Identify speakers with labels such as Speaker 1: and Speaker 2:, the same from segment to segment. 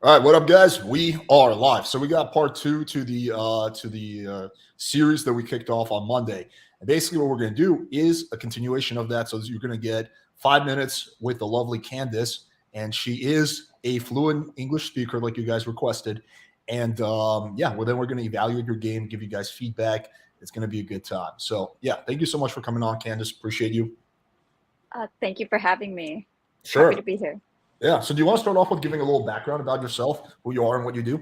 Speaker 1: All right, what up, guys? We are live. So we got part two to the series that we kicked off on Monday. And basically, what we're going to do is a continuation of that. So you're going to get 5 minutes with the lovely Candace, and she is a fluent English speaker, like you guys requested. And then we're going to evaluate your game, give you guys feedback. It's going to be a good time. So yeah, thank you so much for coming on, Candace. Appreciate you.
Speaker 2: Thank you for having me.
Speaker 1: Sure.
Speaker 2: Happy to be here.
Speaker 1: Yeah. So do you want to start off with giving a little background about yourself, who you are, and what you do?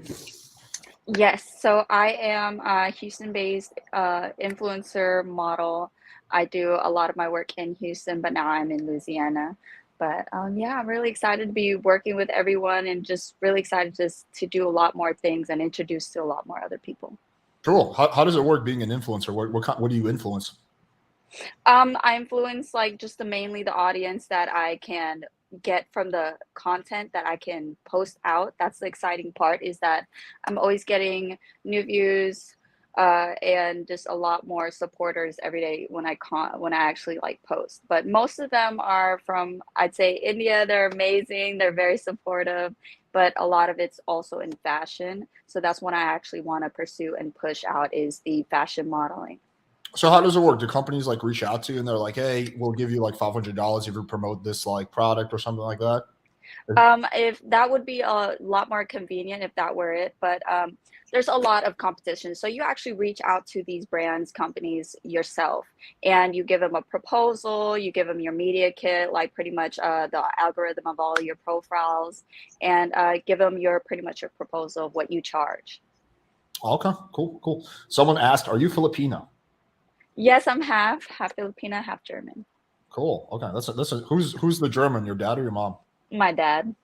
Speaker 2: Yes, so I am a Houston-based influencer model. I do a lot of my work in Houston, but now I'm in Louisiana. But yeah, I'm really excited to be working with everyone and just really excited to do a lot more things and introduce to a lot more other people.
Speaker 1: Cool. How does it work being an influencer? What do you influence?
Speaker 2: I influence just mainly the audience that I can get from the content that I can post out. That's the exciting part, is that I'm always getting new views and just a lot more supporters every day when I actually post. But most of them are from, I'd say, India. They're amazing. They're very supportive, but a lot of it's also in fashion. So that's what I actually want to pursue and push out, is the fashion modeling.
Speaker 1: So how does it work? Do companies reach out to you and they're like, "Hey, we'll give you $500 if you promote this product or something like that"?
Speaker 2: If that would be a lot more convenient if that were it, but there's a lot of competition. So you actually reach out to these brands, companies yourself, and you give them a proposal, you give them your media kit, pretty much the algorithm of all your profiles, and give them pretty much your proposal of what you charge.
Speaker 1: Okay, cool. Someone asked, "Are you Filipino?"
Speaker 2: Yes, I'm half Filipina, half German.
Speaker 1: Cool. Okay, who's the German? Your dad or your mom?
Speaker 2: My dad.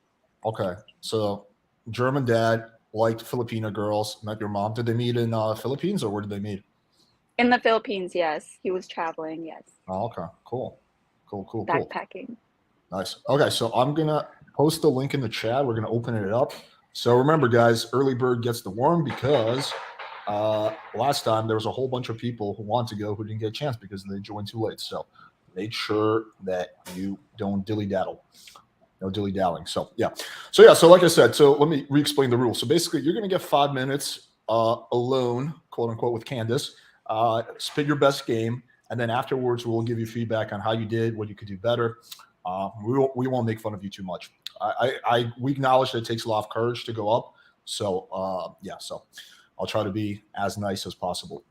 Speaker 1: Okay, so German dad liked Filipina girls. Met your mom. Did they meet in Philippines, or where did they meet?
Speaker 2: In the Philippines, yes. He was traveling, yes.
Speaker 1: Oh, okay, cool.
Speaker 2: Backpacking.
Speaker 1: Nice. Okay, so I'm gonna post the link in the chat. We're gonna open it up. So remember, guys, early bird gets the worm, because last time there was a whole bunch of people who want to go who didn't get a chance because they joined too late. So make sure that you don't dilly-daddle. No dilly-dallying. So like I said, so let me re-explain the rules. So basically, you're going to get 5 minutes alone, quote unquote, with Candace. Spit your best game, and then afterwards we'll give you feedback on how you did, what you could do better. We won't make fun of you too much. We acknowledge that it takes a lot of courage to go up. So so I'll try to be as nice as possible.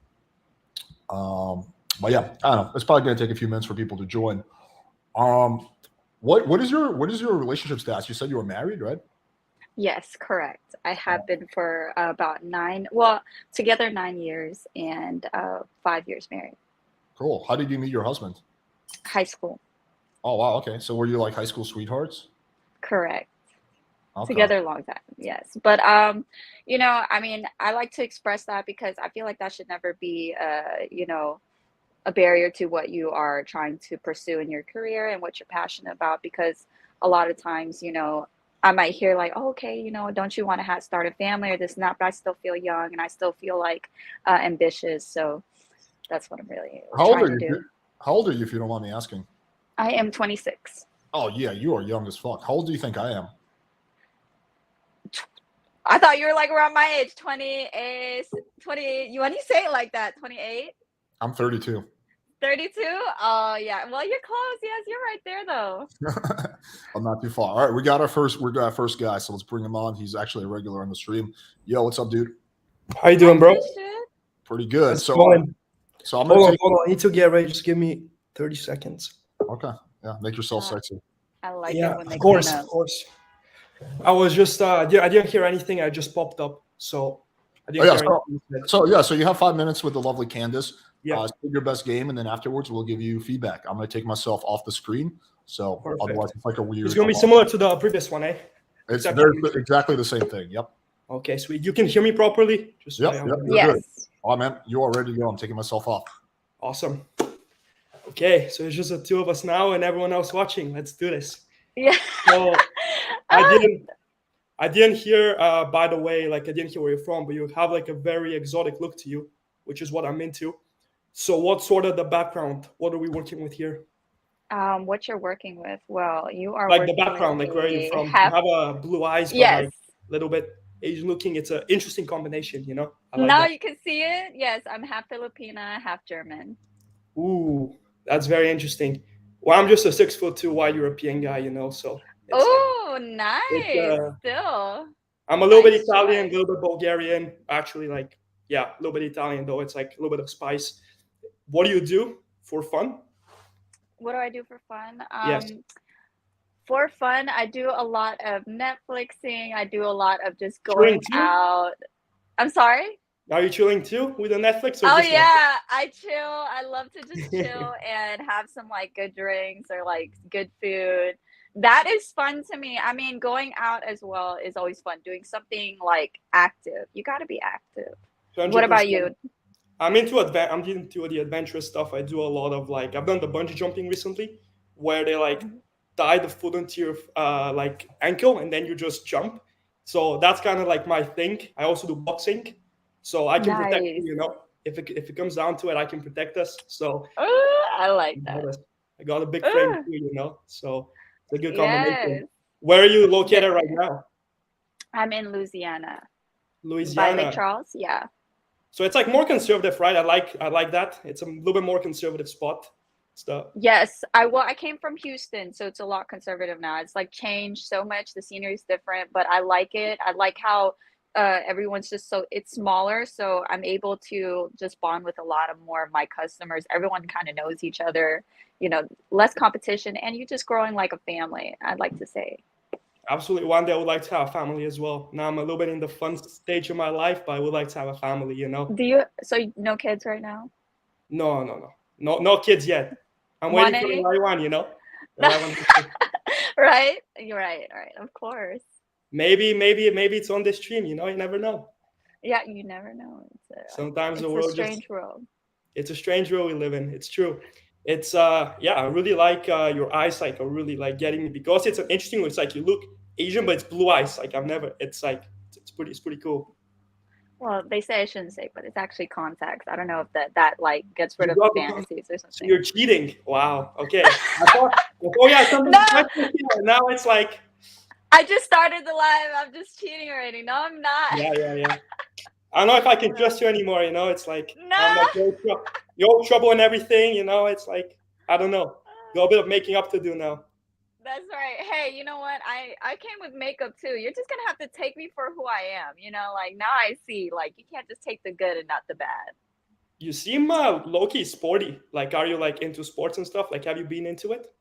Speaker 1: But yeah, I don't know. It's probably going to take a few minutes for people to join. What is your relationship status? You said you were married, right?
Speaker 2: Yes, correct. I have been for about together 9 years, and 5 years married.
Speaker 1: Cool. How did you meet your husband?
Speaker 2: High school.
Speaker 1: Oh, wow. Okay. So were you high school sweethearts?
Speaker 2: Correct.
Speaker 1: Okay.
Speaker 2: Together a long time, yes. But I like to express that because I feel like that should never be a barrier to what you are trying to pursue in your career and what you're passionate about. Because a lot of times, I might hear oh, okay, don't you want to start a family or this and that, but I still feel young and I still feel ambitious. So that's what I'm really trying to do.
Speaker 1: How old are you, if you don't mind me asking?
Speaker 2: I am 26.
Speaker 1: Oh yeah, you are young as fuck. How old do you think I am?
Speaker 2: I thought you were around my age, 28, 20. When you say it like that, 28?
Speaker 1: I'm 32.
Speaker 2: 32? Oh, yeah. Well, you're close. Yes, you're right there, though.
Speaker 1: I'm not too far. All right, we got our first guy, so let's bring him on. He's actually a regular on the stream. Yo, what's up, dude?
Speaker 3: How you doing, bro?
Speaker 1: Pretty good.
Speaker 3: So I'm
Speaker 1: hold
Speaker 3: on. I need to get ready. Just give me 30 seconds.
Speaker 1: Okay. Yeah, make yourself sexy.
Speaker 2: I like it when they
Speaker 3: of course. I was just I didn't hear anything. I just popped up, so I didn't hear anything.
Speaker 1: So you have 5 minutes with the lovely Candace.
Speaker 3: Yeah.
Speaker 1: Spit your best game, and then afterwards we'll give you feedback. I'm going to take myself off the screen, so
Speaker 3: Perfect.
Speaker 1: Otherwise it's a weird.
Speaker 3: It's going to be similar to the previous one, eh?
Speaker 1: It's exactly the same thing. Yep.
Speaker 3: Okay, sweet. You can hear me properly?
Speaker 1: Yep.
Speaker 2: Yes.
Speaker 1: Good. Oh man, you are ready to go. I'm taking myself off.
Speaker 3: Awesome. Okay, so it's just the two of us now and everyone else watching. Let's do this.
Speaker 2: Yeah.
Speaker 3: So I didn't hear, by the way, I didn't hear where you're from, but you have a very exotic look to you, which is what I'm into. So what's sort of the background? What are we working with here?
Speaker 2: What you're working with? Well, you are
Speaker 3: the background, where are you from? You have blue eyes.
Speaker 2: Yes.
Speaker 3: little bit Asian looking. It's an interesting combination, you know. I like
Speaker 2: Now
Speaker 3: that.
Speaker 2: you can see it. Yes, I'm half Filipina, half German.
Speaker 3: Ooh, that's very interesting. Well, I'm just a 6'2" white European guy, you know, so it's like
Speaker 2: Oh,
Speaker 3: it's
Speaker 2: nice. Still.
Speaker 3: I'm a little bit
Speaker 2: Nice
Speaker 3: Italian, a
Speaker 2: choice.
Speaker 3: little bit Bulgarian. Actually, like yeah, a little bit Italian though. It's like a little bit of spice. What do you do for fun?
Speaker 2: What do I do for fun?
Speaker 3: Yes,
Speaker 2: For fun, I do a lot of Netflixing. I do a lot of just
Speaker 3: chilling
Speaker 2: going
Speaker 3: too.
Speaker 2: out. I'm sorry?
Speaker 3: Are you chilling too with the Netflix or
Speaker 2: Oh
Speaker 3: just
Speaker 2: yeah, I chill. I love to just chill and have some like good drinks or like good food. That is fun to me. I mean, going out as well is always fun. Doing something like active. You got to be active. What about
Speaker 3: 100%?
Speaker 2: you?
Speaker 3: I'm into the adventurous stuff. I do a lot of like I've done the bungee jumping recently, where they like
Speaker 2: Mhm.
Speaker 3: tie the foot into your like ankle and then you just jump. So that's kind of like my thing. I also do boxing, so I can protect you.
Speaker 2: Nice.
Speaker 3: You know, if it comes down to it, I can protect us. So
Speaker 2: I like
Speaker 3: you
Speaker 2: that.
Speaker 3: know, I got a big frame
Speaker 2: Ooh,
Speaker 3: too. You know, so it's a good combination.
Speaker 2: yes.
Speaker 3: Where are you located right
Speaker 2: Different.
Speaker 3: now?
Speaker 2: I'm in Louisiana. By Lake
Speaker 3: Louisiana.
Speaker 2: Charles. Yeah.
Speaker 3: So it's like more conservative, right? I like that. It's a little bit more conservative spot. Stuff.
Speaker 2: Yes, I came from Houston, so it's a lot conservative now. It's like changed so much. The scenery is different, but I like it. I like how everyone's just so it's smaller, so I'm able to just bond with a lot of more of my customers. Everyone kind of knows each other, less competition, and you just growing like a family, I'd like to say.
Speaker 3: Absolutely. One day I would like to have a family as well. Now I'm a little bit in the fun stage of my life, but I would like to have a family, you know?
Speaker 2: No kids right now?
Speaker 3: No, no, no. No, no kids yet. I'm
Speaker 2: Want
Speaker 3: waiting for the
Speaker 2: any?
Speaker 3: right one, you know? The right one.
Speaker 2: Right? You're right. All right. Of course.
Speaker 3: Maybe it's on this stream, you know? You never know.
Speaker 2: Yeah, you never know.
Speaker 3: Sometimes the
Speaker 2: It's a
Speaker 3: world just
Speaker 2: strange world.
Speaker 3: it's a strange world we live in. It's true. It's yeah, I really like your eyesight are really like getting me because it's an interesting it's like you look Asian but it's blue eyes. Like I've never it's like it's pretty cool.
Speaker 2: Well, they say I shouldn't say, but it's actually contacts. I don't know if that like gets rid
Speaker 3: You
Speaker 2: of
Speaker 3: got the
Speaker 2: fantasies or
Speaker 3: so
Speaker 2: something.
Speaker 3: you're cheating. Wow. Okay. I thought you had something
Speaker 2: No,
Speaker 3: special here. Now it's like
Speaker 2: I just started the live. I'm just cheating already. No, I'm not.
Speaker 3: yeah. I don't know if I can trust you anymore, you know. It's like I'm
Speaker 2: No.
Speaker 3: like you're trouble and everything, you know. It's like I don't know. Got a bit of making up to do now.
Speaker 2: That's right. Hey, you know what? I came with makeup too. You're just gonna have to take me for who I am. Like now I see. Like you can't just take the good and not the bad.
Speaker 3: You seem low-key sporty. Like, are you like into sports and stuff? Like, have you been into it?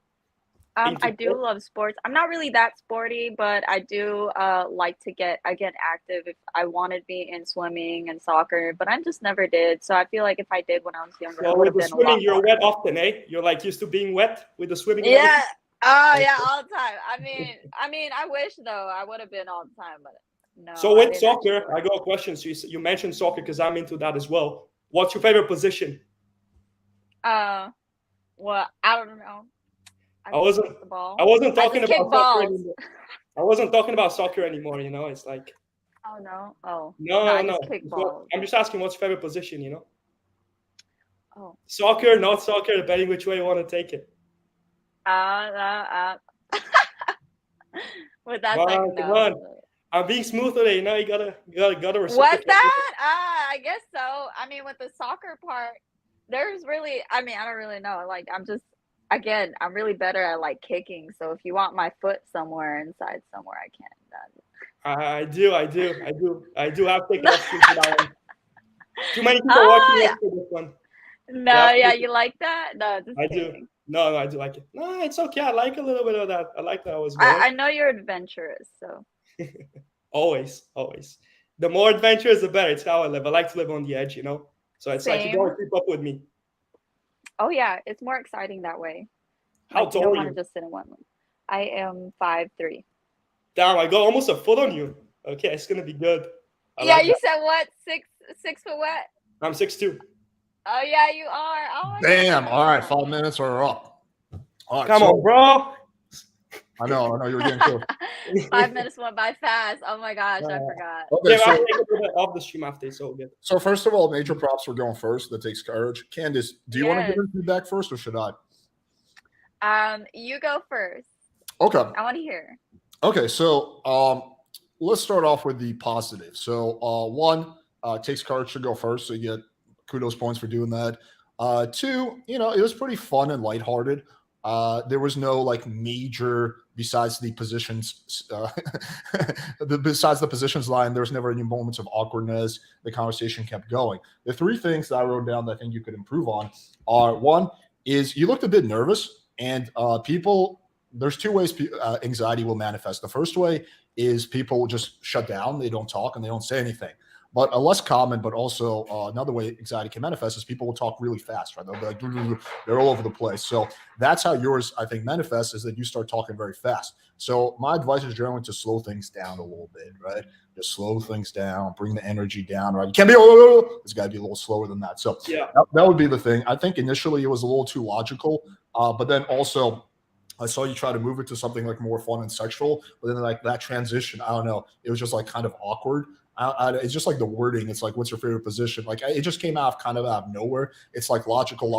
Speaker 3: Into
Speaker 2: I do
Speaker 3: sport?
Speaker 2: love sports. I'm not really that sporty, but I do like to I get active. If I wanted to be in swimming and soccer, but I just never did. So I feel like if I did when I was younger, I
Speaker 3: So
Speaker 2: would
Speaker 3: with
Speaker 2: have
Speaker 3: the
Speaker 2: been a
Speaker 3: swimming,
Speaker 2: lot
Speaker 3: you're
Speaker 2: more.
Speaker 3: wet often, eh? You're like used to being wet with the swimming and
Speaker 2: Yeah.
Speaker 3: everything.
Speaker 2: Oh yeah,
Speaker 3: Okay.
Speaker 2: all the time. I mean, I wish though I would have been all the time, but no,
Speaker 3: So
Speaker 2: I
Speaker 3: with
Speaker 2: didn't actually
Speaker 3: soccer,
Speaker 2: do
Speaker 3: I
Speaker 2: it.
Speaker 3: got a question. So you mentioned soccer because I'm into that as well. What's your favorite position?
Speaker 2: Uh, well, I don't know. I
Speaker 3: I
Speaker 2: just
Speaker 3: wasn't
Speaker 2: kick the
Speaker 3: I
Speaker 2: ball.
Speaker 3: wasn't
Speaker 2: I
Speaker 3: talking
Speaker 2: just kick
Speaker 3: about soccer
Speaker 2: balls.
Speaker 3: anymore. I wasn't talking about soccer anymore. You know, it's like
Speaker 2: Oh no. Oh no,
Speaker 3: no,
Speaker 2: I
Speaker 3: no.
Speaker 2: just kick balls.
Speaker 3: I'm just asking what's your favorite position. You know,
Speaker 2: Oh.
Speaker 3: soccer, not soccer, depending which way you want to take it.
Speaker 2: But that's
Speaker 3: Come
Speaker 2: like
Speaker 3: on, come
Speaker 2: no.
Speaker 3: on. I'm being smooth today. You know, you gotta
Speaker 2: What's
Speaker 3: reciprocate.
Speaker 2: that? I guess so. I mean, with the soccer part, there's really, I mean, I don't really know. Like, again, I'm really better at like kicking. So if you want my foot somewhere inside somewhere, I can.
Speaker 3: I do have to take
Speaker 2: No,
Speaker 3: it off stream for that one. Too many people watching
Speaker 2: oh,
Speaker 3: us for this one. You
Speaker 2: no,
Speaker 3: have to
Speaker 2: yeah,
Speaker 3: take
Speaker 2: you like that? No, just
Speaker 3: I do.
Speaker 2: kidding.
Speaker 3: No, I do like it. No, it's okay. I like a little bit of that. I like that I was going.
Speaker 2: I know you're adventurous, so
Speaker 3: Always, always. The more adventurous, the better. It's how I live. I like to live on the edge, you know? So it's like you
Speaker 2: same.
Speaker 3: gotta keep up with me.
Speaker 2: Oh yeah, it's more exciting that way.
Speaker 3: How
Speaker 2: Like you
Speaker 3: tall
Speaker 2: don't
Speaker 3: are
Speaker 2: want to
Speaker 3: you?
Speaker 2: just sit in one room. I am 5'3".
Speaker 3: Damn, I got almost a foot on you. Okay, it's gonna be good. I
Speaker 2: Yeah,
Speaker 3: like
Speaker 2: you
Speaker 3: that.
Speaker 2: said what? 6 foot what?
Speaker 3: I'm 6'2".
Speaker 2: Oh yeah, you are. Oh my
Speaker 1: Damn. All right,
Speaker 2: God.
Speaker 1: 5 minutes are up. All right,
Speaker 3: Come
Speaker 1: so
Speaker 3: on, bro.
Speaker 1: I know you were getting close.
Speaker 2: 5 minutes went by fast. Oh my gosh, I forgot.
Speaker 1: Okay,
Speaker 3: Yeah, I'll
Speaker 1: so
Speaker 3: take a little bit off the stream after. It's all good.
Speaker 1: first of all, major props for going first. That takes courage. Candice, do you want to
Speaker 2: Yes.
Speaker 1: give her feedback first, or should I?
Speaker 2: You go first.
Speaker 1: Okay.
Speaker 2: I want to hear.
Speaker 1: Okay, so let's start off with the positive. So one, takes courage to go first, so you get kudos points for doing that. Two, it was pretty fun and lighthearted. There was no like major besides the positions, besides the positions line. There was never any moments of awkwardness. The conversation kept going. The three things that I wrote down that I think you could improve on are: one is you looked a bit nervous, and people. There's two ways anxiety will manifest. The first way is people just shut down, they don't talk, and they don't say anything. But a less common, but also another way anxiety can manifest is people will talk really fast, right? They'll be like, they're all over the place. So that's how yours, I think, manifests, is that you start talking very fast. So my advice is generally to slow things down a little bit, right? Just slow things down, bring the energy down, right? You can't be, it's got to be a little slower than that. So
Speaker 3: Yeah.
Speaker 1: that would be the thing. I think initially it was a little too logical, but then also I saw you try to move it to something like more fun and sexual, but then like that transition, I don't know, it was just like kind of awkward. It's just like the wording. It's like, what's your favorite position? Like it just came out kind of out of nowhere. It's like logical.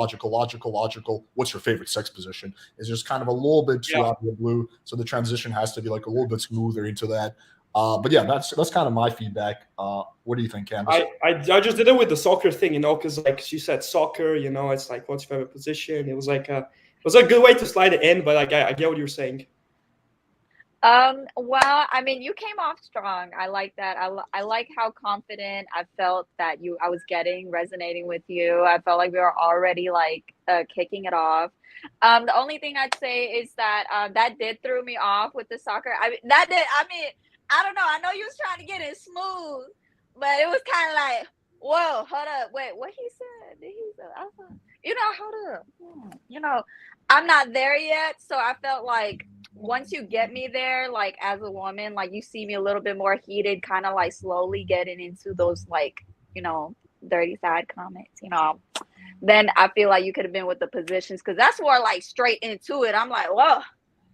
Speaker 1: What's your favorite sex position? It's just kind of a little bit too out of the blue. So the transition has to be like a little bit smoother into that. But yeah, that's kind of my feedback. What do you think, Candace?
Speaker 3: I just did it with the soccer thing, because like she said soccer, it's like, what's your favorite position? It was like it was a good way to slide it in, but like I get what you're saying.
Speaker 2: Well, I mean, you came off strong. I like that. I like how confident I felt that I was getting, resonating with you. I felt like we were already like kicking it off. The only thing I'd say is that that did throw me off with the soccer. I don't know. I know you was trying to get it smooth, but it was kind of like, whoa, hold up, wait, what he said? Did he say? Hold up. I'm not there yet, so I felt like once you get me there, like as a woman, like you see me a little bit more heated, kind of like slowly getting into those like, dirty side comments, then I feel like you could have been with the positions, because that's more like straight into it. I'm like, whoa.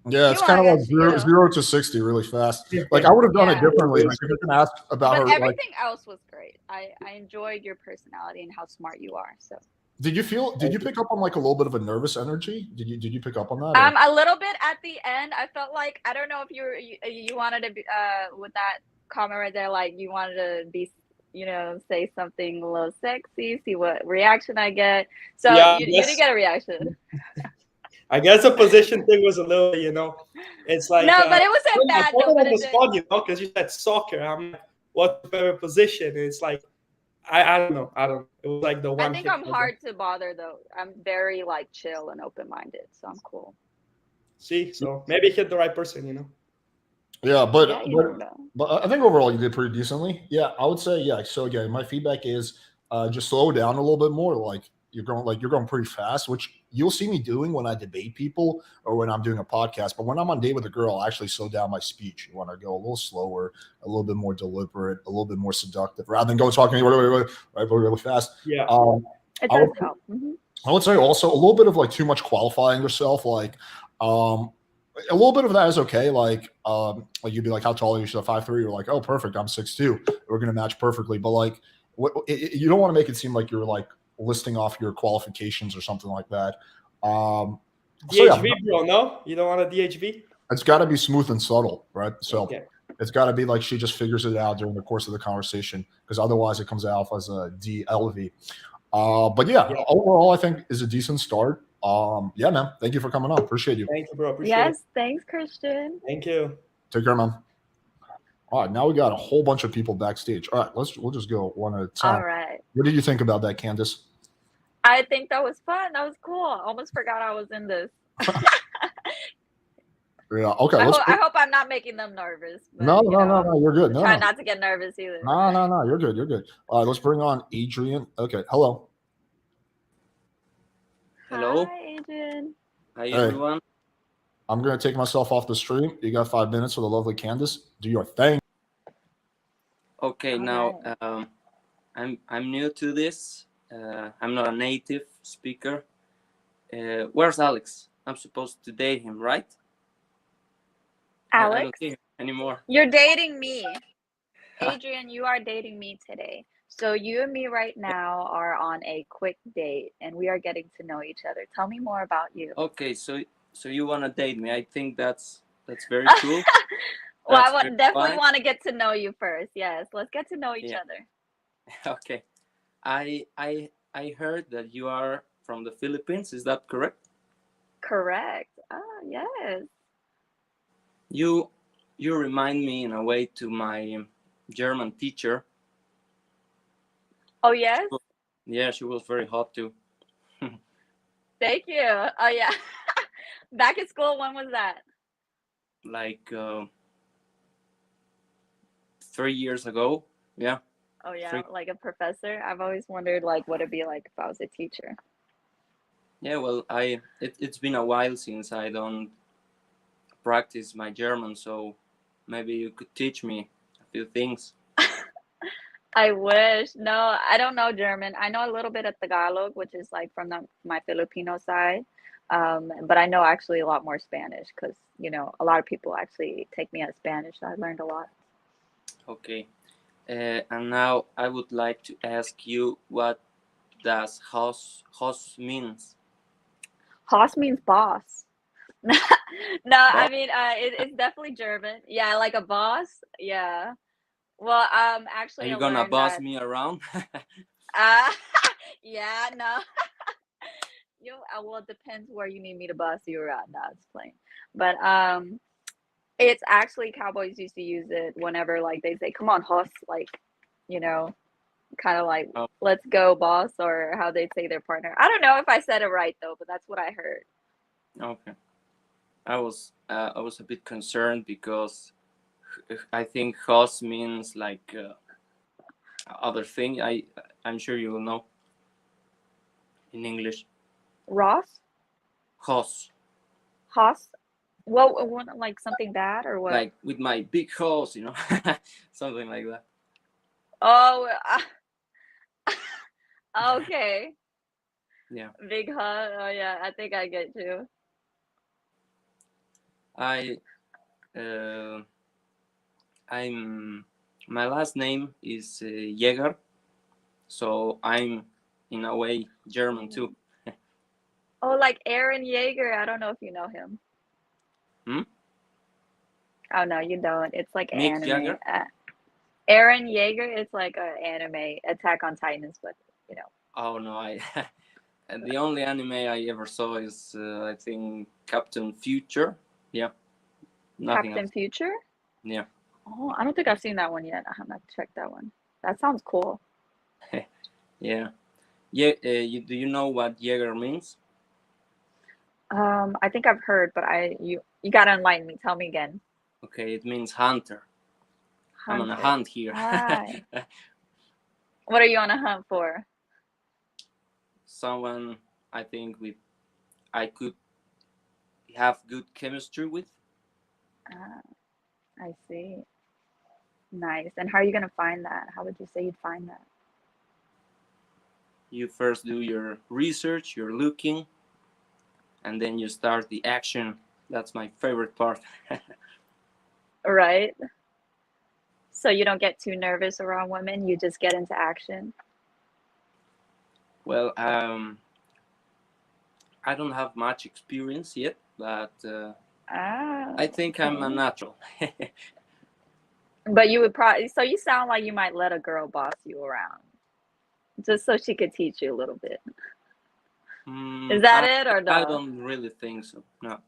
Speaker 1: Yeah, it's kind of like 0 to 60 really fast. Like I would have done it differently. Like if you can ask about her,
Speaker 2: everything else was great. I enjoyed your personality and how smart you are. So. Did you
Speaker 1: pick up on like a little bit of a nervous energy? Did you pick up on that?
Speaker 2: A little bit at the end. I felt like, I don't know if you wanted to be with that comment right there, like you wanted to be, say something a little sexy, see what reaction I get. So you didn't get a reaction.
Speaker 3: I guess the position thing was a little, it's like
Speaker 2: no, but it wasn't bad.
Speaker 3: I on the spot, because you said soccer. I'm like, what's your favorite position? And it's like, I don't know. It was like the one.
Speaker 2: I think I'm hard to bother though. I'm very like chill and open-minded, so I'm cool.
Speaker 3: See, so maybe hit the right person,
Speaker 1: Yeah, but I think overall you did pretty decently. Yeah, I would say yeah. So again, my feedback is just slow down a little bit more. Like you're going pretty fast, which you'll see me doing when I debate people or when I'm doing a podcast. But when I'm on date with a girl, I actually slow down my speech. You want to go a little slower, a little bit more deliberate, a little bit more seductive, rather than go talking really fast.
Speaker 3: Yeah,
Speaker 2: it does help. Mm-hmm.
Speaker 1: I would say also a little bit of like too much qualifying yourself, like a little bit of that is okay. Like you'd be like, how tall are you? She's 5'3". You're like, oh, perfect. I'm 6'2". We're gonna match perfectly. But like, you don't want to make it seem like you're like listing off your qualifications or something like that.
Speaker 3: DHV, bro. No, you don't want a DHV.
Speaker 1: It's got to be smooth and subtle, right? So it's got to be like she just figures it out during the course of the conversation, because otherwise it comes out as a DLV. But yeah, overall I think is a decent start. Yeah, man. Thank you for coming on. Appreciate you.
Speaker 3: Thank you, bro. Appreciate it.
Speaker 2: Thanks, Christian.
Speaker 3: Thank you.
Speaker 1: Take care, man. All right, now we got a whole bunch of people backstage. All right, we'll just go one at a time.
Speaker 2: All right.
Speaker 1: What did you think about that, Candace?
Speaker 2: I think that was fun. That was cool. I almost forgot I was in this.
Speaker 1: Yeah. Okay.
Speaker 2: I hope I'm not making them nervous. But,
Speaker 1: no. You're good.
Speaker 2: Try not to get nervous either.
Speaker 1: No. You're good. All right. Let's bring on Adrian. Okay. Hello.
Speaker 4: Hello.
Speaker 2: Hi, Adrian.
Speaker 4: Hi, everyone.
Speaker 1: I'm gonna take myself off the stream. You got 5 minutes for the lovely Candace. Do your thing.
Speaker 4: Okay. Now, I'm new to this. I'm not a native speaker. Where's Alex? I'm supposed to date him, right?
Speaker 2: Alex?
Speaker 4: I don't see him anymore.
Speaker 2: You're dating me. Adrian, you are dating me today. So you and me right now are on a quick date, and we are getting to know each other. Tell me more about you.
Speaker 4: Okay, so you want to date me? I think that's very cool.
Speaker 2: Well, I
Speaker 4: That's very
Speaker 2: definitely
Speaker 4: fine.
Speaker 2: want to get to know you first. Yes, let's get to know each
Speaker 4: Yeah.
Speaker 2: other.
Speaker 4: Okay. I heard that you are from the Philippines. Is that correct?
Speaker 2: Correct. Oh, yes.
Speaker 4: You you remind me in a way to my German teacher.
Speaker 2: Oh, yes.
Speaker 4: Yeah, she was very hot too.
Speaker 2: Thank you. Oh, yeah. Back in school, when was that?
Speaker 4: Like 3 years ago. Yeah,
Speaker 2: Oh, yeah,
Speaker 4: three.
Speaker 2: like a professor. I've always wondered, like, what it'd be like if I was a teacher.
Speaker 4: Yeah, well, it's been a while since I don't practice my German, so maybe you could teach me a few things.
Speaker 2: I wish. No, I don't know German. I know a little bit of Tagalog, which is like from my Filipino side. But I know actually a lot more Spanish because, a lot of people actually take me as Spanish. So I learned a lot.
Speaker 4: Okay. And now I would like to ask you, what does host means?
Speaker 2: Haus means boss. No, I
Speaker 4: Boss?
Speaker 2: mean, it's definitely German. Yeah, like a boss. Yeah. Well,
Speaker 4: Are
Speaker 2: actually, I
Speaker 4: you gonna
Speaker 2: learned
Speaker 4: boss
Speaker 2: that.
Speaker 4: me around?
Speaker 2: Uh, yeah, no. Well, it depends where you need me to boss you around. No, it's plain. But it's actually cowboys used to use it whenever like they say, "Come on, hoss," like, you know, kind of like,
Speaker 4: Oh,
Speaker 2: "Let's go, boss," or how they say their partner. I don't know if I said it right though, but that's what I heard.
Speaker 4: okay. I was a bit concerned because I think host means like other thing. I'm sure you will know in English.
Speaker 2: Ross,
Speaker 4: Host,
Speaker 2: hoss. Well, like something bad or what?
Speaker 4: like with my big host, something like that.
Speaker 2: Oh, okay.
Speaker 4: Yeah.
Speaker 2: Big hug. Oh yeah, I think I get you.
Speaker 4: I uh, I'm my last name is Jäger, so I'm in a way German too.
Speaker 2: Oh, like Aaron Yeager. I don't know if you know him.
Speaker 4: Hmm?
Speaker 2: Oh no, you don't. It's like
Speaker 4: Mick
Speaker 2: anime.
Speaker 4: Jagger?
Speaker 2: Aaron Yeager. It's like an anime, Attack on Titans, but
Speaker 4: Oh no, I and the only anime I ever saw is I think Captain Future. Yeah, nothing
Speaker 2: Captain
Speaker 4: else.
Speaker 2: Future.
Speaker 4: Yeah,
Speaker 2: Oh, I don't think I've seen that one yet. I have not checked that one. That sounds cool.
Speaker 4: yeah, yeah. Do you know what Jäger means?
Speaker 2: I think I've heard, but you gotta enlighten me. Tell me again.
Speaker 4: Okay, it means hunter. I'm on a
Speaker 2: Hunter.
Speaker 4: hunt here.
Speaker 2: Hi. What are you on a hunt for?
Speaker 4: Someone I think I could have good chemistry with.
Speaker 2: Ah, I see. Nice. And how are you gonna find that? How would you say you'd find that?
Speaker 4: You first do your research, you're looking, and then you start the action. That's my favorite part.
Speaker 2: Right. So you don't get too nervous around women. You just get into action.
Speaker 4: Well, I don't have much experience yet, but I think I'm a
Speaker 2: Okay.
Speaker 4: natural.
Speaker 2: But you would probably, so you sound like you might let a girl boss you around just so she could teach you a little bit. Is that it or
Speaker 4: I
Speaker 2: no?
Speaker 4: don't really think so. No,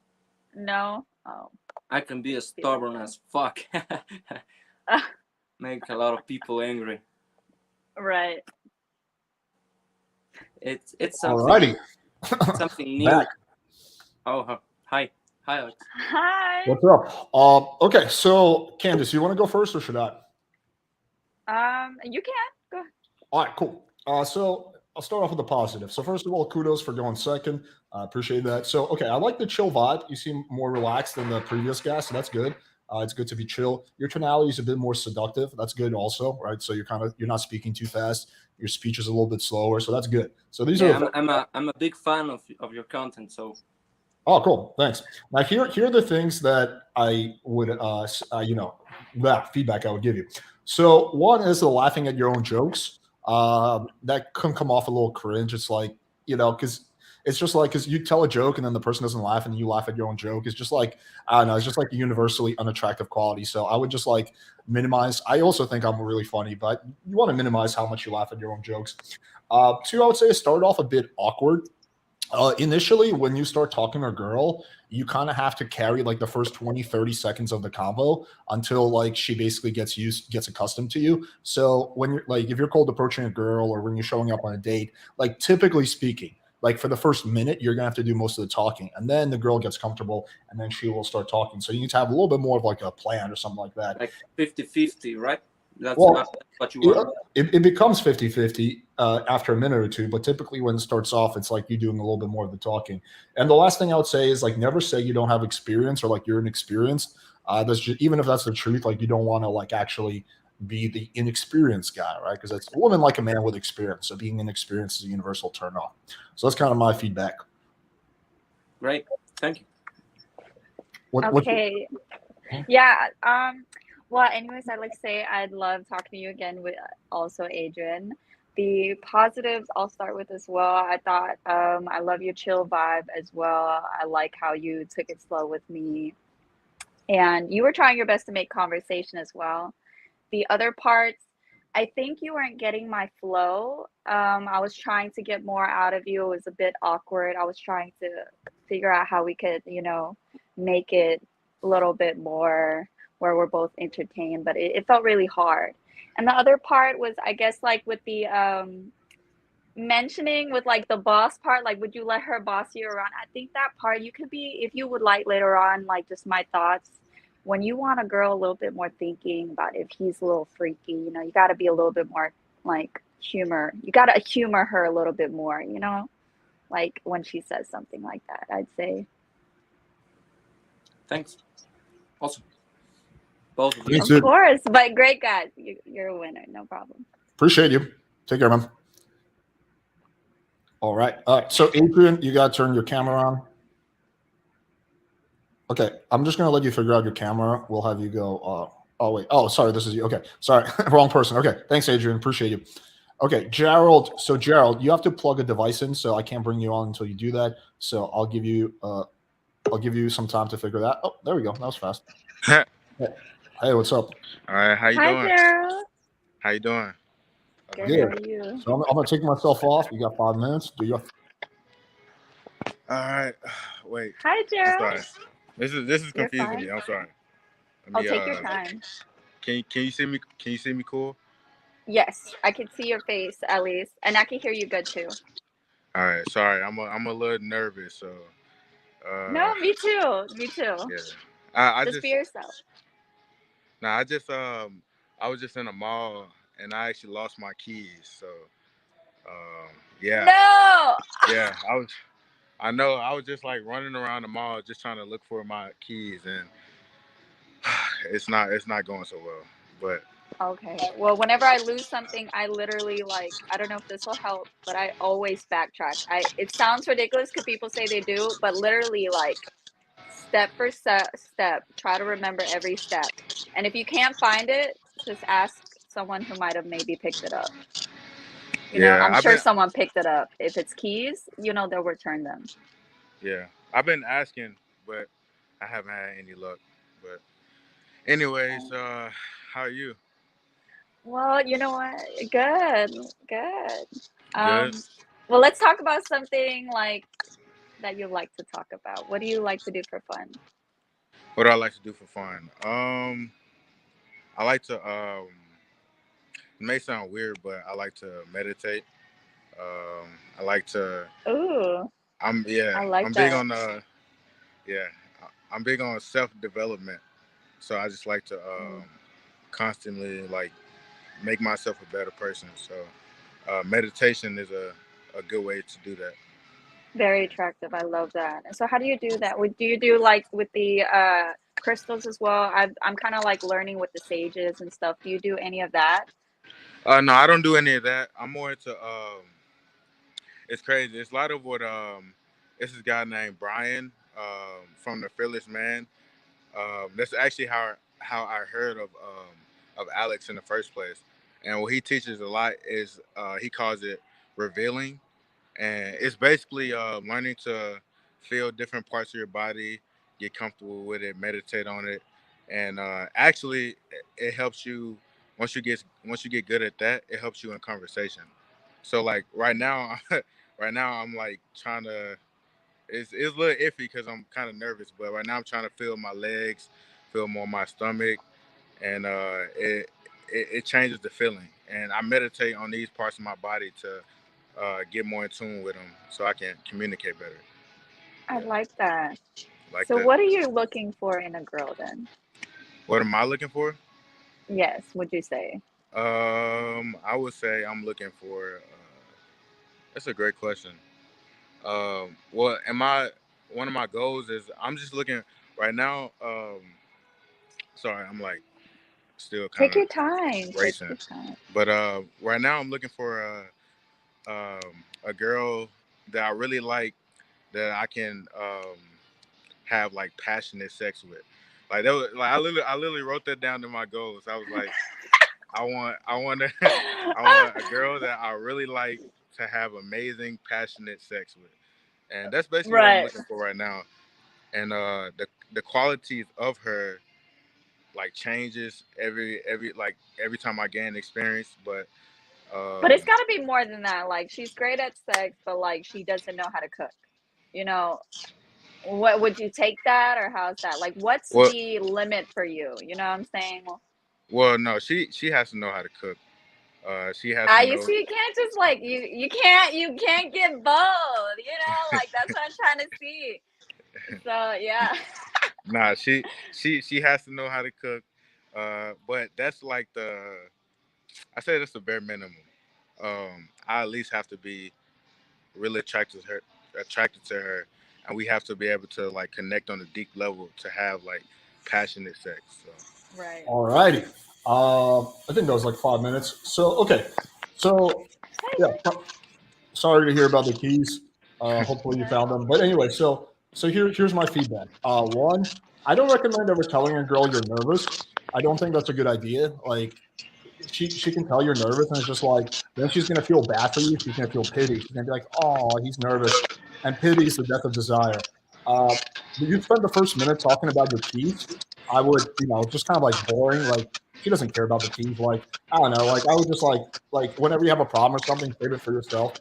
Speaker 2: No? Oh,
Speaker 4: I can be as
Speaker 2: feel like
Speaker 4: stubborn as fuck. Make a lot of people angry.
Speaker 2: right.
Speaker 4: It's
Speaker 1: Alrighty.
Speaker 4: something new.
Speaker 1: Back.
Speaker 4: Oh, hi, Alex.
Speaker 2: Hi.
Speaker 1: What's up? Okay, so Candace, you want to go first or should I?
Speaker 2: You can go.
Speaker 1: All right, cool. So I'll start off with the positive. So first of all, kudos for going second. I appreciate that. So okay, I like the chill vibe. You seem more relaxed than the previous guy, so that's good. It's good to be chill. Your tonality is a bit more seductive. That's good also, right? So you're not speaking too fast. Your speech is a little bit slower, so that's good. So these
Speaker 4: Yeah,
Speaker 1: are
Speaker 4: I'm a big fan of your content. So
Speaker 1: Oh, cool. Thanks. Now, here are the things that I would, that feedback I would give you. So, one is the laughing at your own jokes. That can come off a little cringe. It's like, because it's just like, because you tell a joke and then the person doesn't laugh and you laugh at your own joke. It's just like, I don't know, it's just like a universally unattractive quality. So I would just like minimize. I also think I'm really funny, but you want to minimize how much you laugh at your own jokes. Two, I would say it started off a bit awkward. Initially, when you start talking to a girl, you kind of have to carry like the first 20, 30 seconds of the convo until like she basically gets accustomed to you. So when you're like, if you're cold approaching a girl or when you're showing up on a date, like typically speaking, like for the first minute, you're gonna have to do most of the talking, and then the girl gets comfortable, and then she will start talking. So you need to have a little bit more of like a plan or something like that.
Speaker 4: Like 50-50, right? That's
Speaker 1: Well,
Speaker 4: what you want.
Speaker 1: it becomes 50-50 after a minute or two, but typically when it starts off, it's like you doing a little bit more of the talking. And the last thing I would say is like never say you don't have experience or like you're inexperienced. That's just, even if that's the truth, like you don't want to like actually be the inexperienced guy, right? Because it's a woman like a man with experience. So being inexperienced is a universal turn off. So that's kind of my feedback.
Speaker 4: Great, thank you.
Speaker 2: Okay. Yeah. Well, anyways, I'd like to say I'd love talking to you again with also Adrian. The positives I'll start with as well. I thought I love your chill vibe as well. I like how you took it slow with me. And you were trying your best to make conversation as well. The other parts, I think you weren't getting my flow. I was trying to get more out of you. It was a bit awkward. I was trying to figure out how we could, make it a little bit more where we're both entertained, but it felt really hard. And the other part was, I guess, like with the mentioning with like the boss part, like would you let her boss you around? I think that part you could be, if you would like later on, like just my thoughts. When you want a girl a little bit more thinking about if he's a little freaky, you got to be a little bit more like humor. You got to humor her a little bit more, like when she says something like that, I'd say.
Speaker 4: Thanks. Awesome. Both of you.
Speaker 2: Of course, but great guys. You're a winner. No problem.
Speaker 1: Appreciate you. Take care, man. All right. So Adrian, you got to turn your camera on. Okay. I'm just going to let you figure out your camera. We'll have you go. Oh, wait. Oh, sorry. This is you. Okay. Sorry. Wrong person. Okay. Thanks, Adrian. Appreciate you. Okay. Gerald. So Gerald, you have to plug a device in. So I can't bring you on until you do that. So I'll give you some time to figure that. Oh, there we go. That was fast. Hey, what's up?
Speaker 5: All right, how you
Speaker 2: Hi,
Speaker 5: doing?
Speaker 2: Gerald.
Speaker 5: How you doing?
Speaker 2: Good.
Speaker 1: Good.
Speaker 2: How are you?
Speaker 1: So I'm gonna take myself off. You got 5 minutes. Do you?
Speaker 5: All right. Wait.
Speaker 2: Hi,
Speaker 5: I'm
Speaker 2: Gerald.
Speaker 5: sorry. This is
Speaker 2: You're
Speaker 5: confusing
Speaker 2: fine.
Speaker 5: me. I'm sorry.
Speaker 2: I'll take your time.
Speaker 5: Can you see me? Can you see me cool?
Speaker 2: Yes, I can see your face at least, and I can hear you good too.
Speaker 5: All right. Sorry, I'm a little nervous. So.
Speaker 2: No, me too. Me too.
Speaker 5: Yeah. I
Speaker 2: Just
Speaker 5: just
Speaker 2: be yourself.
Speaker 5: I was just in a mall and I actually lost my keys. So. Yeah.
Speaker 2: No.
Speaker 5: Yeah. I know. I was just like running around the mall, just trying to look for my keys, and it's not going so well. But
Speaker 2: Okay. Well, whenever I lose something, I literally I don't know if this will help, but I always backtrack. It sounds ridiculous because people say they do, but literally step for step, try to remember every step. And if you can't find it, just ask someone who might have maybe picked it up.
Speaker 5: yeah,
Speaker 2: I'm sure someone picked it up. If it's keys, they'll return them.
Speaker 5: Yeah, I've been asking, but I haven't had any luck. But anyways, how are you?
Speaker 2: Well, you know what? Good.
Speaker 5: Good.
Speaker 2: Well, let's talk about something that you like to talk about. What do you like to do for fun?
Speaker 5: What do I like to do for fun? I like to it may sound weird, but I like to meditate. I like to.
Speaker 2: Ooh,
Speaker 5: I'm
Speaker 2: I like
Speaker 5: I'm big
Speaker 2: that.
Speaker 5: on yeah. I'm big on self development. So I just like to constantly like make myself a better person. So meditation is a good way to do that.
Speaker 2: Very attractive. I love that. And so how do you do that? Do you do with the crystals as well? I'm kind of learning with the sages and stuff. Do you do any of that?
Speaker 5: No, I don't do any of that. I'm more into it's crazy. It's a lot of what this is a guy named Brian from the Fearless Man. That's actually how I heard of Alex in the first place. And what he teaches a lot is he calls it revealing. and it's basically learning to feel different parts of your body, get comfortable with it, meditate on it, and actually it helps you once you get good at that. It helps you in conversation. So like right now, right now I'm like trying to. It's a little iffy because I'm kind of nervous, but right now I'm trying to feel my legs, feel more my stomach, and it changes the feeling. And I meditate on these parts of my body to get more in tune with them, so I can communicate better.
Speaker 2: I
Speaker 5: Yeah,
Speaker 2: like that.
Speaker 5: like
Speaker 2: So
Speaker 5: that.
Speaker 2: what are you looking for in a girl then?
Speaker 5: What am I looking for?
Speaker 2: Yes, would you say?
Speaker 5: I would say I'm looking for. That's a great question. Well, am I? One of my goals is I'm just looking right now. Sorry, I'm like still kind
Speaker 2: Take
Speaker 5: of
Speaker 2: your time. Take
Speaker 5: racing,
Speaker 2: your time.
Speaker 5: but right now I'm looking for a girl that I really like that I can have like passionate sex with. Like that was like I literally wrote that down to my goals. I was like, I want a girl that I really like to have amazing, passionate sex with, and that's basically what I'm
Speaker 2: Right.
Speaker 5: looking for right now. And the qualities of her like changes every time I gain experience, but
Speaker 2: But
Speaker 5: um,
Speaker 2: it's got to be more than that. Like she's great at sex, but like she doesn't know how to cook. You know, what would you take that or how's that? Like what's
Speaker 5: well,
Speaker 2: the limit for you? You know what I'm saying?
Speaker 5: well, no, she has to know how to cook. She has to
Speaker 2: You
Speaker 5: know.
Speaker 2: see, you can't just like you can't get both. You know, like that's what I'm trying to see. So yeah.
Speaker 5: Nah, she has to know how to cook. But that's like I say that's the bare minimum. I at least have to be really attracted to her, and we have to be able to like connect on a deep level to have like passionate sex. So
Speaker 2: Right.
Speaker 1: All righty. I think that was like 5 minutes. So okay. So yeah, sorry to hear about the keys. Hopefully you found them. But anyway, so here's my feedback. One, I don't recommend ever telling a girl you're nervous. I don't think that's a good idea. Like she can tell you're nervous, and it's just like then she's gonna feel bad for you. She's gonna feel pity. She's gonna be like, oh, he's nervous, and pity is the death of desire. You spend the first minute talking about your keys. I would, just kind of like boring. Like she doesn't care about the keys. Like I don't know. Like I would just like whenever you have a problem or something, save it for yourself.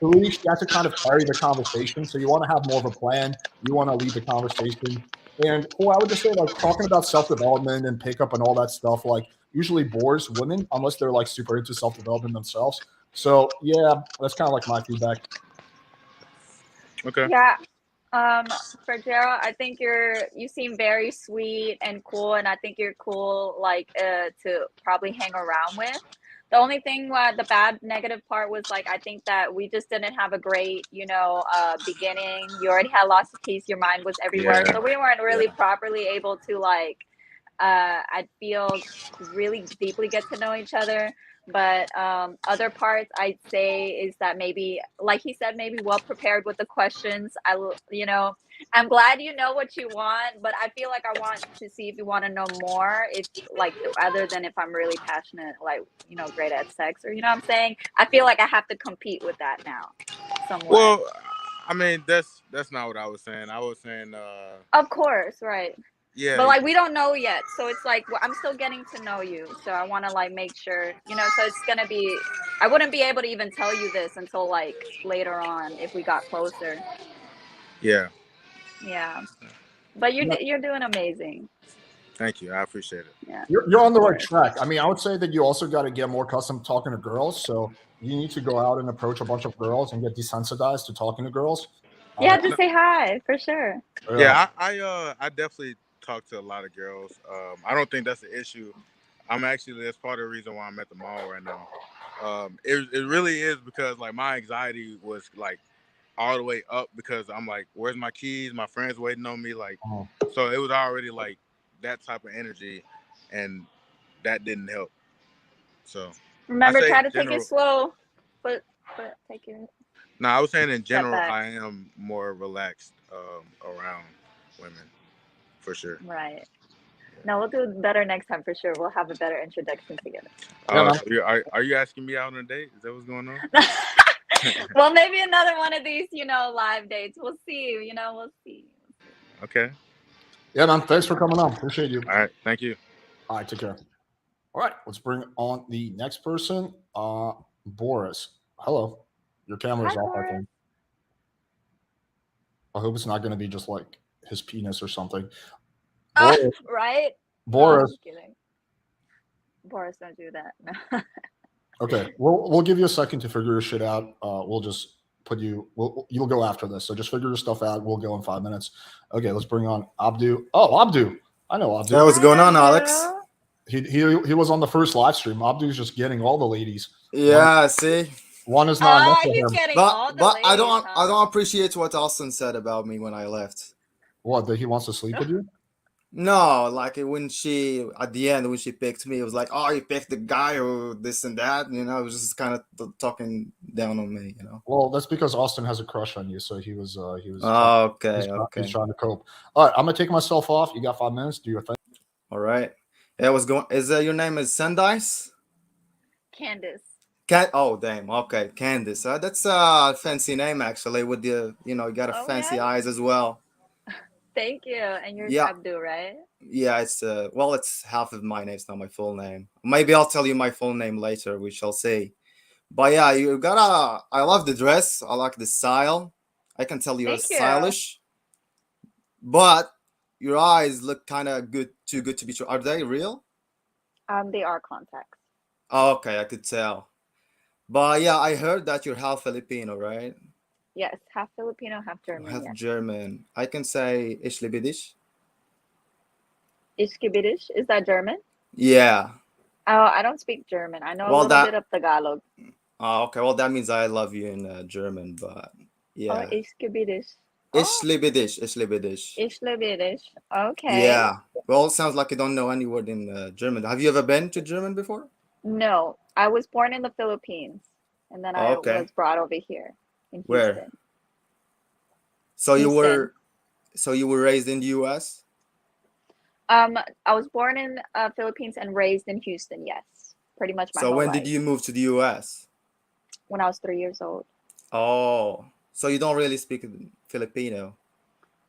Speaker 1: Three, she has to kind of carry the conversation. So you want to have more of a plan. You want to lead the conversation. And four, I would just say like talking about self development and pickup and all that stuff. Like usually bores women unless they're like super into self development themselves. So yeah, that's kind of like my feedback.
Speaker 5: okay,
Speaker 2: Yeah. For Gerald, I think you seem very sweet and cool, and I think you're cool, like, to probably hang around with. The only thing, the bad negative part was like I think that we just didn't have a great, beginning. You already had lots of keys, your mind was everywhere,
Speaker 5: yeah,
Speaker 2: so we weren't really
Speaker 5: yeah.
Speaker 2: properly able to like I feel really deeply get to know each other. But other parts I'd say is that maybe, like he said, maybe well prepared with the questions. I'm glad you know what you want, but I feel like I want to see if you want to know more. If like other than if I'm really passionate, like great at sex, or what I'm saying. I feel like I have to compete with that now, somewhat.
Speaker 5: Well, I mean that's not what I was saying. I was saying,
Speaker 2: Of course, right.
Speaker 5: yeah,
Speaker 2: But like we don't know yet, so it's like I'm still getting to know you. So I want to like make sure, So it's gonna be. I wouldn't be able to even tell you this until like later on if we got closer.
Speaker 5: yeah.
Speaker 2: Yeah, but
Speaker 1: Yeah,
Speaker 2: you're doing amazing.
Speaker 5: Thank you. I appreciate it.
Speaker 2: Yeah,
Speaker 1: you're
Speaker 2: of
Speaker 1: on the right
Speaker 2: course.
Speaker 1: track. I mean, I would say that you also got to get more accustomed to talking to girls. So you need to go out and approach a bunch of girls and get desensitized to talking to girls.
Speaker 2: Yeah,
Speaker 5: No,
Speaker 2: just say hi for sure.
Speaker 1: Yeah.
Speaker 5: yeah, I definitely talk to a lot of girls. I don't think that's the issue. That's part of the reason why I'm at the mall right now. It really is because like my anxiety was like all the way up because I'm like, where's my keys? My friends waiting on me. Like,
Speaker 1: Oh.
Speaker 5: so it was already like that type of energy, and that didn't help. So I
Speaker 2: Remember,
Speaker 5: say
Speaker 2: try
Speaker 5: in
Speaker 2: to take it
Speaker 5: general.
Speaker 2: slow. But take your
Speaker 5: No, I was saying in
Speaker 2: step
Speaker 5: general,
Speaker 2: back.
Speaker 5: I am more relaxed around women for sure.
Speaker 2: Right. No, we'll do better next time for sure. We'll have a better introduction together.
Speaker 1: Yeah, man.
Speaker 5: So are you asking me out on a date? Is that what's going on?
Speaker 2: Well, maybe another one of these, live dates. We'll see. We'll see.
Speaker 5: Okay.
Speaker 1: Yeah, man. Thanks for coming on. Appreciate you.
Speaker 5: All right. Thank you.
Speaker 1: All right, take care. All right, let's bring on the next person. Boris. Hello. Your camera is
Speaker 2: Hi,
Speaker 1: off, I
Speaker 2: Boris.
Speaker 1: think. I hope it's not going to be just like his penis or something. Boris.
Speaker 2: Right?
Speaker 1: Boris.
Speaker 2: No, I'm kidding. Boris, don't do that.
Speaker 1: Okay, we'll give you a second to figure your shit out. We'll just put you. You'll go after this. So just figure your stuff out. We'll go in 5 minutes. Okay, let's bring on Abdu. Oh, Abdu. I know Abdu.
Speaker 6: Hey, what's going on,
Speaker 2: Hi,
Speaker 6: Alex?
Speaker 2: Abdu.
Speaker 1: He was on the first live stream. Abdu's just getting all the ladies.
Speaker 6: Yeah, see,
Speaker 1: One is not enough for
Speaker 2: He's
Speaker 1: him.
Speaker 2: getting all
Speaker 6: but
Speaker 2: the
Speaker 6: I
Speaker 2: ladies,
Speaker 6: don't
Speaker 2: huh?
Speaker 6: appreciate what Austin said about me when I left.
Speaker 1: What? That he wants to sleep with you?
Speaker 6: No, like when she at the end when she picked me, it was like, oh, you picked the guy or this and that. You know, it was just kind of talking down on me. You know.
Speaker 1: Well, that's because Austin has a crush on you, so he was
Speaker 6: Okay,
Speaker 1: he's trying to cope. All right, I'm gonna take myself off. You got 5 minutes. Do your thing.
Speaker 6: all right. Yeah, what's going? Is your name is Sendice?
Speaker 2: Candace.
Speaker 6: Oh, damn. Okay, Candace. That's a fancy name actually. With the you got a
Speaker 2: Oh,
Speaker 6: fancy
Speaker 2: yeah?
Speaker 6: eyes as well.
Speaker 2: Thank you. And you're
Speaker 6: Yeah.
Speaker 2: Abdu, right?
Speaker 6: Yeah, it's it's half of my name. It's not my full name. Maybe I'll tell you my full name later. We shall see. But yeah, you gotta. I love the dress. I like the style. I can tell you're
Speaker 2: Thank you.
Speaker 6: stylish, but your eyes look kind of good, too good to be true. Are they real?
Speaker 2: They are contacts.
Speaker 6: Oh, okay, I could tell. But yeah, I heard that you're half Filipino, right?
Speaker 2: Yes, half Filipino, half German.
Speaker 6: Half
Speaker 2: Yes.
Speaker 6: German. I can say Ich liebe dich.
Speaker 2: Ishkibidish. Is that German?
Speaker 6: Yeah.
Speaker 2: Oh, I don't speak German. I know a
Speaker 6: Well,
Speaker 2: little bit of Tagalog.
Speaker 6: Oh, okay. Well, that means I love you in German, but
Speaker 2: Oh,
Speaker 6: yeah.
Speaker 2: Ishkibidish.
Speaker 6: Ich
Speaker 2: Oh,
Speaker 6: liebe dich. Ich liebe dich.
Speaker 2: Ishlibidish. Okay.
Speaker 6: Yeah. Well, it sounds like you don't know any word in German. Have you ever been to German before?
Speaker 2: No, I was born in the Philippines, and then I
Speaker 6: Okay.
Speaker 2: was brought over here in
Speaker 6: Where?
Speaker 2: Houston.
Speaker 6: So you
Speaker 2: Houston.
Speaker 6: were raised in the US?
Speaker 2: I was born in Philippines and raised in Houston. Yes, pretty much my
Speaker 6: So
Speaker 2: whole
Speaker 6: when
Speaker 2: life.
Speaker 6: did you move to the US?
Speaker 2: When I was 3 years old.
Speaker 6: Oh, so you don't really speak Filipino.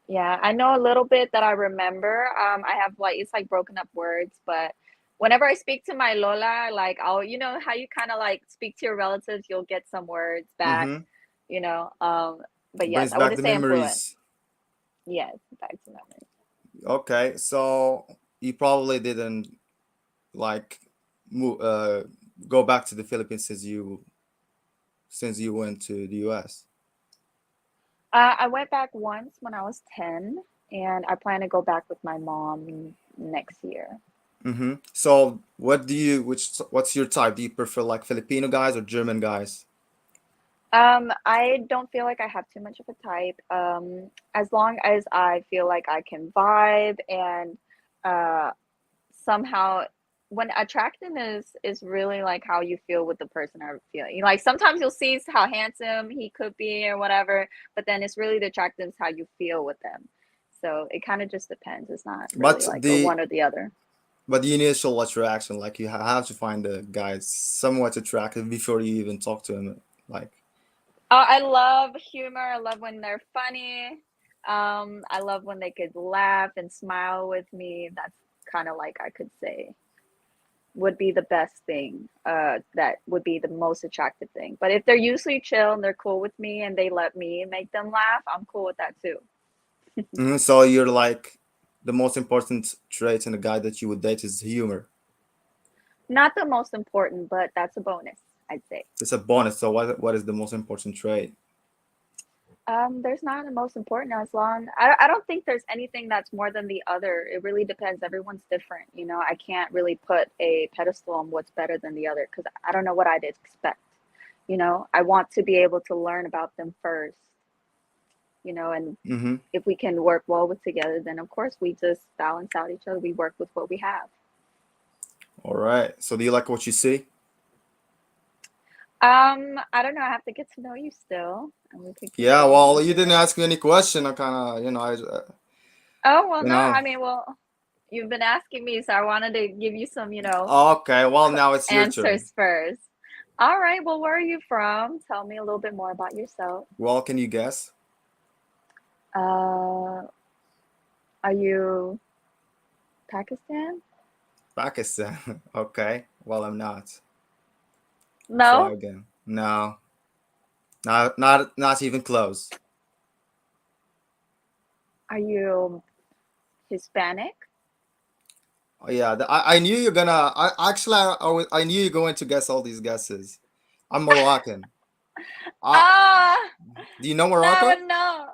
Speaker 2: Yeah, I know a little bit that I remember. I have it's like broken up words, but whenever I speak to my Lola, like how you kind of like speak to your relatives, you'll get some words back,
Speaker 6: Mm-hmm.
Speaker 2: you know. But yes,
Speaker 6: Brings
Speaker 2: I
Speaker 6: back
Speaker 2: wouldn't
Speaker 6: the
Speaker 2: say I'm fluent.
Speaker 6: memories.
Speaker 2: Yes, back to memory.
Speaker 6: Okay, so you probably didn't like move go back to the Philippines since you went to the US.
Speaker 2: I went back once when I was 10, and I plan to go back with my mom next year.
Speaker 6: Mm-hmm. So what's your type? Do you prefer like Filipino guys or German guys?
Speaker 2: I don't feel like I have too much of a type. As long as I feel like I can vibe and somehow when attractiveness is really like how you feel with the person or feeling. Like sometimes you'll see how handsome he could be or whatever, but then it's really the attractiveness how you feel with them. So it kind of just depends. It's not really
Speaker 6: But
Speaker 2: like a one or the other.
Speaker 6: the initial attraction, like you have to find the guy somewhat attractive before you even talk to him. Like,
Speaker 2: I love humor. I love when they're funny. I love when they could laugh and smile with me. That's kind of like I could say would be the best thing. That would be the most attractive thing. But if they're usually chill and they're cool with me and they let me make them laugh, I'm cool with that too.
Speaker 6: so you're like the most important trait in a guy that you would date is humor.
Speaker 2: Not the most important, but that's a bonus, I'd say.
Speaker 6: It's a bonus. So what is the most important trait?
Speaker 2: There's not a most important as long. I don't think there's anything that's more than the other. It really depends. Everyone's different. I can't really put a pedestal on what's better than the other because I don't know what I'd expect. I want to be able to learn about them first. And
Speaker 6: Mm-hmm.
Speaker 2: if we can work well with together, then of course we just balance out each other. We work with what we have.
Speaker 6: All right. So do you like what you see?
Speaker 2: I don't know. I have to get to know you still. And we could keep
Speaker 6: Yeah.
Speaker 2: going
Speaker 6: Well,
Speaker 2: from
Speaker 6: you didn't
Speaker 2: there.
Speaker 6: ask me any question. I kind of,
Speaker 2: Oh, well,
Speaker 6: you
Speaker 2: no.
Speaker 6: know.
Speaker 2: I mean, well, you've been asking me, so I wanted to give you some,
Speaker 6: Okay. Well, now it's your turn.
Speaker 2: answers first. All right. Well, where are you from? Tell me a little bit more about yourself.
Speaker 6: Well, can you guess?
Speaker 2: Uh, are you Pakistan?
Speaker 6: Pakistan. Okay. Well, I'm not. Try
Speaker 2: No.
Speaker 6: again. No. Not even close.
Speaker 2: Are you Hispanic?
Speaker 6: Oh, yeah, I knew you're gonna. I knew you're going to guess all these guesses. I'm Moroccan. Uh,
Speaker 2: Ah,
Speaker 6: do you know
Speaker 2: no,
Speaker 6: Morocco?
Speaker 2: no.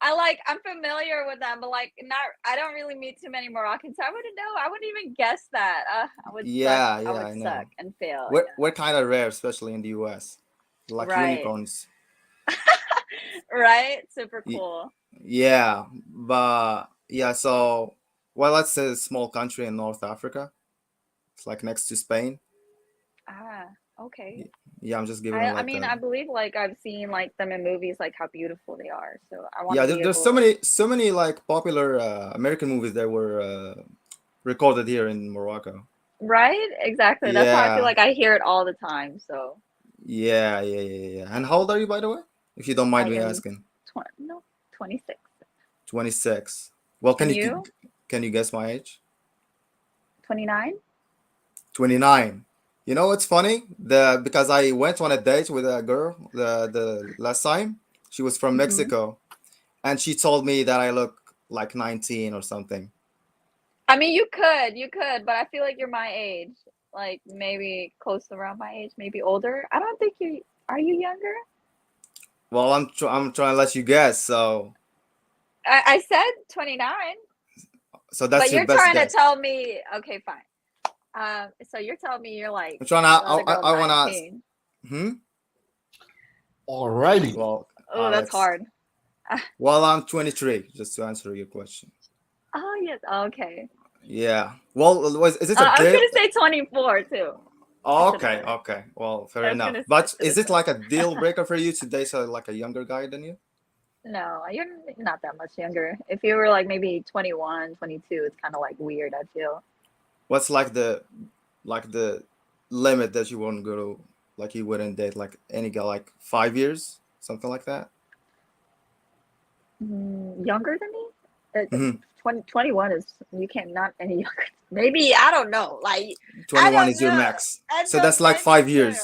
Speaker 2: I'm familiar with them, but like not. I don't really meet too many Moroccans, so I wouldn't know. I wouldn't even guess that. I would suck.
Speaker 6: Yeah,
Speaker 2: I
Speaker 6: yeah,
Speaker 2: would
Speaker 6: I
Speaker 2: suck
Speaker 6: know.
Speaker 2: and fail.
Speaker 6: We're kind of rare, especially in the US. Like
Speaker 2: Right.
Speaker 6: unicorns.
Speaker 2: Right. Super
Speaker 6: Y-
Speaker 2: cool.
Speaker 6: Yeah, but yeah. So, well, that's a small country in North Africa. It's like next to Spain.
Speaker 2: Ah, okay.
Speaker 6: Yeah, I'm just giving
Speaker 2: I
Speaker 6: it
Speaker 2: I
Speaker 6: like
Speaker 2: mean,
Speaker 6: a.
Speaker 2: I believe like I've seen like them in movies, like how beautiful they are. So I want
Speaker 6: Yeah,
Speaker 2: to be
Speaker 6: there's
Speaker 2: able.
Speaker 6: so many like popular American movies that were recorded here in Morocco.
Speaker 2: Right? Exactly. That's why I feel
Speaker 6: Yeah,
Speaker 2: like I hear it all the time. So
Speaker 6: yeah. And how old are you, by the way? If you don't
Speaker 2: I
Speaker 6: mind me
Speaker 2: am
Speaker 6: asking.
Speaker 2: 26.
Speaker 6: 26. Well,
Speaker 2: And you?
Speaker 6: can you guess my age?
Speaker 2: 29?
Speaker 6: 29. You know what's funny? Because I went on a date with a girl the last time. She was from
Speaker 2: Hmm.
Speaker 6: Mexico, and she told me that I look like 19 or something.
Speaker 2: I mean, you could, but I feel like you're my age. Like maybe close around my age, maybe older. I don't think you are you younger?
Speaker 6: Well, I'm trying to let you guess.
Speaker 2: I said 29,
Speaker 6: So that's
Speaker 2: but
Speaker 6: your
Speaker 2: you're
Speaker 6: best
Speaker 2: trying to
Speaker 6: guess.
Speaker 2: tell me, okay, fine. So you're telling me you're like
Speaker 6: I'm trying
Speaker 2: the
Speaker 6: to.
Speaker 2: other girl
Speaker 6: I want to ask.
Speaker 2: 19.
Speaker 6: Hmm.
Speaker 1: Alrighty.
Speaker 6: Well,
Speaker 2: Oh, that's
Speaker 6: Alex.
Speaker 2: hard.
Speaker 6: Well, I'm 23. Just to answer your question.
Speaker 2: Oh, yes. Okay.
Speaker 6: Yeah. Well, is it a
Speaker 2: I was
Speaker 6: deal?
Speaker 2: gonna say 24 too. I should have
Speaker 6: Okay,
Speaker 2: said.
Speaker 6: okay. Well, fair
Speaker 2: I was
Speaker 6: enough.
Speaker 2: gonna. I
Speaker 6: But
Speaker 2: should
Speaker 6: is
Speaker 2: have
Speaker 6: it
Speaker 2: said.
Speaker 6: like a deal breaker for you to date like a younger guy than you?
Speaker 2: No, you're not that much younger. If you were like maybe 21, 22, it's kind of like weird, I feel.
Speaker 6: What's like the limit that you wouldn't go to, like you wouldn't date like any guy, like 5 years, something like that?
Speaker 2: Younger than me?
Speaker 6: Hmm.
Speaker 2: 21 is, you can't, not any younger. Maybe, I don't know. Like, I
Speaker 6: 21
Speaker 2: don't
Speaker 6: is your
Speaker 2: know.
Speaker 6: max. So that's like 5 years.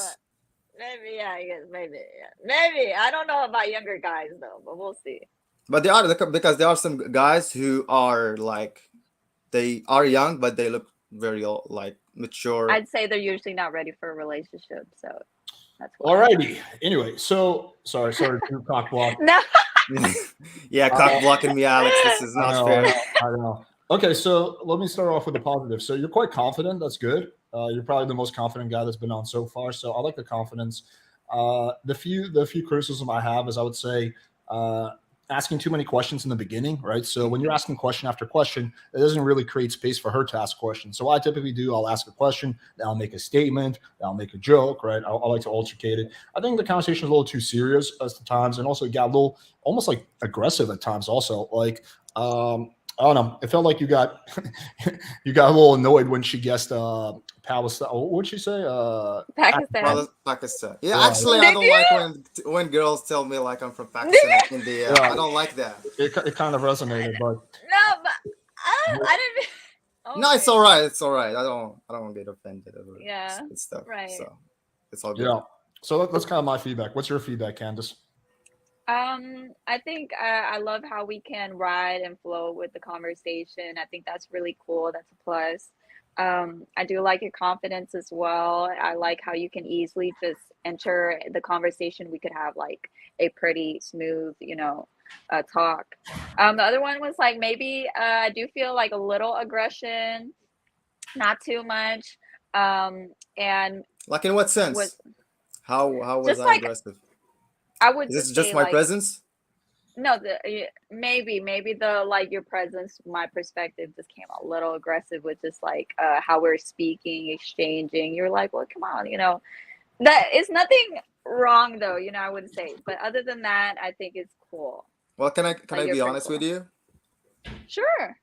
Speaker 2: Maybe, yeah, I guess, maybe, yeah. Maybe. I don't know about younger guys though, but we'll see.
Speaker 6: But there are because there are some guys who are like they are young, but they look very old, like mature.
Speaker 2: I'd say they're usually not ready for a relationship, so that's why.
Speaker 1: Alrighty. Anyway, so sorry to cock block.
Speaker 2: No.
Speaker 6: Yeah, cock blocking me, Alex. This is
Speaker 1: I
Speaker 6: not
Speaker 1: know,
Speaker 6: fair.
Speaker 1: I know. Okay, so let me start off with the positive. So you're quite confident. That's good. You're probably the most confident guy that's been on so far. So I like the confidence. The few criticism I have is I would say asking too many questions in the beginning, right? So when you're asking question after question, it doesn't really create space for her to ask questions. So what I typically do, I'll ask a question, then I'll make a statement, then I'll make a joke, right? I like to altercate it. I think the conversation is a little too serious at times, and also it got a little almost like aggressive at times. Also, like I don't know. It felt like you got you got a little annoyed when she guessed Palestine. What'd she say?
Speaker 2: Pakistan.
Speaker 6: Pakistan. Yeah,
Speaker 1: Yeah.
Speaker 6: actually, I
Speaker 2: Did
Speaker 6: don't
Speaker 2: you?
Speaker 6: like when girls tell me like I'm from
Speaker 2: Did
Speaker 6: Pakistan
Speaker 2: you?
Speaker 6: or India.
Speaker 1: Yeah.
Speaker 6: I don't like that.
Speaker 1: It kind of resonated, but
Speaker 2: No, but I didn't.
Speaker 6: No, it's
Speaker 2: Okay.
Speaker 6: all right. It's all right. I don't get offended over
Speaker 2: Yeah.
Speaker 6: stupid stuff.
Speaker 2: Right.
Speaker 6: So it's all good.
Speaker 1: yeah. So that's kind of my feedback. What's your feedback, Candace?
Speaker 2: I think I love how we can ride and flow with the conversation. I think that's really cool. That's a plus. I do like your confidence as well. I like how you can easily just enter the conversation. We could have like a pretty smooth, talk. The other one was like maybe I do feel like a little aggression, not too much. And
Speaker 6: Like in what
Speaker 2: was
Speaker 6: sense? How was
Speaker 2: just
Speaker 6: I
Speaker 2: like
Speaker 6: aggressive?
Speaker 2: I would
Speaker 6: Is
Speaker 2: just
Speaker 6: this just
Speaker 2: say
Speaker 6: my
Speaker 2: like.
Speaker 6: presence?
Speaker 2: No, maybe the like your presence, my perspective just came a little aggressive with just like how we're speaking, exchanging. You're like, well, come on, that is nothing wrong though, I would say. But other than that, I think it's cool.
Speaker 6: Well, can
Speaker 2: Like
Speaker 6: I
Speaker 2: you're
Speaker 6: be
Speaker 2: pretty
Speaker 6: honest
Speaker 2: cool.
Speaker 6: with you?
Speaker 2: Sure.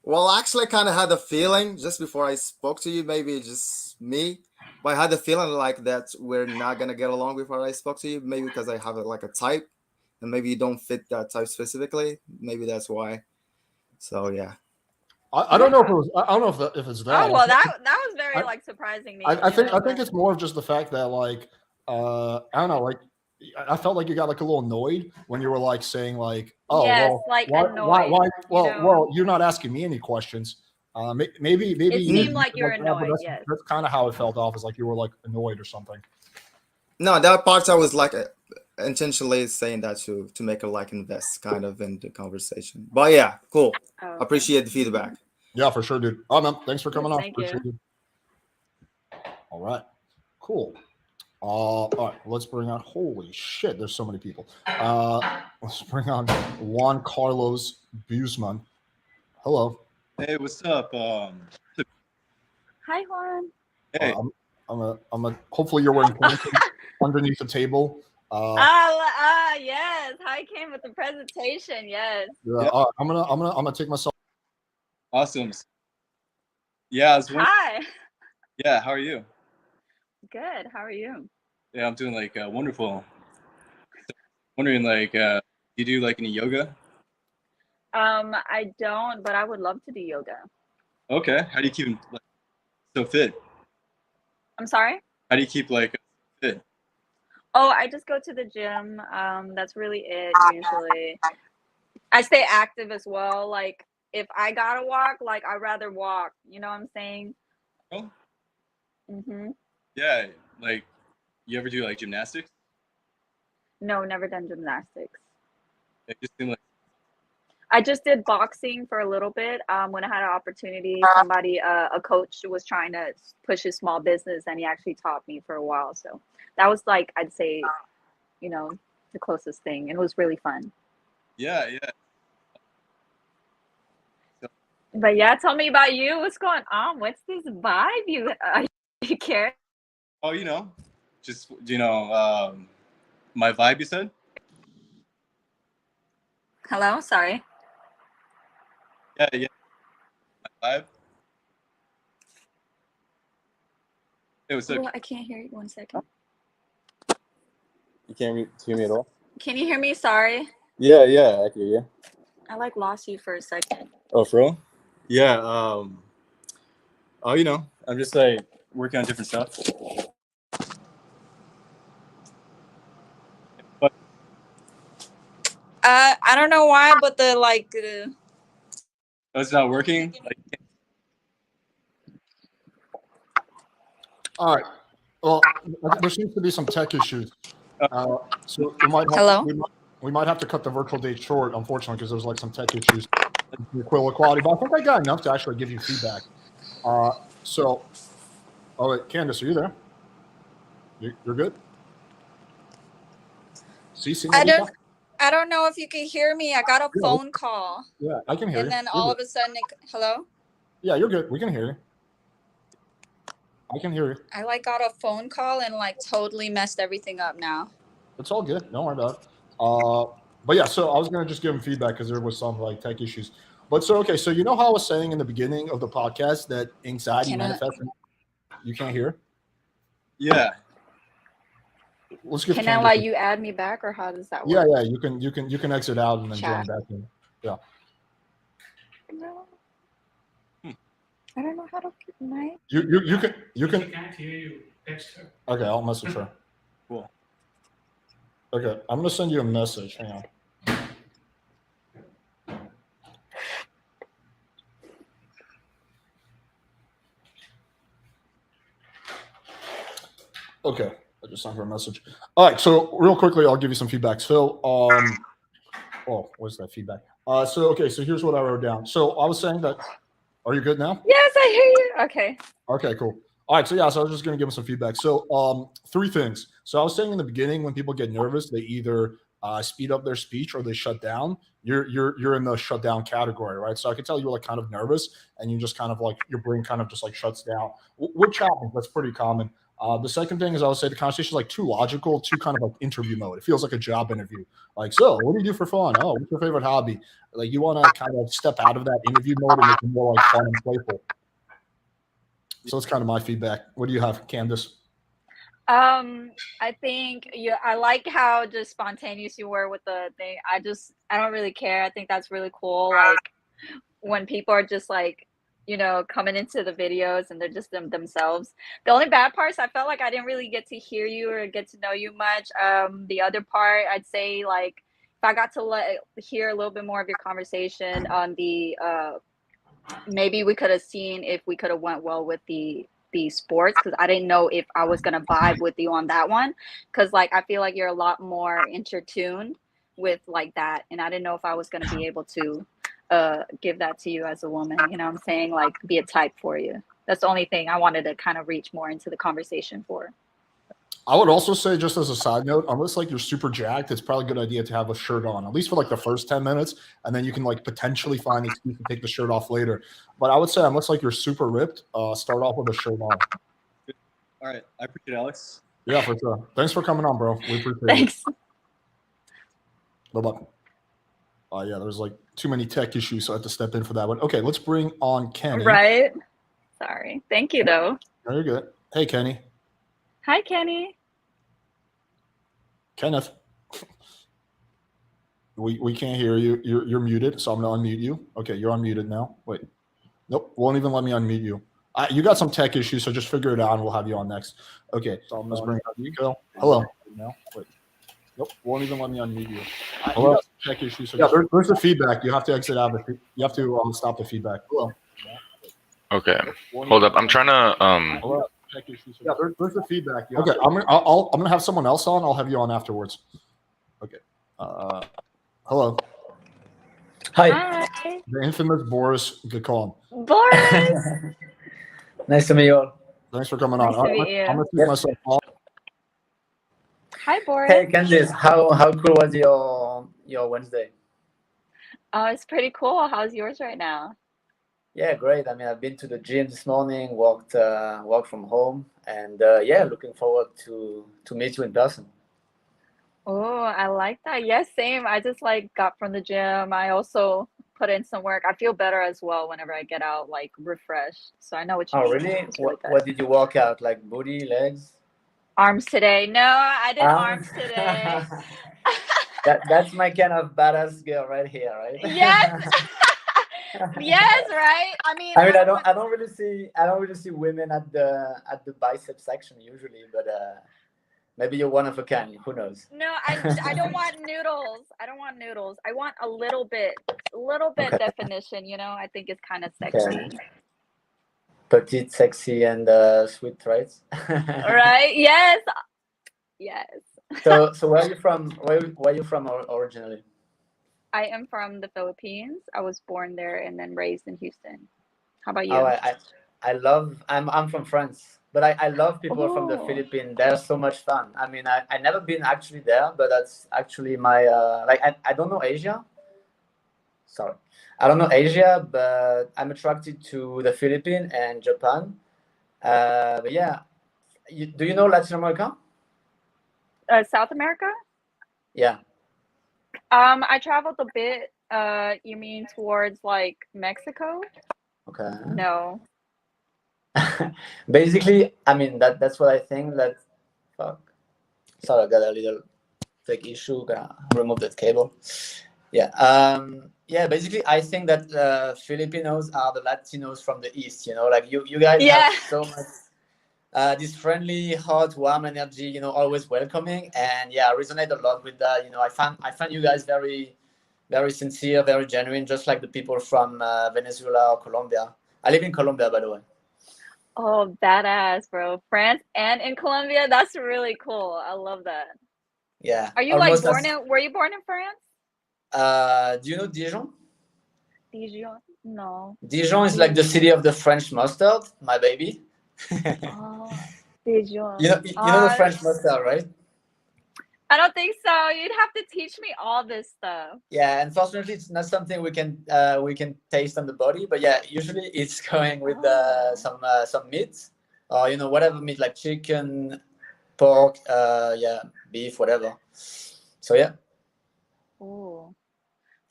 Speaker 6: Well, actually, I kind of had a feeling just before I spoke to you. Maybe just me but I had the feeling like that we're not gonna get along before I spoke to you. Maybe because I have like a type, and maybe you don't fit that type specifically. Maybe that's why. So yeah.
Speaker 1: I don't know if it was. I don't know if it's that.
Speaker 2: Oh well, that was very
Speaker 1: I-
Speaker 2: like surprising me.
Speaker 1: I think
Speaker 2: you know,
Speaker 1: I think it's more of just the fact that like I don't know, like I felt like you got like a little annoyed when you were like saying like, oh
Speaker 2: yes,
Speaker 1: well,
Speaker 2: like
Speaker 1: why
Speaker 2: annoyed.
Speaker 1: well
Speaker 2: you know?
Speaker 1: well you're not asking me any questions. Maybe
Speaker 2: It
Speaker 1: you
Speaker 2: seemed
Speaker 1: didn't
Speaker 2: like
Speaker 1: feel
Speaker 2: you're
Speaker 1: that, but
Speaker 2: annoyed.
Speaker 1: that's,
Speaker 2: Yes.
Speaker 1: that's kind of how it felt off, is like you were like annoyed or something.
Speaker 6: No, that part I was like intentionally saying that to make her like invest kind of in the conversation. But yeah, cool.
Speaker 2: Oh, okay.
Speaker 6: Appreciate the feedback.
Speaker 1: Yeah, for sure, dude. Oh man, thanks for coming on.
Speaker 2: Thank you.
Speaker 1: Appreciate it. All right, cool. All right, let's bring on. Holy shit, there's so many people. Let's bring on Juan Carlos Busman. Hello.
Speaker 7: Hey, what's up?
Speaker 2: Hi, Juan.
Speaker 7: Hey,
Speaker 1: I'm a. Hopefully, you're wearing pants underneath the table.
Speaker 2: Yes. Hi, came with the presentation. Yes.
Speaker 1: Yeah. I'm gonna take myself.
Speaker 7: awesome. Yeah, I was wondering,
Speaker 2: Hi.
Speaker 7: yeah, how are you?
Speaker 2: Good. How are you?
Speaker 7: Yeah, I'm doing like wonderful. Wondering like, you do like any yoga?
Speaker 2: I don't, but I would love to do yoga.
Speaker 7: Okay, how do you keep like so fit?
Speaker 2: I'm sorry?
Speaker 7: How do you keep like fit?
Speaker 2: Oh, I just go to the gym. That's really it usually. I stay active as well. Like if I gotta walk, like I'd rather walk. You know what I'm saying?
Speaker 7: Oh,
Speaker 2: Mm-hmm.
Speaker 7: yeah, like you ever do like gymnastics?
Speaker 2: No, never done gymnastics.
Speaker 7: It just seemed like,
Speaker 2: I just did boxing for a little bit. When I had an opportunity, somebody, a coach was trying to push his small business, and he actually taught me for a while. So that was like, I'd say, you know, the closest thing. It was really fun.
Speaker 7: yeah.
Speaker 2: But yeah, tell me about you. What's going on? What's this vibe you care?
Speaker 7: Oh, just my vibe. You said?
Speaker 2: Hello, sorry.
Speaker 7: Yeah, my vibe. Hey, what's up?
Speaker 2: Oh, I can't hear you. 1 second.
Speaker 7: You can't hear me at all?
Speaker 2: Can you hear me? Sorry,
Speaker 7: Yeah, I can hear you.
Speaker 2: I like lost you for a second.
Speaker 7: Oh, for real? Yeah. I'm just like working on different stuff. But
Speaker 2: I don't know why, but
Speaker 7: it's not working. Like,
Speaker 1: All right. Well, there seems to be some tech issues. So
Speaker 2: Hello?
Speaker 1: we might have to cut the virtual date short, unfortunately, because there's like some tech issues with quality. But I think I got enough to actually give you feedback. Wait, Candace, are you there? You're good?
Speaker 2: I don't know if you can hear me. I got a phone call.
Speaker 1: Yeah, I can hear you.
Speaker 2: And then
Speaker 1: You're
Speaker 2: all
Speaker 1: good.
Speaker 2: of a sudden, hello?
Speaker 1: Yeah, you're good. We can hear you. I can hear you.
Speaker 2: I like got a phone call and like totally messed everything up now.
Speaker 1: It's all good. Don't worry about it. But yeah, so I was gonna just give him feedback because there was some like tech issues. But so okay, so you know how I was saying in the beginning of the podcast that anxiety manifests. You can't hear?
Speaker 7: yeah.
Speaker 1: Let's give
Speaker 2: Can I
Speaker 1: Candace
Speaker 2: let you add me back, or how does that
Speaker 1: Yeah,
Speaker 2: work?
Speaker 1: you can exit out and then
Speaker 2: Chat.
Speaker 1: join back in. Yeah.
Speaker 2: No. I don't know how to keep my.
Speaker 1: You can.
Speaker 8: She can't hear you. Text her.
Speaker 1: Okay, I'll message her.
Speaker 7: Cool.
Speaker 1: Okay, I'm gonna send you a message. Hang on. Okay, I just sent her a message. All right, so real quickly, I'll give you some feedback. So, where's that feedback? So here's what I wrote down. So I was saying that. Are you good now?
Speaker 2: Yes, I hear you. Okay.
Speaker 1: Okay, cool. All right, so I was just gonna give them some feedback. So, 3 things. So I was saying in the beginning, when people get nervous, they either speed up their speech or they shut down. You're in the shutdown category, right? So I could tell you were like kind of nervous, and you just kind of like your brain kind of just like shuts down, which happens. That's pretty common. The second thing is I would say the conversation is like too logical, too kind of like interview mode. It feels like a job interview. Like, so what do you do for fun? Oh, what's your favorite hobby? Like you want to kind of step out of that interview mode and make it more like fun and playful. So it's kind of my feedback. What do you have, Candace?
Speaker 2: I think I like how just spontaneous you were with the thing. I don't really care. I think that's really cool. Like when people are just like, coming into the videos and they're just themselves. The only bad parts, I felt like I didn't really get to hear you or get to know you much. The other part, I'd say like if I got to hear a little bit more of your conversation on the maybe we could have seen if we could have went well with the sports, because I didn't know if I was gonna vibe with you on that one, because like I feel like you're a lot more intertuned with like that, and I didn't know if I was gonna be able to give that to you as a woman, you know what I'm saying, like be a type for you. That's the only thing I wanted to kind of reach more into the conversation for.
Speaker 1: I would also say, just as a side note, unless like you're super jacked, it's probably a good idea to have a shirt on, at least for like the first 10 minutes. And then you can like potentially find an excuse to take the shirt off later. But I would say, unless like you're super ripped, start off with a shirt on.
Speaker 7: All right. I appreciate it, Alex.
Speaker 1: Yeah, for sure. Thanks for coming on, bro. We appreciate
Speaker 2: Thanks.
Speaker 1: it. Bye-bye. Yeah, there's like too many tech issues, so I had to step in for that one. Okay, let's bring on Kenny.
Speaker 2: Right. Sorry. Thank you, though.
Speaker 1: No, you're good. Hey, Kenny.
Speaker 2: Hi, Kenny.
Speaker 1: Kenneth. We can't hear you. You're muted, so I'm gonna unmute you. Okay, you're unmuted now. Wait. Nope, won't even let me unmute you. You got some tech issues, so just figure it out and we'll have you on next. Okay, so let's bring up Nico. Hello. Now, wait. Nope, won't even let me unmute you. Hello. You got some tech issues. So yeah, there's the feedback. You have to exit out. You have to stop the feedback. Hello.
Speaker 9: Okay. Hold up. I'm trying to
Speaker 1: Hello. Yeah, there's the feedback. Okay, I'm gonna have someone else on. I'll have you on afterwards. Okay. Hello.
Speaker 2: Hi.
Speaker 1: The infamous Boris Gakon.
Speaker 2: Boris.
Speaker 10: Nice to meet you all.
Speaker 1: Thanks for coming on.
Speaker 2: Nice to meet you.
Speaker 1: I'm gonna keep myself off.
Speaker 2: Hi, Boris.
Speaker 10: Hey, Candice, how cool was your Wednesday?
Speaker 2: Oh, it's pretty cool. How's yours right now?
Speaker 10: Yeah, great. I mean, I've been to the gym this morning, walked from home, and yeah, looking forward to meet you in person.
Speaker 2: Oh, I like that. Yes, same. I just like got from the gym. I also put in some work. I feel better as well whenever I get out, like refreshed. So I know what you
Speaker 10: Oh,
Speaker 2: mean.
Speaker 10: really?
Speaker 2: It's really good.
Speaker 10: What did you work out? Like booty, legs?
Speaker 2: Arms today. No, I did arms today.
Speaker 10: That's my kind of badass girl right here, right?
Speaker 2: Yes. Yes, right. I mean,
Speaker 10: I don't really see women at the bicep section usually, but maybe you're one of a kind. Who knows?
Speaker 2: No, I don't want noodles. I don't want noodles. I want a little bit
Speaker 10: Okay.
Speaker 2: definition. I think it's kind of sexy.
Speaker 10: Okay. Petite, sexy, and sweet, right?
Speaker 2: Right? Yes. Yes.
Speaker 10: So where are you from? Where are you from originally?
Speaker 2: I am from the Philippines. I was born there and then raised in Houston. How about you?
Speaker 10: Oh, I'm from France, but I love people from the
Speaker 2: Oh.
Speaker 10: Philippines. They're so much fun. I mean, I never been actually there, but that's actually my I don't know Asia. Sorry, I don't know Asia, but I'm attracted to the Philippines and Japan. But yeah, do you know Latin America?
Speaker 2: South America?
Speaker 10: Yeah.
Speaker 2: I traveled a bit. You mean towards like Mexico?
Speaker 10: Okay.
Speaker 2: No.
Speaker 10: Basically, I mean that's what I think. That fuck. Sorry, I got a little tech issue. Gonna remove that cable. Yeah. Yeah. Basically, I think that Filipinos are the Latinos from the East. Like you guys
Speaker 2: Yeah.
Speaker 10: have so much this friendly, hot, warm energy. Always welcoming, and yeah, I resonate a lot with that. I find you guys very, very sincere, very genuine, just like the people from Venezuela or Colombia. I live in Colombia, by the way.
Speaker 2: Oh, badass, bro. France and in Colombia? That's really cool. I love that.
Speaker 10: Yeah.
Speaker 2: Are you like
Speaker 10: Almost
Speaker 2: were you born in France?
Speaker 10: do you know Dijon?
Speaker 2: Dijon? No.
Speaker 10: Dijon is like the city of the French mustard, my baby.
Speaker 2: Oh, Dijon.
Speaker 10: You know the French mustard, right?
Speaker 2: I don't think so. You'd have to teach me all this stuff.
Speaker 10: Yeah, unfortunately, it's not something we can taste on the body, but yeah, usually it's going with some meat, or whatever meat, like chicken, pork, beef, whatever. So yeah.
Speaker 2: Ooh,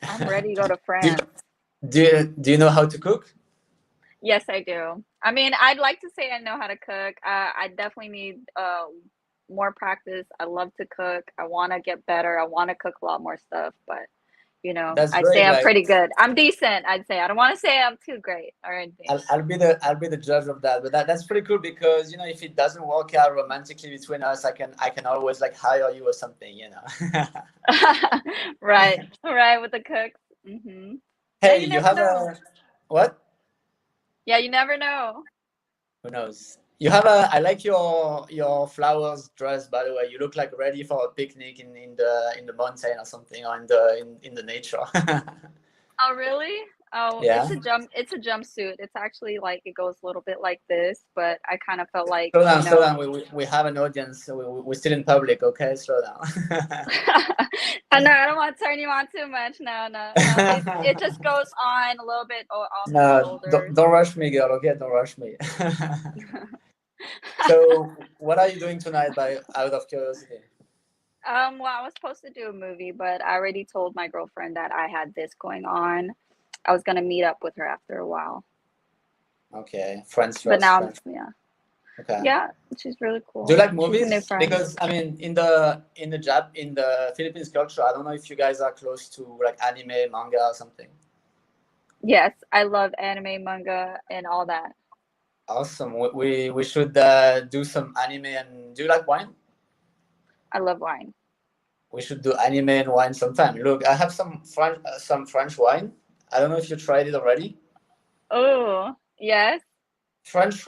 Speaker 2: I'm ready to go to France.
Speaker 10: Do you know how to cook?
Speaker 2: Yes, I do. I mean, I'd like to say I know how to cook. I definitely need more practice. I love to cook. I want to get better. I want to cook a lot more stuff, but you know,
Speaker 10: That's
Speaker 2: I'd
Speaker 10: great.
Speaker 2: say I'm
Speaker 10: Like
Speaker 2: pretty good. I'm decent, I'd say. I don't want to say I'm too great or anything.
Speaker 10: I'll be the judge of that. But that's pretty cool because if it doesn't work out romantically between us, I can always like hire you or something.
Speaker 2: Right, right, with the cooks. Yeah,
Speaker 10: Hey,
Speaker 2: you
Speaker 10: you
Speaker 2: never
Speaker 10: have
Speaker 2: know.
Speaker 10: a what?
Speaker 2: Yeah, you never know.
Speaker 10: Who knows? You have a. I like your flowers dress. By the way, you look like ready for a picnic in the mountain or something, or in the nature.
Speaker 2: Oh, really? Oh,
Speaker 10: Yeah.
Speaker 2: it's a jumpsuit. It's actually like it goes a little bit like this, but I kind of felt like,
Speaker 10: Slow down, slow down. We have an audience. We're still in public. Okay, slow down.
Speaker 2: I know I don't want to turn you on too much. No. It just goes on a little bit off the
Speaker 10: No,
Speaker 2: shoulders.
Speaker 10: don't rush me, girl. Okay, don't rush me. So, what are you doing tonight? Out of curiosity.
Speaker 2: Well, I was supposed to do a movie, but I already told my girlfriend that I had this going on. I was gonna meet up with her after a while.
Speaker 10: Okay, friends
Speaker 2: But
Speaker 10: first.
Speaker 2: now,
Speaker 10: Friends.
Speaker 2: yeah,
Speaker 10: Okay.
Speaker 2: she's really cool.
Speaker 10: Do you like
Speaker 2: She's a new
Speaker 10: movies?
Speaker 2: friend.
Speaker 10: Because I mean, in the Philippines culture, I don't know if you guys are close to like anime, manga, or something.
Speaker 2: Yes, I love anime, manga, and all that.
Speaker 10: Awesome. We should do some anime. And do you like wine?
Speaker 2: I love wine.
Speaker 10: We should do anime and wine sometime. Look, I have some French wine. I don't know if you tried it already.
Speaker 2: Oh, yes.
Speaker 10: French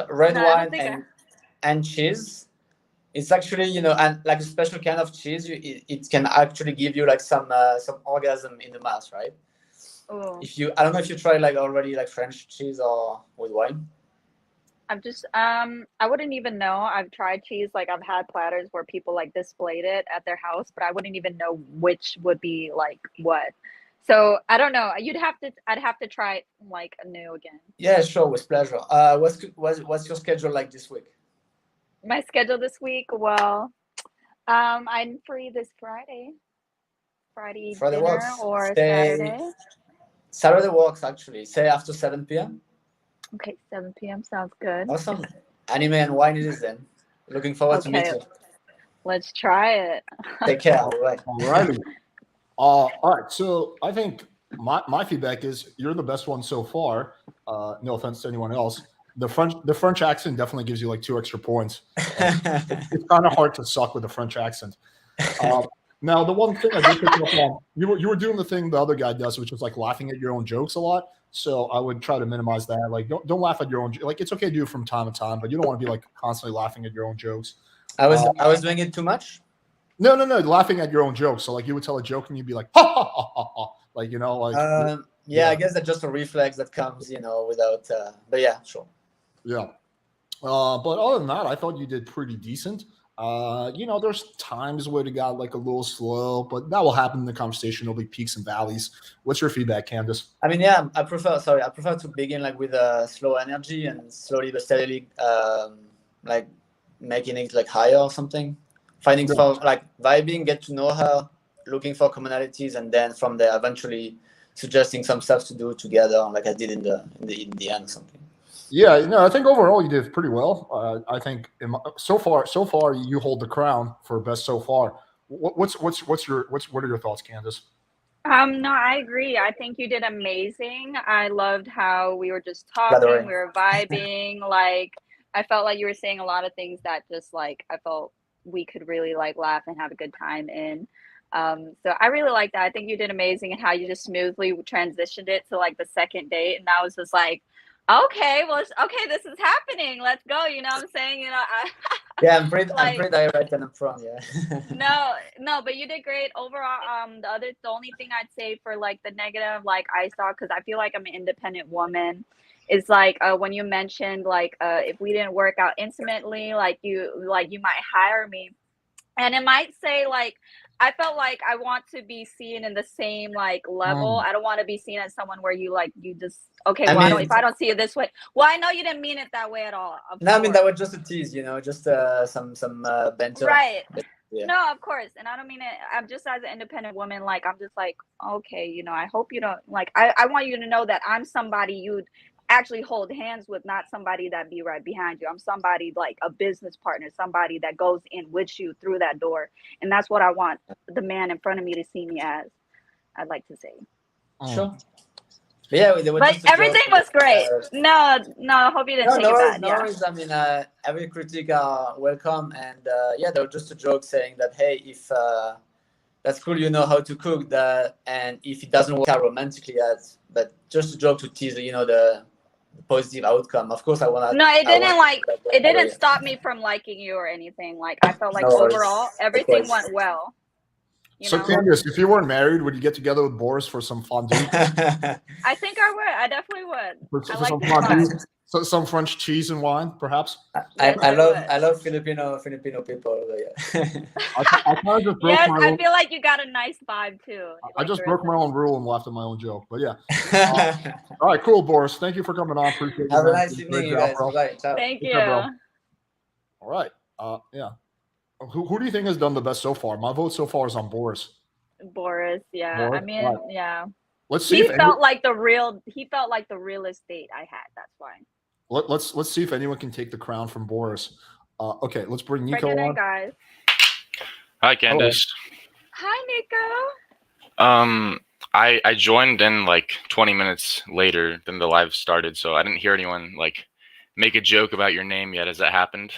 Speaker 10: red
Speaker 2: No, I
Speaker 10: wine
Speaker 2: don't think
Speaker 10: and cheese. It's actually and like a special kind of cheese. It can actually give you like some orgasm in the mouth, right?
Speaker 2: Oh,
Speaker 10: I don't know if you tried like already like French cheese or with wine.
Speaker 2: I've just I wouldn't even know. I've tried cheese, like I've had platters where people like displayed it at their house, but I wouldn't even know which would be like what. So I don't know. I'd have to try it like anew again.
Speaker 10: Yeah, sure, with pleasure. What's your schedule like this week?
Speaker 2: My schedule this week, well, I'm free this Friday. Friday dinner
Speaker 10: works.
Speaker 2: or
Speaker 10: Say
Speaker 2: Saturday.
Speaker 10: Saturday works actually. Say after 7 p.m.
Speaker 2: Okay, 7 p.m. sounds good.
Speaker 10: Awesome. Anime and wine it is then. Looking forward to meet
Speaker 2: Okay,
Speaker 10: you.
Speaker 2: let's try it.
Speaker 10: Take care. Bye.
Speaker 1: Alrighty. All right. So I think my feedback is you're the best one so far. No offense to anyone else. The French accent definitely gives you like 2 extra points. It's kind of hard to suck with a French accent. Now, the one thing I did pick up on, you were doing the thing the other guy does, which is like laughing at your own jokes a lot. So I would try to minimize that. Like, don't laugh at your own. Like, it's okay to do it from time to time, but you don't want to be like constantly laughing at your own jokes.
Speaker 10: I was doing it too much.
Speaker 1: No, laughing at your own jokes. So like, you would tell a joke and you'd be like, ha ha ha ha ha, like like.
Speaker 10: Yeah, I guess that's just a reflex that comes, without. But yeah, sure.
Speaker 1: Yeah. But other than that, I thought you did pretty decent. There's times where it got like a little slow, but that will happen in the conversation. There'll be peaks and valleys. What's your feedback, Candace?
Speaker 10: I mean, yeah, I prefer to begin like with a slow energy and slowly but steadily, like making it like higher or something. Finding for like vibing, get to know her, looking for commonalities, and then from there eventually suggesting some stuff to do together, like I did in the end or something.
Speaker 1: Yeah, I think overall you did pretty well. I think so far you hold the crown for best so far. What are your thoughts, Candace?
Speaker 2: No, I agree. I think you did amazing. I loved how we were just talking,
Speaker 10: Flattering.
Speaker 2: we were vibing. Like, I felt like you were saying a lot of things that just like I felt we could really like laugh and have a good time in. So I really like that. I think you did amazing, and how you just smoothly transitioned it to like the second date, and I was just like, okay, well, okay, this is happening. Let's go. You know what I'm saying?
Speaker 10: Yeah, I'm pretty
Speaker 2: like,
Speaker 10: direct and upfront. Yeah.
Speaker 2: no, but you did great overall. The only thing I'd say for like the negative, like I saw, because I feel like I'm an independent woman, is like when you mentioned like if we didn't work out intimately, like you might hire me, and it might say like I felt like I want to be seen in the same like level. I don't want to be seen as someone where you just okay. Well, if I don't see it this way, well, I know you didn't mean it that way at all.
Speaker 10: No, I mean that was just a tease, just some banter.
Speaker 2: Right.
Speaker 10: Yeah.
Speaker 2: No, of course, and I don't mean it. I'm just as an independent woman, like I'm just like okay, I hope you don't like. I want you to know that I'm somebody actually hold hands with, not somebody that be right behind you. I'm somebody like a business partner, somebody that goes in with you through that door. And that's what I want the man in front of me to see me as, I'd like to say.
Speaker 10: Sure. But yeah, they were
Speaker 2: But
Speaker 10: just a
Speaker 2: everything
Speaker 10: joke.
Speaker 2: was great. No, I hope you didn't take
Speaker 10: no
Speaker 2: it
Speaker 10: worries,
Speaker 2: bad.
Speaker 10: no
Speaker 2: Yeah.
Speaker 10: worries. I mean, every critique are welcome, and yeah, they were just a joke saying that, hey, if that's cool, you know how to cook that, and if it doesn't work out romantically, but just a joke to tease, the positive outcome. Of course, I want to.
Speaker 2: No, it didn't stop me from liking you or anything. Like, I felt like
Speaker 10: No worries.
Speaker 2: overall everything went well.
Speaker 1: So Candice, if you weren't married, would you get together with Boris for some fondue?
Speaker 2: I think I would. I definitely would.
Speaker 1: For
Speaker 2: I like
Speaker 1: some
Speaker 2: this
Speaker 1: fondue,
Speaker 2: vibe.
Speaker 1: some French cheese and wine, perhaps.
Speaker 10: I love Filipino people. Yeah.
Speaker 1: I kind of just broke
Speaker 2: Yes,
Speaker 1: my
Speaker 2: I
Speaker 1: own,
Speaker 2: feel like you got a nice vibe too.
Speaker 1: I
Speaker 2: Like,
Speaker 1: just
Speaker 2: there
Speaker 1: broke
Speaker 2: is
Speaker 1: my own rule and laughed at my own joke. But yeah. All right, cool, Boris. Thank you for coming on. Appreciate you.
Speaker 10: Have a
Speaker 1: man.
Speaker 10: nice evening, you guys. Bye. Ciao.
Speaker 2: Thank
Speaker 1: Take
Speaker 2: you.
Speaker 1: care, bro. All right. Yeah. Who do you think has done the best so far? My vote so far is on Boris.
Speaker 2: Boris, yeah.
Speaker 1: Boris?
Speaker 2: I mean,
Speaker 1: All right.
Speaker 2: yeah.
Speaker 1: Let's see
Speaker 2: He
Speaker 1: if
Speaker 2: felt like the real estate I had. That's why.
Speaker 1: let's see if anyone can take the crown from Boris. Okay, let's bring Nico
Speaker 2: Bring it in,
Speaker 1: on.
Speaker 2: guys.
Speaker 9: Hi, Candice.
Speaker 2: Hi, Nico.
Speaker 9: I joined in like 20 minutes later than the live started, so I didn't hear anyone like make a joke about your name yet. Has that happened?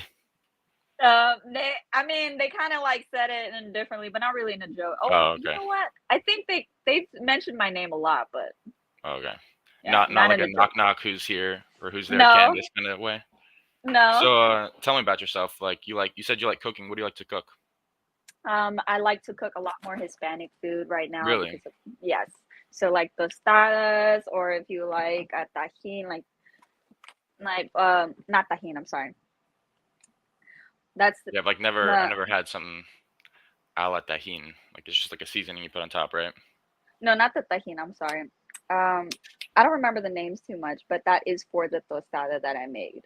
Speaker 2: They kind of like said it differently, but not really in a joke.
Speaker 9: Oh, okay.
Speaker 2: You know what? I think they've mentioned my name a lot, but
Speaker 9: Okay.
Speaker 2: yeah,
Speaker 9: not like
Speaker 2: in
Speaker 9: a
Speaker 2: joke.
Speaker 9: knock knock who's here or who's there,
Speaker 2: No.
Speaker 9: Candice kind of way.
Speaker 2: No.
Speaker 9: So tell me about yourself. You said you like cooking. What do you like to cook?
Speaker 2: I like to cook a lot more Hispanic food right now.
Speaker 9: Really?
Speaker 2: Yes. So like tostadas, or if you like a tajin, not tajin. I'm sorry. That's
Speaker 9: Yeah, I've never had something a la tajin. Like it's just like a seasoning you put on top, right?
Speaker 2: No, not the tajin. I'm sorry. I don't remember the names too much, but that is for the tostada that I made.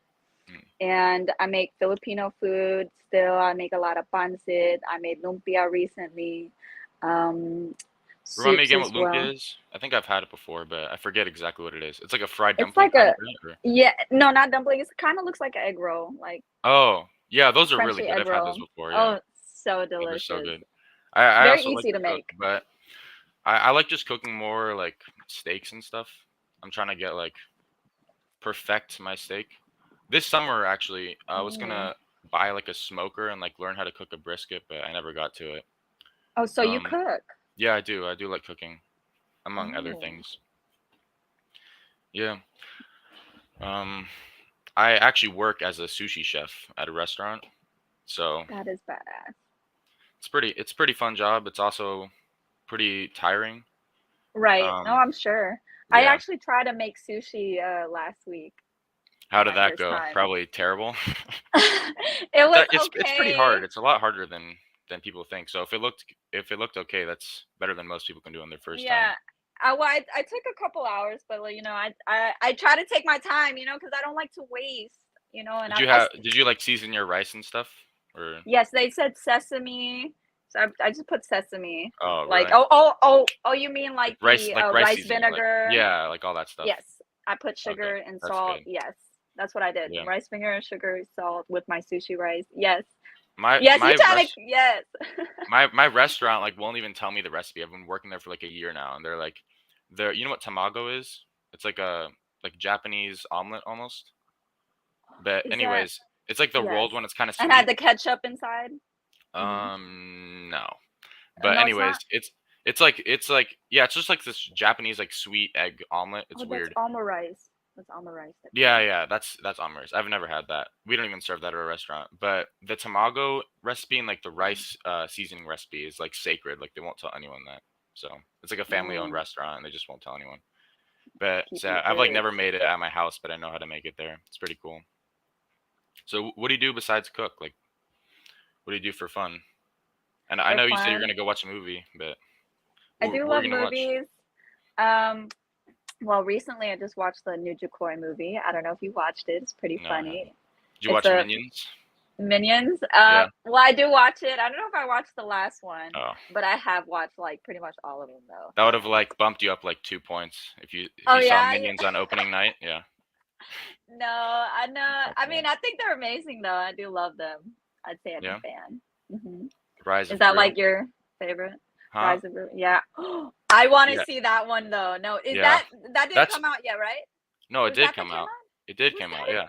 Speaker 2: And I make Filipino food still. I make a lot of pancit. I made lumpia recently.
Speaker 9: Remind me again what
Speaker 2: Soups as well.
Speaker 9: lumpia is. I think I've had it before, but I forget exactly what it is. It's like a fried
Speaker 2: It's
Speaker 9: dumpling.
Speaker 2: like a
Speaker 9: or?
Speaker 2: yeah, no, not dumpling. It kind of looks like an egg roll, like
Speaker 9: Oh, yeah, those are really
Speaker 2: crunchy
Speaker 9: good.
Speaker 2: egg
Speaker 9: I've had
Speaker 2: roll.
Speaker 9: those before. Yeah.
Speaker 2: Oh, so
Speaker 9: Those
Speaker 2: delicious.
Speaker 9: are so good. I
Speaker 2: Very
Speaker 9: also like
Speaker 2: easy to
Speaker 9: cook,
Speaker 2: make.
Speaker 9: but I like just cooking more like steaks and stuff. I'm trying to get like perfect my steak. This summer, actually, I was gonna buy like a smoker and like learn how to cook a brisket, but I never got to it.
Speaker 2: Oh, so you cook?
Speaker 9: Yeah, I do. I do like cooking, among other
Speaker 2: Oh.
Speaker 9: things. Yeah. I actually work as a sushi chef at a restaurant, so
Speaker 2: That is badass.
Speaker 9: it's pretty fun job. It's also pretty tiring.
Speaker 2: Right. No, I'm sure. I
Speaker 9: yeah.
Speaker 2: actually tried to make sushi last week.
Speaker 9: How did
Speaker 2: my
Speaker 9: that
Speaker 2: first
Speaker 9: go?
Speaker 2: time.
Speaker 9: Probably terrible.
Speaker 2: It was
Speaker 9: It's pretty hard.
Speaker 2: okay.
Speaker 9: It's a lot harder than people think. So if it looked okay, that's better than most people can do on their first
Speaker 2: Yeah.
Speaker 9: time.
Speaker 2: I took a couple hours, but like, I try to take my time, because I don't like to waste, and
Speaker 9: Did you like season your rice and stuff? Or
Speaker 2: yes, they said sesame. So I just put sesame.
Speaker 9: oh,
Speaker 2: Like
Speaker 9: really?
Speaker 2: oh, you mean like
Speaker 9: rice
Speaker 2: the
Speaker 9: rice
Speaker 2: rice
Speaker 9: seasoning,
Speaker 2: vinegar?
Speaker 9: yeah, like all that stuff.
Speaker 2: Yes, I put sugar and
Speaker 9: that's
Speaker 2: salt.
Speaker 9: good.
Speaker 2: Yes, that's what I did.
Speaker 9: Yeah.
Speaker 2: Rice vinegar, sugar, salt with my sushi rice. Yes.
Speaker 9: My
Speaker 2: Yes,
Speaker 9: my
Speaker 2: you try
Speaker 9: res-
Speaker 2: to. Yes.
Speaker 9: my restaurant like won't even tell me the recipe. I've been working there for like a year now, and you know what tamago is? It's like a Japanese omelet almost. But
Speaker 2: Is
Speaker 9: anyways, it's like the rolled
Speaker 2: yes.
Speaker 9: one. It's kind of sweet.
Speaker 2: And had the ketchup inside.
Speaker 9: No. But
Speaker 2: No,
Speaker 9: anyways, it's like yeah, it's just like this Japanese like sweet egg omelet. It's weird.
Speaker 2: That's alma rice. That's alma rice.
Speaker 9: Yeah, that's omelets. I've never had that. We don't even serve that at a restaurant. But the tamago recipe and like the rice seasoning recipe is like sacred. Like they won't tell anyone that. So it's like a family-owned restaurant, and they just won't tell anyone. But so I've like never made it at my house, but I know how to make it there. It's pretty cool. So what do you do besides cook? Like, what do you do for fun? And I know you said you're gonna go watch a movie, but
Speaker 2: I do love movies. Well, recently I just watched the new Jokoi movie. I don't know if you watched it. It's pretty funny.
Speaker 9: Did you watch Minions?
Speaker 2: Minions?
Speaker 9: Yeah.
Speaker 2: Well, I do watch it. I don't know if I watched the last one,
Speaker 9: Oh.
Speaker 2: but I have watched like pretty much all of them though.
Speaker 9: That would have like bumped you up like 2 points if you
Speaker 2: Oh,
Speaker 9: saw
Speaker 2: yeah,
Speaker 9: Minions on opening night. Yeah.
Speaker 2: No, I know. I mean, I think they're amazing though. I do love them. I'd say I'm
Speaker 9: Yeah.
Speaker 2: a fan.
Speaker 9: Rise
Speaker 2: Is
Speaker 9: of
Speaker 2: that
Speaker 9: Gru.
Speaker 2: like your favorite?
Speaker 9: Huh?
Speaker 2: Rise of Gru? Yeah. I want to
Speaker 9: Yeah.
Speaker 2: see that one though. No, is
Speaker 9: Yeah.
Speaker 2: that didn't
Speaker 9: That's-
Speaker 2: come out yet, right?
Speaker 9: No, it
Speaker 2: Was
Speaker 9: did
Speaker 2: that that
Speaker 9: come
Speaker 2: came
Speaker 9: out.
Speaker 2: out?
Speaker 9: It did
Speaker 2: Was
Speaker 9: come
Speaker 2: that
Speaker 9: out.
Speaker 2: it?
Speaker 9: Yeah.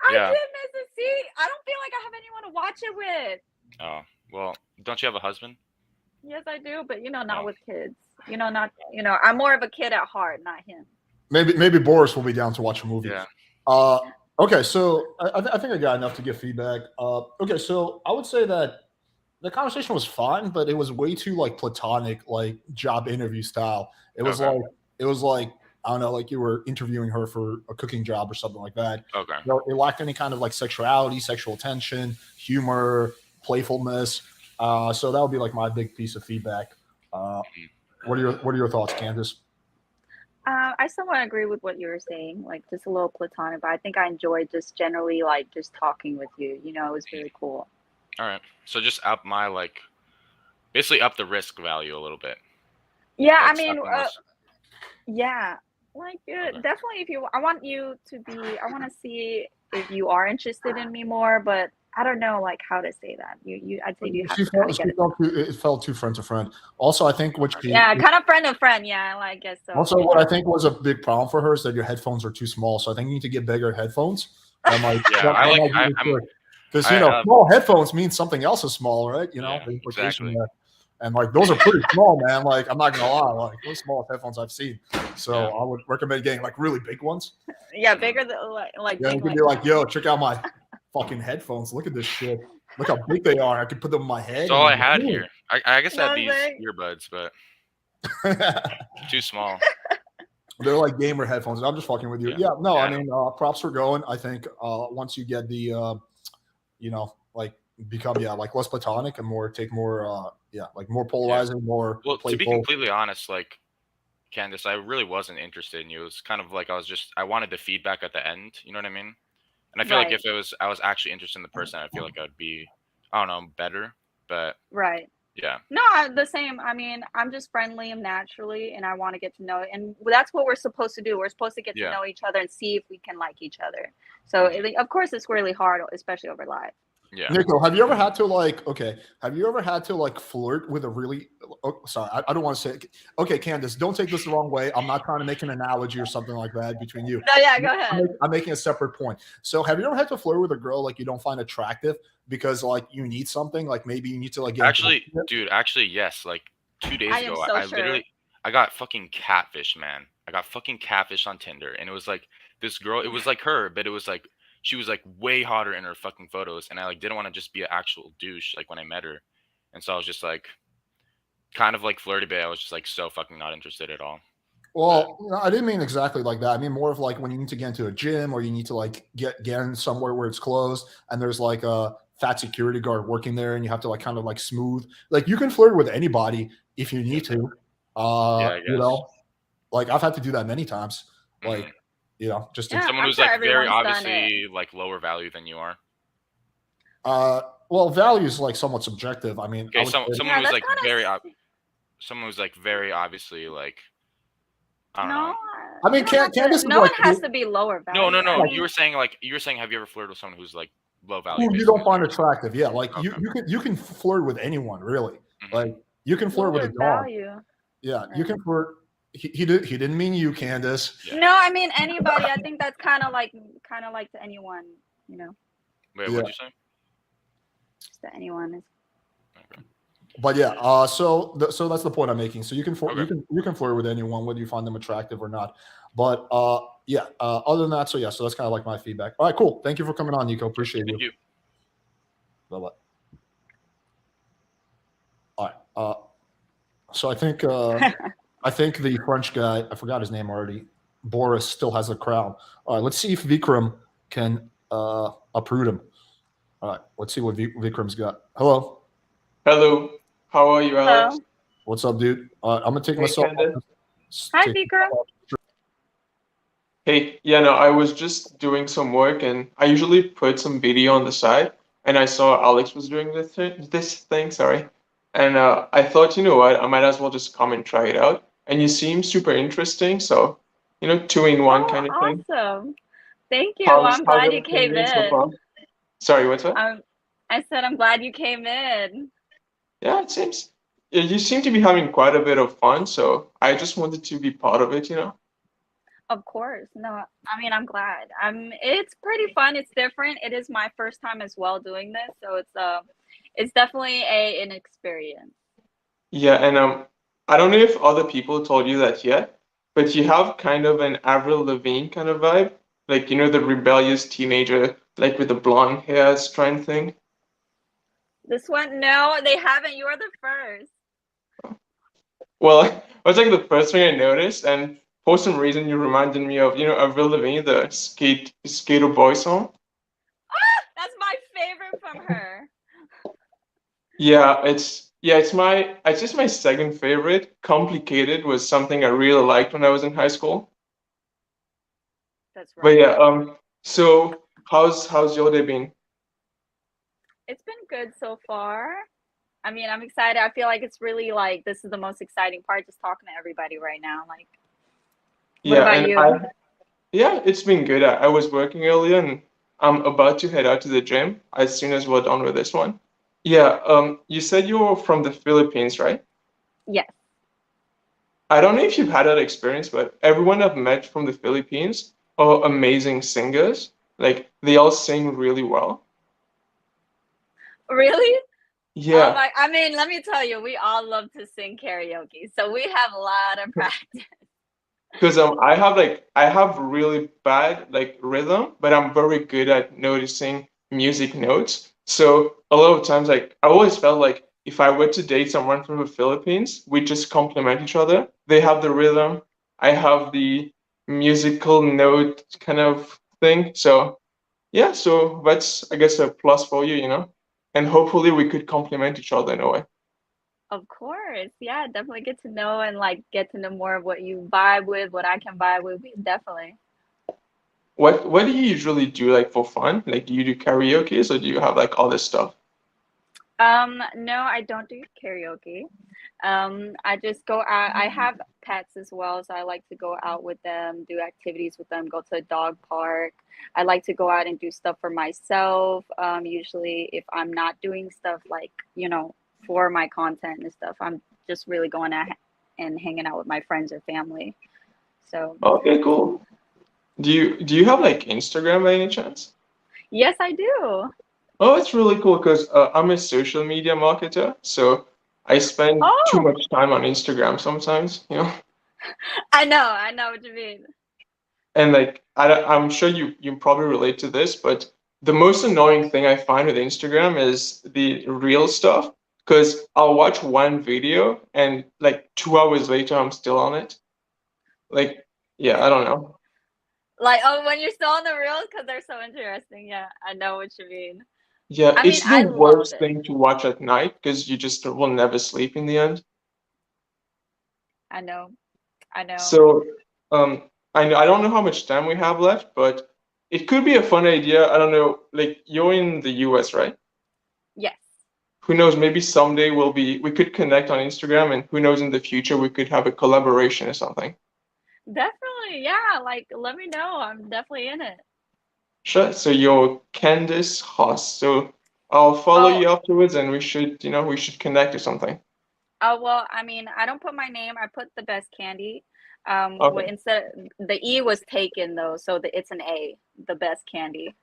Speaker 2: I
Speaker 9: Yeah.
Speaker 2: did miss it. See, I don't feel like I have anyone to watch it with.
Speaker 9: Oh well, don't you have a husband?
Speaker 2: Yes, I do, but not
Speaker 9: Oh.
Speaker 2: with kids. I'm more of a kid at heart, not him.
Speaker 1: Maybe Boris will be down to watch a movie.
Speaker 9: Yeah.
Speaker 1: Okay, so I think I got enough to give feedback. Okay, so I would say that the conversation was fun, but it was way too like platonic, like job interview style. It was
Speaker 9: Okay.
Speaker 1: like I don't know, like you were interviewing her for a cooking job or something like that.
Speaker 9: Okay.
Speaker 1: You know, it lacked any kind of like sexuality, sexual tension, humor, playfulness. So that would be like my big piece of feedback. What are your thoughts, Candace?
Speaker 2: I somewhat agree with what you were saying, like just a little platonic, but I think I enjoyed just generally like just talking with you. It was really cool.
Speaker 9: All right. So just up my basically up the risk value a little bit.
Speaker 2: Yeah,
Speaker 9: Like
Speaker 2: I mean,
Speaker 9: something else.
Speaker 2: yeah, like
Speaker 9: Okay.
Speaker 2: definitely. If you, I want to see if you are interested in me more, but I don't know like how to say that. I'd say you have to kind of get it.
Speaker 1: It felt too friend to friend. Also, I think
Speaker 2: Yeah, kind of friend to friend. Yeah, I guess so.
Speaker 1: Also, what I think was a big problem for her is that your headphones are too small. So I think you need to get bigger headphones. Because small headphones mean something else is small, right? The implication
Speaker 9: exactly.
Speaker 1: there. And like those are pretty small, man. Like I'm not gonna lie, like those smallest headphones I've seen. So I would recommend getting like really big ones.
Speaker 2: Yeah, bigger than like.
Speaker 1: Yeah, you could be like, yo, check out my fucking headphones. Look at this shit. Look how big they are. I could put them in my head.
Speaker 9: That's all I had here. I guess I had these earbuds, but too small.
Speaker 1: They're like gamer headphones. I'm just fucking with you. Yeah, no, I mean, props for going. I think once you get the, like become like less platonic and more like more polarizing, more.
Speaker 9: Well,
Speaker 1: playful.
Speaker 9: to be completely honest, like Candace, I really wasn't interested in you. It was kind of like I wanted the feedback at the end. You know what I mean? And I feel like if I was actually interested in the person, I feel like I'd be, I don't know, better. But
Speaker 2: right.
Speaker 9: Yeah.
Speaker 2: No, the same. I mean, I'm just friendly and naturally, and I want to get to know it. And that's what we're supposed to do. We're supposed to get to know each other and see if we can like each other. So, of course, it's really hard, especially over live.
Speaker 9: Yeah.
Speaker 1: Nico, have you ever had to flirt with a really? Oh, sorry, I don't want to say. Okay, Candace, don't take this the wrong way. I'm not trying to make an analogy or something like that between you.
Speaker 2: No, yeah, go ahead.
Speaker 1: I'm making a separate point. So, have you ever had to flirt with a girl like you don't find attractive because like you need something, like maybe you need to like get
Speaker 9: actually, yes. Like 2 days ago, I got fucking catfish, man. I got fucking catfish on Tinder, and it was like this girl. It was like her, but it was like. She was like way hotter in her fucking photos, and I like didn't want to just be an actual douche like when I met her, and so I was just like, kind of like flirty, but I was just like so fucking not interested at all.
Speaker 1: Well, I didn't mean exactly like that. I mean more of like when you need to get into a gym or you need to like get in somewhere where it's closed and there's like a fat security guard working there, and you have to like kind of like smooth. Like you can flirt with anybody if you need to. Like I've had to do that many times. Like. Just
Speaker 9: someone who's like very obviously like lower value than you are.
Speaker 1: Well, value is like somewhat subjective. I mean,
Speaker 9: someone who's like very obviously like. I don't know.
Speaker 1: I mean, Candace.
Speaker 2: No one has to be lower value.
Speaker 9: No. You were saying have you ever flirted with someone who's like low value?
Speaker 1: Who you don't find attractive? Yeah, like you can flirt with anyone really. Like you can flirt with a dog. Yeah, you can flirt. He didn't mean you, Candace.
Speaker 2: Yeah. No, I mean anybody. I think that's kind of like to anyone,
Speaker 9: Wait, what'd you say?
Speaker 2: Just to anyone is.
Speaker 1: Okay. But yeah, so that's the point I'm making. So you can flirt with anyone whether you find them attractive or not. But other than that, so that's kind of like my feedback. All right, cool. Thank you for coming on, Nico. Appreciate you.
Speaker 9: Thank you.
Speaker 1: Bye-bye. All right. So I think the French guy, I forgot his name already, Boris, still has a crown. All right, let's see if Vikram can uproot him. All right, let's see what Vikram's got. Hello.
Speaker 11: Hello. How are you, Alex?
Speaker 2: Hello.
Speaker 1: What's up, dude? I'm going to take myself.
Speaker 2: Hi, Vikram.
Speaker 11: Hey, I was just doing some work, and I usually put some video on the side, and I saw Alex was doing this thing, sorry. And I thought, you know what, I might as well just come and try it out. And you seem super interesting, so 2-in-1 kind of thing.
Speaker 2: Awesome. Thank you.
Speaker 11: How's
Speaker 2: I'm glad you
Speaker 11: everything
Speaker 2: came
Speaker 11: been so
Speaker 2: in.
Speaker 11: far? Sorry, what's that?
Speaker 2: I said I'm glad you came in.
Speaker 11: Yeah, it seems you seem to be having quite a bit of fun, so I just wanted to be part of it, you know?
Speaker 2: Of course. No, I mean, I'm glad. It's pretty fun. It's different. It is my first time as well doing this, so it's definitely an experience.
Speaker 11: Yeah, and I don't know if other people told you that yet, but you have kind of an Avril Lavigne kind of vibe, like you know the rebellious teenager, like with the blonde hair strand thing.
Speaker 2: This one, no, they haven't. You are the first.
Speaker 11: Well, it was like the first thing I noticed, and for some reason you reminded me of, you know, Avril Lavigne, the Skater Boy song.
Speaker 2: That's my favorite from her.
Speaker 11: It's just my second favorite. Complicated was something I really liked when I was in high school.
Speaker 2: That's
Speaker 11: But
Speaker 2: right.
Speaker 11: yeah, so how's your day been?
Speaker 2: It's been good so far. I mean, I'm excited. I feel like it's really like this is the most exciting part, just talking to everybody right now. Like, what
Speaker 11: Yeah,
Speaker 2: about
Speaker 11: and
Speaker 2: you?
Speaker 11: yeah, it's been good. I was working earlier and I'm about to head out to the gym as soon as we're done with this one. Yeah, you said you're from the Philippines, right?
Speaker 2: Yes.
Speaker 11: I don't know if you've had that experience, but everyone I've met from the Philippines are amazing singers. Like they all sing really well.
Speaker 2: Really? Oh
Speaker 11: Yeah,
Speaker 2: my, I mean, let me tell you, we all love to sing karaoke. So we have a lot of practice.
Speaker 11: because I have really bad like rhythm, but I'm very good at noticing music notes. So a lot of times, like I always felt like if I were to date someone from the Philippines, we just complement each other. They have the rhythm, I have the musical note kind of thing. So yeah, so that's I guess a plus for you, you know, and hopefully we could complement each other in a way.
Speaker 2: Of course. Yeah, definitely get to know and like get to know more of what you vibe with, what I can vibe with. Definitely.
Speaker 11: What do you usually do like for fun? Like do you do karaoke or do you have like all this stuff?
Speaker 2: No, I don't do karaoke. I just go out. I have pets as well, so I like to go out with them, do activities with them, go to a dog park. I like to go out and do stuff for myself. Usually, if I'm not doing stuff like, for my content and stuff, I'm just really going out and hanging out with my friends or family. So,
Speaker 11: Okay, cool. Do you have like Instagram by any chance?
Speaker 2: yes, I do.
Speaker 11: Oh, it's really cool because I'm a social media marketer, so I spend too
Speaker 2: Oh,
Speaker 11: much time on Instagram sometimes, you know.
Speaker 2: I know what you mean.
Speaker 11: And like I'm sure you probably relate to this, but the most annoying thing I find with Instagram is the real stuff because I'll watch one video and like 2 hours later I'm still on it. Like, yeah, I don't know.
Speaker 2: Like, oh, when you're still on the reels, because they're so interesting. Yeah, I know what you mean.
Speaker 11: Yeah,
Speaker 2: I mean,
Speaker 11: it's the
Speaker 2: I love
Speaker 11: worst
Speaker 2: it.
Speaker 11: thing to watch at night because you just will never sleep in the end.
Speaker 2: I know. I know.
Speaker 11: So, I don't know how much time we have left, but it could be a fun idea. I don't know, like you're in the US, right?
Speaker 2: Yes,
Speaker 11: Who knows, maybe someday we could connect on Instagram and who knows in the future we could have a collaboration or something.
Speaker 2: definitely. Yeah, like let me know. I'm definitely in it.
Speaker 11: Sure. So you're Candice Haas. So I'll follow
Speaker 2: Oh,
Speaker 11: you afterwards and we should connect or something.
Speaker 2: well, I mean, I don't put my name. I put the best candy.
Speaker 11: Okay.
Speaker 2: Instead the E was taken though, so it's an A. The best candy.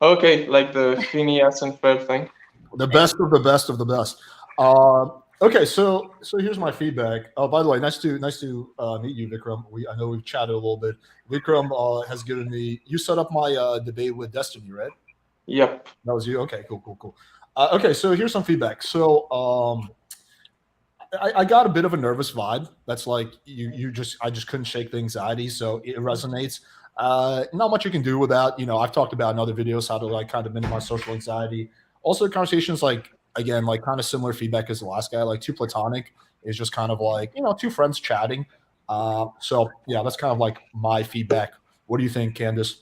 Speaker 11: Okay, like the Phineas and Ferb thing.
Speaker 1: The best of the best of the best. Okay, so here's my feedback. Oh, by the way, nice to meet you, Vikram. I know we've chatted a little bit. Vikram has given me. You set up my debate with Destiny, right?
Speaker 11: Yep.
Speaker 1: That was you. Okay, cool. Okay, so here's some feedback. So I got a bit of a nervous vibe. That's like I just couldn't shake the anxiety, so it resonates. Not much you can do without. I've talked about in other videos how to like kind of minimize social anxiety. Also, conversations like again like kind of similar feedback as the last guy, like too platonic is just kind of like two friends chatting. So yeah, that's kind of like my feedback. What do you think, Candice?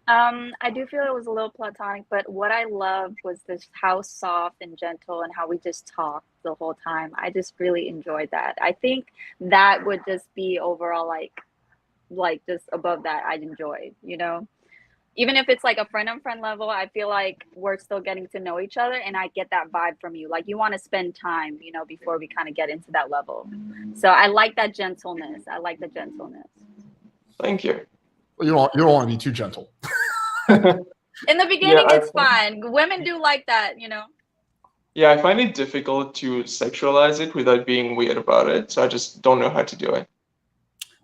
Speaker 2: I do feel it was a little platonic, but what I loved was this how soft and gentle and how we just talked the whole time. I just really enjoyed that. I think that would just be overall like just above that I'd enjoy. even if it's like a friend on friend level, I feel like we're still getting to know each other, and I get that vibe from you. Like you want to spend time, you know, before we kind of get into that level. So I like that gentleness. I like the gentleness.
Speaker 11: Thank you.
Speaker 1: Well, you don't want to be too gentle.
Speaker 2: In the beginning,
Speaker 11: Yeah,
Speaker 2: it's fine. Women do like that, you know.
Speaker 11: Yeah, I find it difficult to sexualize it without being weird about it, so I just don't know how to do it.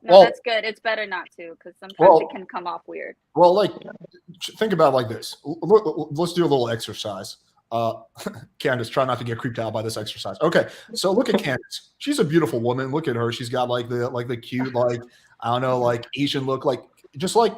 Speaker 2: No,
Speaker 1: Well-
Speaker 2: that's good. It's better not to, because sometimes
Speaker 1: Well-
Speaker 2: it can come off weird.
Speaker 1: Well, like, think about it like this. Let's do a little exercise. Candace, try not to get creeped out by this exercise. Okay, so look at Candace. She's a beautiful woman. Look at her. She's got like the cute, like, I don't know, like Asian look, like just like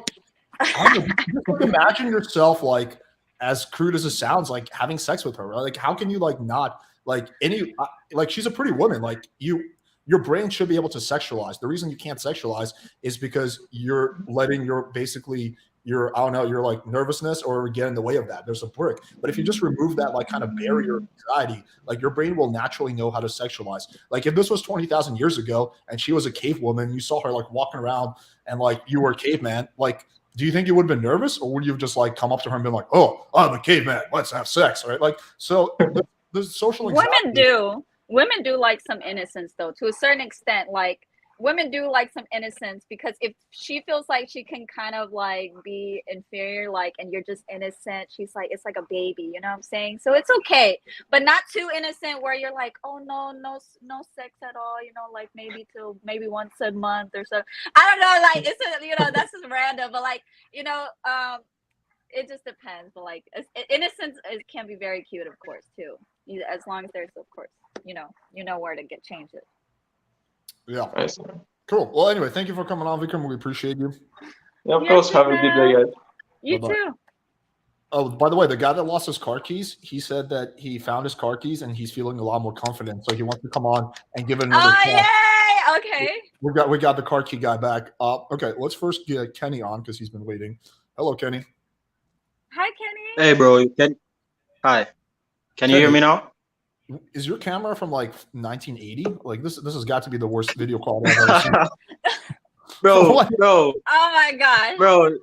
Speaker 1: I don't know, just like imagine yourself like, as crude as it sounds, like having sex with her. Right? Like, how can you like not like any like she's a pretty woman. Like your brain should be able to sexualize. The reason you can't sexualize is because you're letting your I don't know, your like nervousness or get in the way of that. There's a brick. But if you just remove that like kind of barrier of anxiety, like your brain will naturally know how to sexualize. Like if this was 20,000 years ago and she was a cave woman, you saw her like walking around and like you were a caveman, like do you think you would have been nervous, or would you have just like come up to her and been like, "Oh, I'm a caveman. Let's have sex," right? Like so, the social anxiety.
Speaker 2: Women do like some innocence though, to a certain extent. Like women do like some innocence, because if she feels like she can kind of like be inferior, like, and you're just innocent, she's like, it's like a baby, you know what I'm saying? So it's okay, but not too innocent where you're like, oh no sex at all, you know, like maybe once a month or so. I don't know, like it's a, you know, that's just random, but like, you know, it just depends. But like innocence can be very cute, of course, too, as long as there's, of course, you know where to change it.
Speaker 1: Yeah.
Speaker 11: I see.
Speaker 1: Cool. Well, anyway, thank you for coming on, Vikram. We appreciate you.
Speaker 11: Yeah, of
Speaker 2: Yes,
Speaker 11: course.
Speaker 2: you
Speaker 11: Have a good day, guys.
Speaker 2: You
Speaker 1: Bye-bye.
Speaker 2: too.
Speaker 1: Oh, by the way, the guy that lost his car keys, he said that he found his car keys and he's feeling a lot more confident. So he wants to come on and give it another
Speaker 2: Oh
Speaker 1: try.
Speaker 2: yay! Okay.
Speaker 1: We got the car key guy back. Okay, let's first get Kenny on because he's been waiting. Hello, Kenny.
Speaker 2: Hi, Kenny.
Speaker 12: Hey, bro. Hi. Can you hear me now?
Speaker 1: Is your camera from like 1980? Like this has got to be the worst video quality I've ever seen.
Speaker 12: Bro,
Speaker 1: What?
Speaker 12: bro,
Speaker 2: Oh my gosh.
Speaker 12: bro.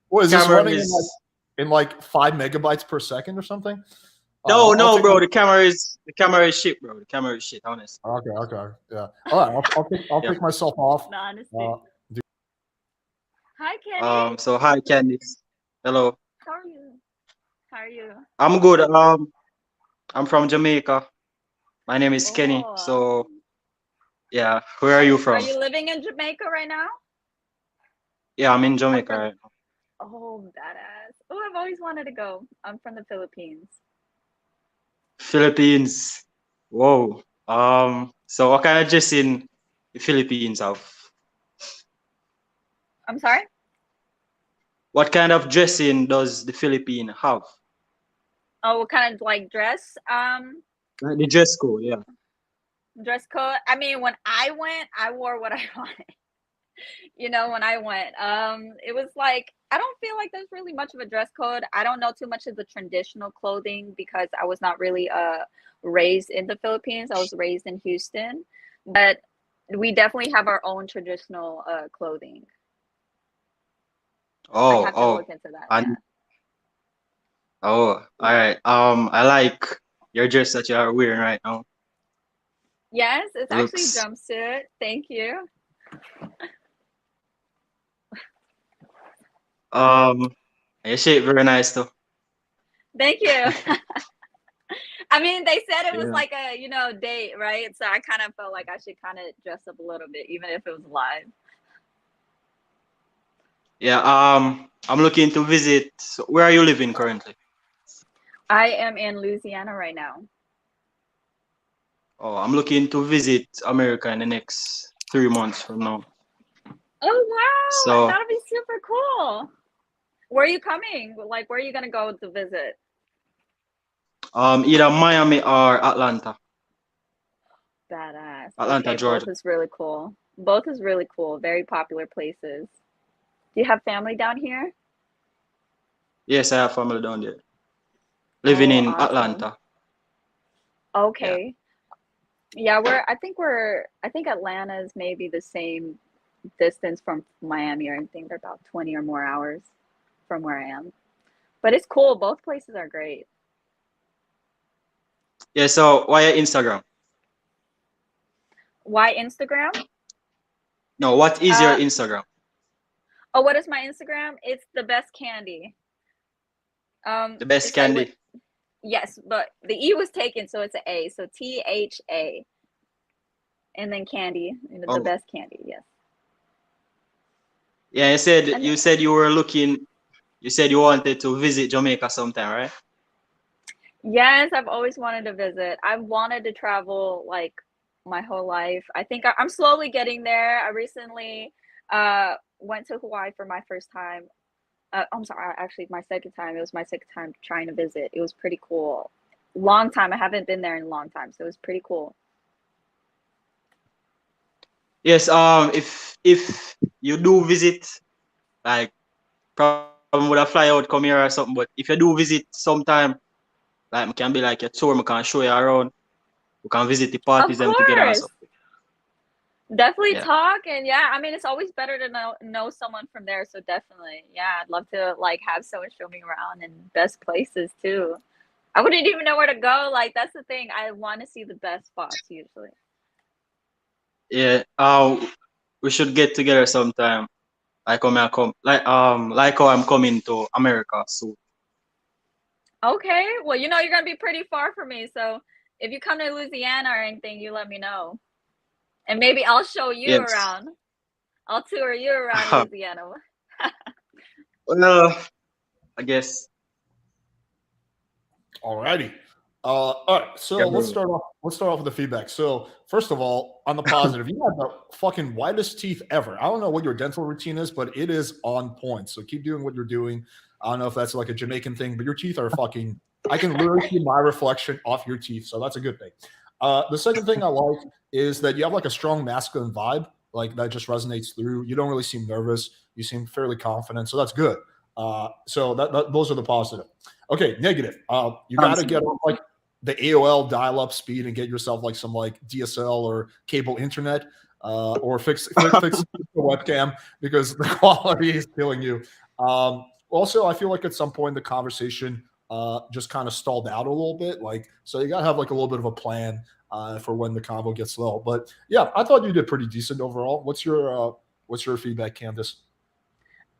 Speaker 1: What is this
Speaker 12: Camera
Speaker 1: running
Speaker 12: is-
Speaker 1: in like 5 megabytes per second or something?
Speaker 12: No,
Speaker 1: I'll take
Speaker 12: bro.
Speaker 1: a-
Speaker 12: The camera is shit, bro. The camera is shit, honest.
Speaker 1: Okay, yeah. All right, I'll
Speaker 12: Yeah.
Speaker 1: take myself off.
Speaker 2: No, honestly. Hi, Kenny.
Speaker 12: So hi, Candice. Hello.
Speaker 2: How are you? How are you?
Speaker 12: I'm good. I'm from Jamaica. My name is Kenny.
Speaker 2: Oh.
Speaker 12: So, yeah. Where are you from?
Speaker 2: Are you living in Jamaica right now?
Speaker 12: Yeah, I'm in Jamaica right now.
Speaker 2: Oh, badass. Oh, I've always wanted to go. I'm from the Philippines.
Speaker 12: Philippines. Whoa. So what kind of dressing the Philippines have?
Speaker 2: I'm sorry?
Speaker 12: What kind of dressing does the Philippines have?
Speaker 2: Oh, what kind of like dress?
Speaker 12: The dress code, yeah.
Speaker 2: Dress code. I mean, when I went, I wore what I wanted. You know, when I went, it was like, I don't feel like there's really much of a dress code. I don't know too much of the traditional clothing because I was not really raised in the Philippines. I was raised in Houston, but we definitely have our own traditional clothing. I have to look into that. Yeah.
Speaker 12: Oh, all right. I like your dress that you are wearing right now.
Speaker 2: Yes, it's actually
Speaker 12: Looks-
Speaker 2: jumpsuit. Thank you.
Speaker 12: Your shape very nice though.
Speaker 2: Thank you. I mean, they said it was
Speaker 12: Yeah.
Speaker 2: like a, you know, date, right? So I kind of felt like I should kind of dress up a little bit, even if it was live.
Speaker 12: Yeah. I'm looking to visit. So where are you living currently?
Speaker 2: I am in Louisiana right now.
Speaker 12: Oh, I'm looking to visit America in the next 3 months from now.
Speaker 2: Oh, wow.
Speaker 12: So-
Speaker 2: That'll be super cool. Where are you coming? Like, where are you going to go to visit?
Speaker 12: Either Miami or Atlanta.
Speaker 2: Badass.
Speaker 12: Atlanta,
Speaker 2: Okay,
Speaker 12: Georgia.
Speaker 2: both is really cool. Both is really cool. Very popular places. Do you have family down here?
Speaker 12: Yes, I have family down there. Living
Speaker 2: Oh,
Speaker 12: in
Speaker 2: awesome.
Speaker 12: Atlanta.
Speaker 2: Okay. Yeah, I think Atlanta is maybe the same distance from Miami, or I think they're about 20 or more hours. from where I am. But it's cool. Both places are great.
Speaker 12: Yeah. So why Instagram?
Speaker 2: Why Instagram?
Speaker 12: No, what is your
Speaker 2: Uh,
Speaker 12: Instagram?
Speaker 2: oh, what is my Instagram? It's the best candy.
Speaker 12: The best
Speaker 2: It's like
Speaker 12: candy.
Speaker 2: yes, but the E was taken, so it's an A. So THA, and then candy. You know, the
Speaker 12: Oh,
Speaker 2: best candy. Yes.
Speaker 12: yeah.
Speaker 2: And
Speaker 12: You said you were looking. You said you wanted to visit Jamaica sometime, right?
Speaker 2: yes, I've always wanted to visit. I've wanted to travel like my whole life. I think I'm slowly getting there. I recently went to Hawaii for my first time. I'm sorry, actually my second time. It was my second time trying to visit. It was pretty cool. Long time. I haven't been there in a long time, so it was pretty cool.
Speaker 12: Yes. If you do visit, like probably would I fly out, come here or something. But if you do visit sometime, like it can be like a tour, I can show you around. We can visit the
Speaker 2: Of
Speaker 12: parties them together and
Speaker 2: course.
Speaker 12: stuff.
Speaker 2: Definitely
Speaker 12: Yeah.
Speaker 2: talk, and yeah, I mean it's always better to know someone from there, so definitely. Yeah, I'd love to like have someone show me around and best places too. I wouldn't even know where to go. Like that's the thing. I want to see the best spots usually.
Speaker 12: Yeah. We should get together sometime. Like like how I'm coming to America soon.
Speaker 2: Okay. Well, you know you're gonna be pretty far from me, so if you come to Louisiana or anything, you let me know. And maybe I'll show you
Speaker 12: Yes.
Speaker 2: around. I'll tour you around Louisiana.
Speaker 12: Well, I guess.
Speaker 1: Alrighty. All right. So
Speaker 12: Yeah,
Speaker 1: let's
Speaker 12: bro.
Speaker 1: start off. Let's start off with the feedback. So first of all, on the positive, you have the fucking whitest teeth ever. I don't know what your dental routine is, but it is on point. So keep doing what you're doing. I don't know if that's like a Jamaican thing, but your teeth are fucking. I can literally see my reflection off your teeth, so that's a good thing. The second thing I like is that you have like a strong masculine vibe, like that just resonates through. You don't really seem nervous. You seem fairly confident, so that's good. So those are the positive. Okay, negative. You got to get on like the AOL dial-up speed and get yourself like some like DSL or cable internet, or fix the webcam because the quality is killing you. Also, I feel like at some point the conversation just kind of stalled out a little bit. Like, so you got to have like a little bit of a plan for when the convo gets low. But yeah, I thought you did pretty decent overall. What's your feedback, Candace?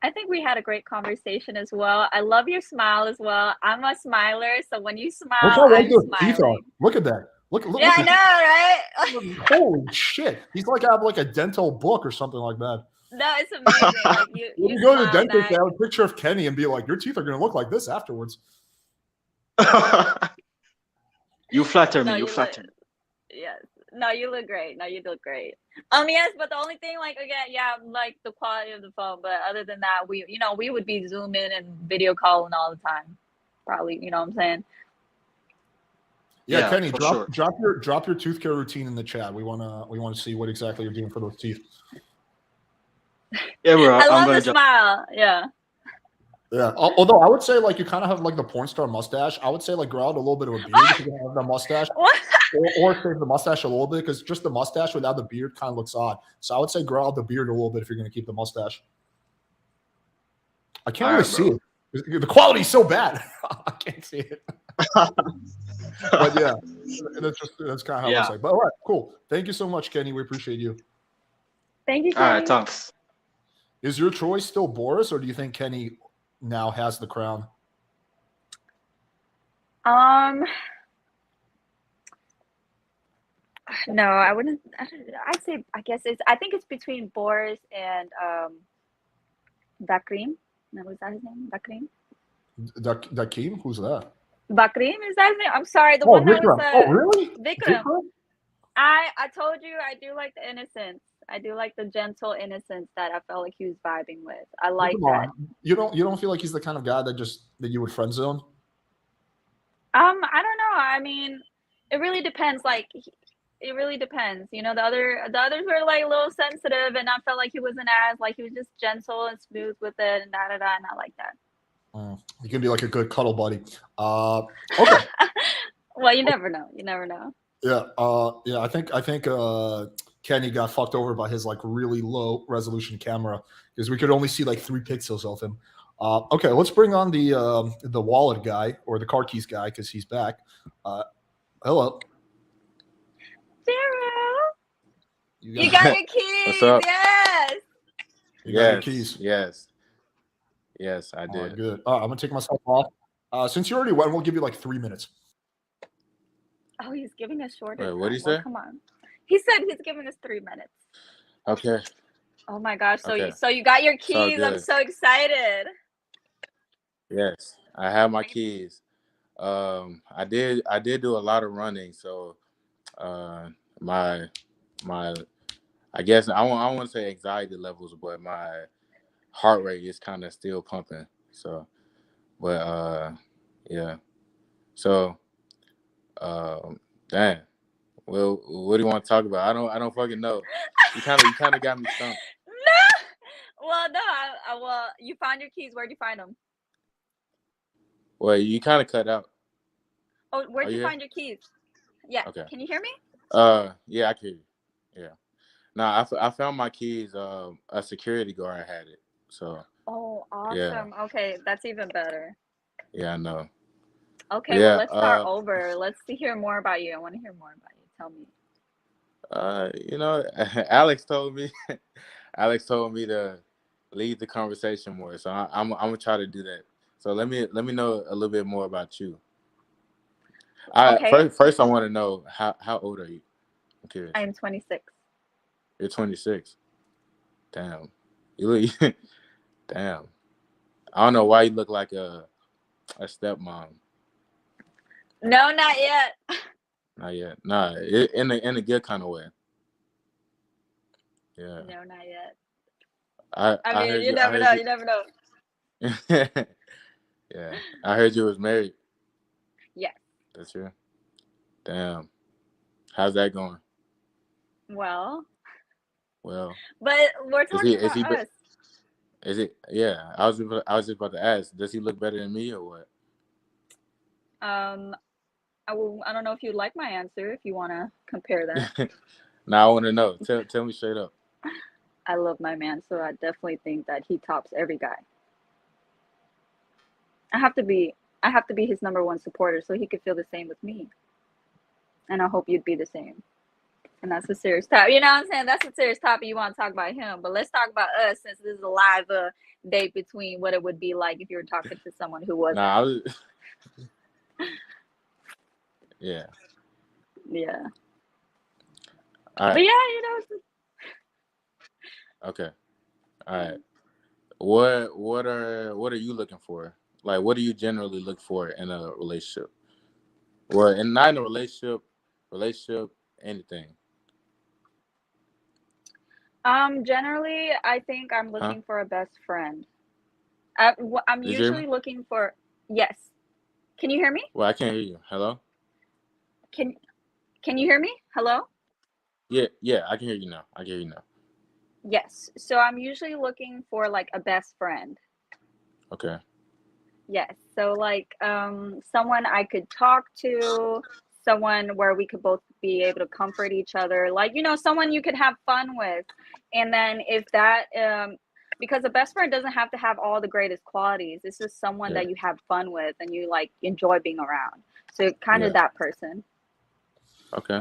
Speaker 2: I think we had a great conversation as well. I love your smile as well. I'm a smiler, so when you
Speaker 1: Look
Speaker 2: smile,
Speaker 1: how white
Speaker 2: I'm
Speaker 1: those teeth are.
Speaker 2: smiling.
Speaker 1: Look at that. Look
Speaker 2: Yeah, I
Speaker 1: at
Speaker 2: know, right?
Speaker 1: holy shit. He's like have like a dental book or something like that.
Speaker 2: No, it's amazing. Like
Speaker 1: When
Speaker 2: you
Speaker 1: you go to the
Speaker 2: smile
Speaker 1: dentist,
Speaker 2: back.
Speaker 1: they have a picture of Kenny and be like, your teeth are going to look like this afterwards.
Speaker 12: You flatter
Speaker 2: No,
Speaker 12: me. You
Speaker 2: you
Speaker 12: flatter
Speaker 2: look.
Speaker 12: me.
Speaker 2: Yes. No, you look great. No, you look great. Yes, but the only thing, like, again, yeah, like the quality of the phone. But other than that, we would be zooming and video calling all the time. Probably, you know what I'm saying?
Speaker 1: Yeah,
Speaker 12: Yeah,
Speaker 1: Kenny,
Speaker 12: for
Speaker 1: drop
Speaker 12: sure.
Speaker 1: your tooth care routine in the chat. We wanna see what exactly you're doing for those teeth.
Speaker 12: Yeah, bro.
Speaker 2: I
Speaker 12: I'm
Speaker 2: love
Speaker 12: gonna
Speaker 2: the
Speaker 12: drop.
Speaker 2: smile. Yeah.
Speaker 1: Yeah. Although I would say like you kind of have like the porn star mustache. I would say like grow out a little bit of a beard if you're gonna have the mustache,
Speaker 2: What?
Speaker 1: or shave the mustache a little bit because just the mustache without the beard kind of looks odd. So I would say grow out the beard a little bit if you're gonna keep the mustache. I can't
Speaker 12: All
Speaker 1: really
Speaker 12: right,
Speaker 1: see
Speaker 12: bro.
Speaker 1: it. The quality's so bad. I can't see it. But yeah, that's kind of how it looks
Speaker 12: Yeah.
Speaker 1: like. But all right, cool. Thank you so much, Kenny. We appreciate you.
Speaker 2: Thank you,
Speaker 12: All right.
Speaker 2: Kenny.
Speaker 12: Thanks.
Speaker 1: Is your choice still Boris, or do you think Kenny now has the crown?
Speaker 2: No, I wouldn't. I'd say, I guess I think it's between Boris and Bakrim. No, was that his name? Bakrim?
Speaker 1: Dakeem? Who's that?
Speaker 2: Bakrim, is that his name? I'm sorry, the
Speaker 1: Oh,
Speaker 2: one that was
Speaker 1: Vikram. Oh, really?
Speaker 2: Vikram.
Speaker 1: Vikram?
Speaker 2: I told you I do like the innocence. I do like the gentle innocence that I felt like he was vibing with. I
Speaker 1: Well,
Speaker 2: like
Speaker 1: come
Speaker 2: that.
Speaker 1: on. You don't feel like he's the kind of guy that you would friend zone?
Speaker 2: I don't know. I mean, it really depends. Like, it really depends. You know, the others were like a little sensitive, and I felt like he wasn't as like he was just gentle and smooth with it, and and I like that.
Speaker 1: He can be like a good cuddle buddy. Okay.
Speaker 2: Well, you never know. You never know.
Speaker 1: Yeah. Yeah. I think Kenny got fucked over by his like really low resolution camera because we could only see like 3 pixels of him. Okay, let's bring on the wallet guy or the car keys guy because he's back. Hello.
Speaker 2: Daryl,
Speaker 1: You
Speaker 2: you
Speaker 1: got,
Speaker 2: got your keys.
Speaker 5: What's up?
Speaker 2: Yes.
Speaker 1: you got your
Speaker 5: Yes,
Speaker 1: keys.
Speaker 5: yes, I
Speaker 1: All right,
Speaker 5: did.
Speaker 1: good. I'm gonna take myself off. Since you already went, we'll give you like 3 minutes.
Speaker 2: Oh, he's giving us shorter
Speaker 5: Wait,
Speaker 2: time.
Speaker 5: what did he
Speaker 2: Well,
Speaker 5: say?
Speaker 2: come on. He said he's giving us 3 minutes.
Speaker 5: Okay,
Speaker 2: Oh my gosh. So
Speaker 5: okay,
Speaker 2: so you got your
Speaker 5: it's all
Speaker 2: keys. I'm
Speaker 5: good.
Speaker 2: so excited.
Speaker 5: Yes, I have my keys. I did do a lot of running, so my I guess I want to say anxiety levels, but my heart rate is kind of still pumping. So, but yeah. So, dang. Well, what do you want to talk about? I don't fucking know. You kind of got me stumped.
Speaker 2: No. Well, no. Well, you found your keys. Where'd you find them?
Speaker 5: Well, you kind of cut out.
Speaker 2: Oh, where'd
Speaker 5: Are
Speaker 2: you
Speaker 5: you here?
Speaker 2: find your keys? Yeah.
Speaker 5: Okay.
Speaker 2: Can you hear me?
Speaker 5: Yeah, I can hear you. Yeah. Now I found my keys. A security guard had it. So
Speaker 2: Oh,
Speaker 5: yeah,
Speaker 2: awesome. Okay, that's even better.
Speaker 5: yeah, I know.
Speaker 2: Okay, well,
Speaker 5: Yeah.
Speaker 2: let's start over. Let's hear more about you. I want to hear more about you. Tell me.
Speaker 5: You know, Alex told me. Alex told me to lead the conversation more. So I'm gonna try to do that. So let me know a little bit more about you.
Speaker 2: Okay,
Speaker 5: First I want to know how old are you? I'm curious.
Speaker 2: I am 26.
Speaker 5: You're 26. Damn. You look. Damn. I don't know why you look like a stepmom.
Speaker 2: No, not yet.
Speaker 5: Not yet. Nah, in a good kind of way. Yeah.
Speaker 2: No, not yet.
Speaker 5: I
Speaker 2: mean,
Speaker 5: heard
Speaker 2: you
Speaker 5: you. I
Speaker 2: never
Speaker 5: heard
Speaker 2: know.
Speaker 5: you.
Speaker 2: You never know.
Speaker 5: Yeah. I heard you was married.
Speaker 2: Yes.
Speaker 5: That's true. Damn. How's that going?
Speaker 2: Well,
Speaker 5: Well,
Speaker 2: but we're
Speaker 5: is he
Speaker 2: talking about us.
Speaker 5: is it? Yeah. I was just about to ask. Does he look better than me or what?
Speaker 2: I don't know if you'd like my answer if you want to compare that.
Speaker 5: Now I want to know. Tell me straight up.
Speaker 2: I love my man, so I definitely think that he tops every guy. I have to be his number one supporter so he could feel the same with me. And I hope you'd be the same. And that's a serious topic. You know what I'm saying? That's a serious topic. You want to talk about him. But let's talk about us since this is a live date between what it would be like if you were talking to someone who wasn't.
Speaker 5: Nah, I was. Yeah.
Speaker 2: Yeah.
Speaker 5: All right.
Speaker 2: But yeah, you know.
Speaker 5: Okay. All right. What are you looking for? Like, what do you generally look for in a relationship? Well, and not in a relationship, anything.
Speaker 2: Generally, I think I'm
Speaker 5: Huh?
Speaker 2: looking for a best friend. I'm
Speaker 5: Did you hear me?
Speaker 2: usually looking for. Yes. Can you hear me?
Speaker 5: Well, I can't hear you. Hello?
Speaker 2: Can you hear me? Hello?
Speaker 5: Yeah, I can hear you now.
Speaker 2: Yes. So I'm usually looking for like a best friend.
Speaker 5: Okay.
Speaker 2: Yes. So like someone I could talk to, someone where we could both be able to comfort each other, like someone you could have fun with. And then if that because a best friend doesn't have to have all the greatest qualities. It's just someone
Speaker 5: Yeah.
Speaker 2: that you have fun with and you like enjoy being around. So kind of
Speaker 5: Yeah.
Speaker 2: that person.
Speaker 5: Okay.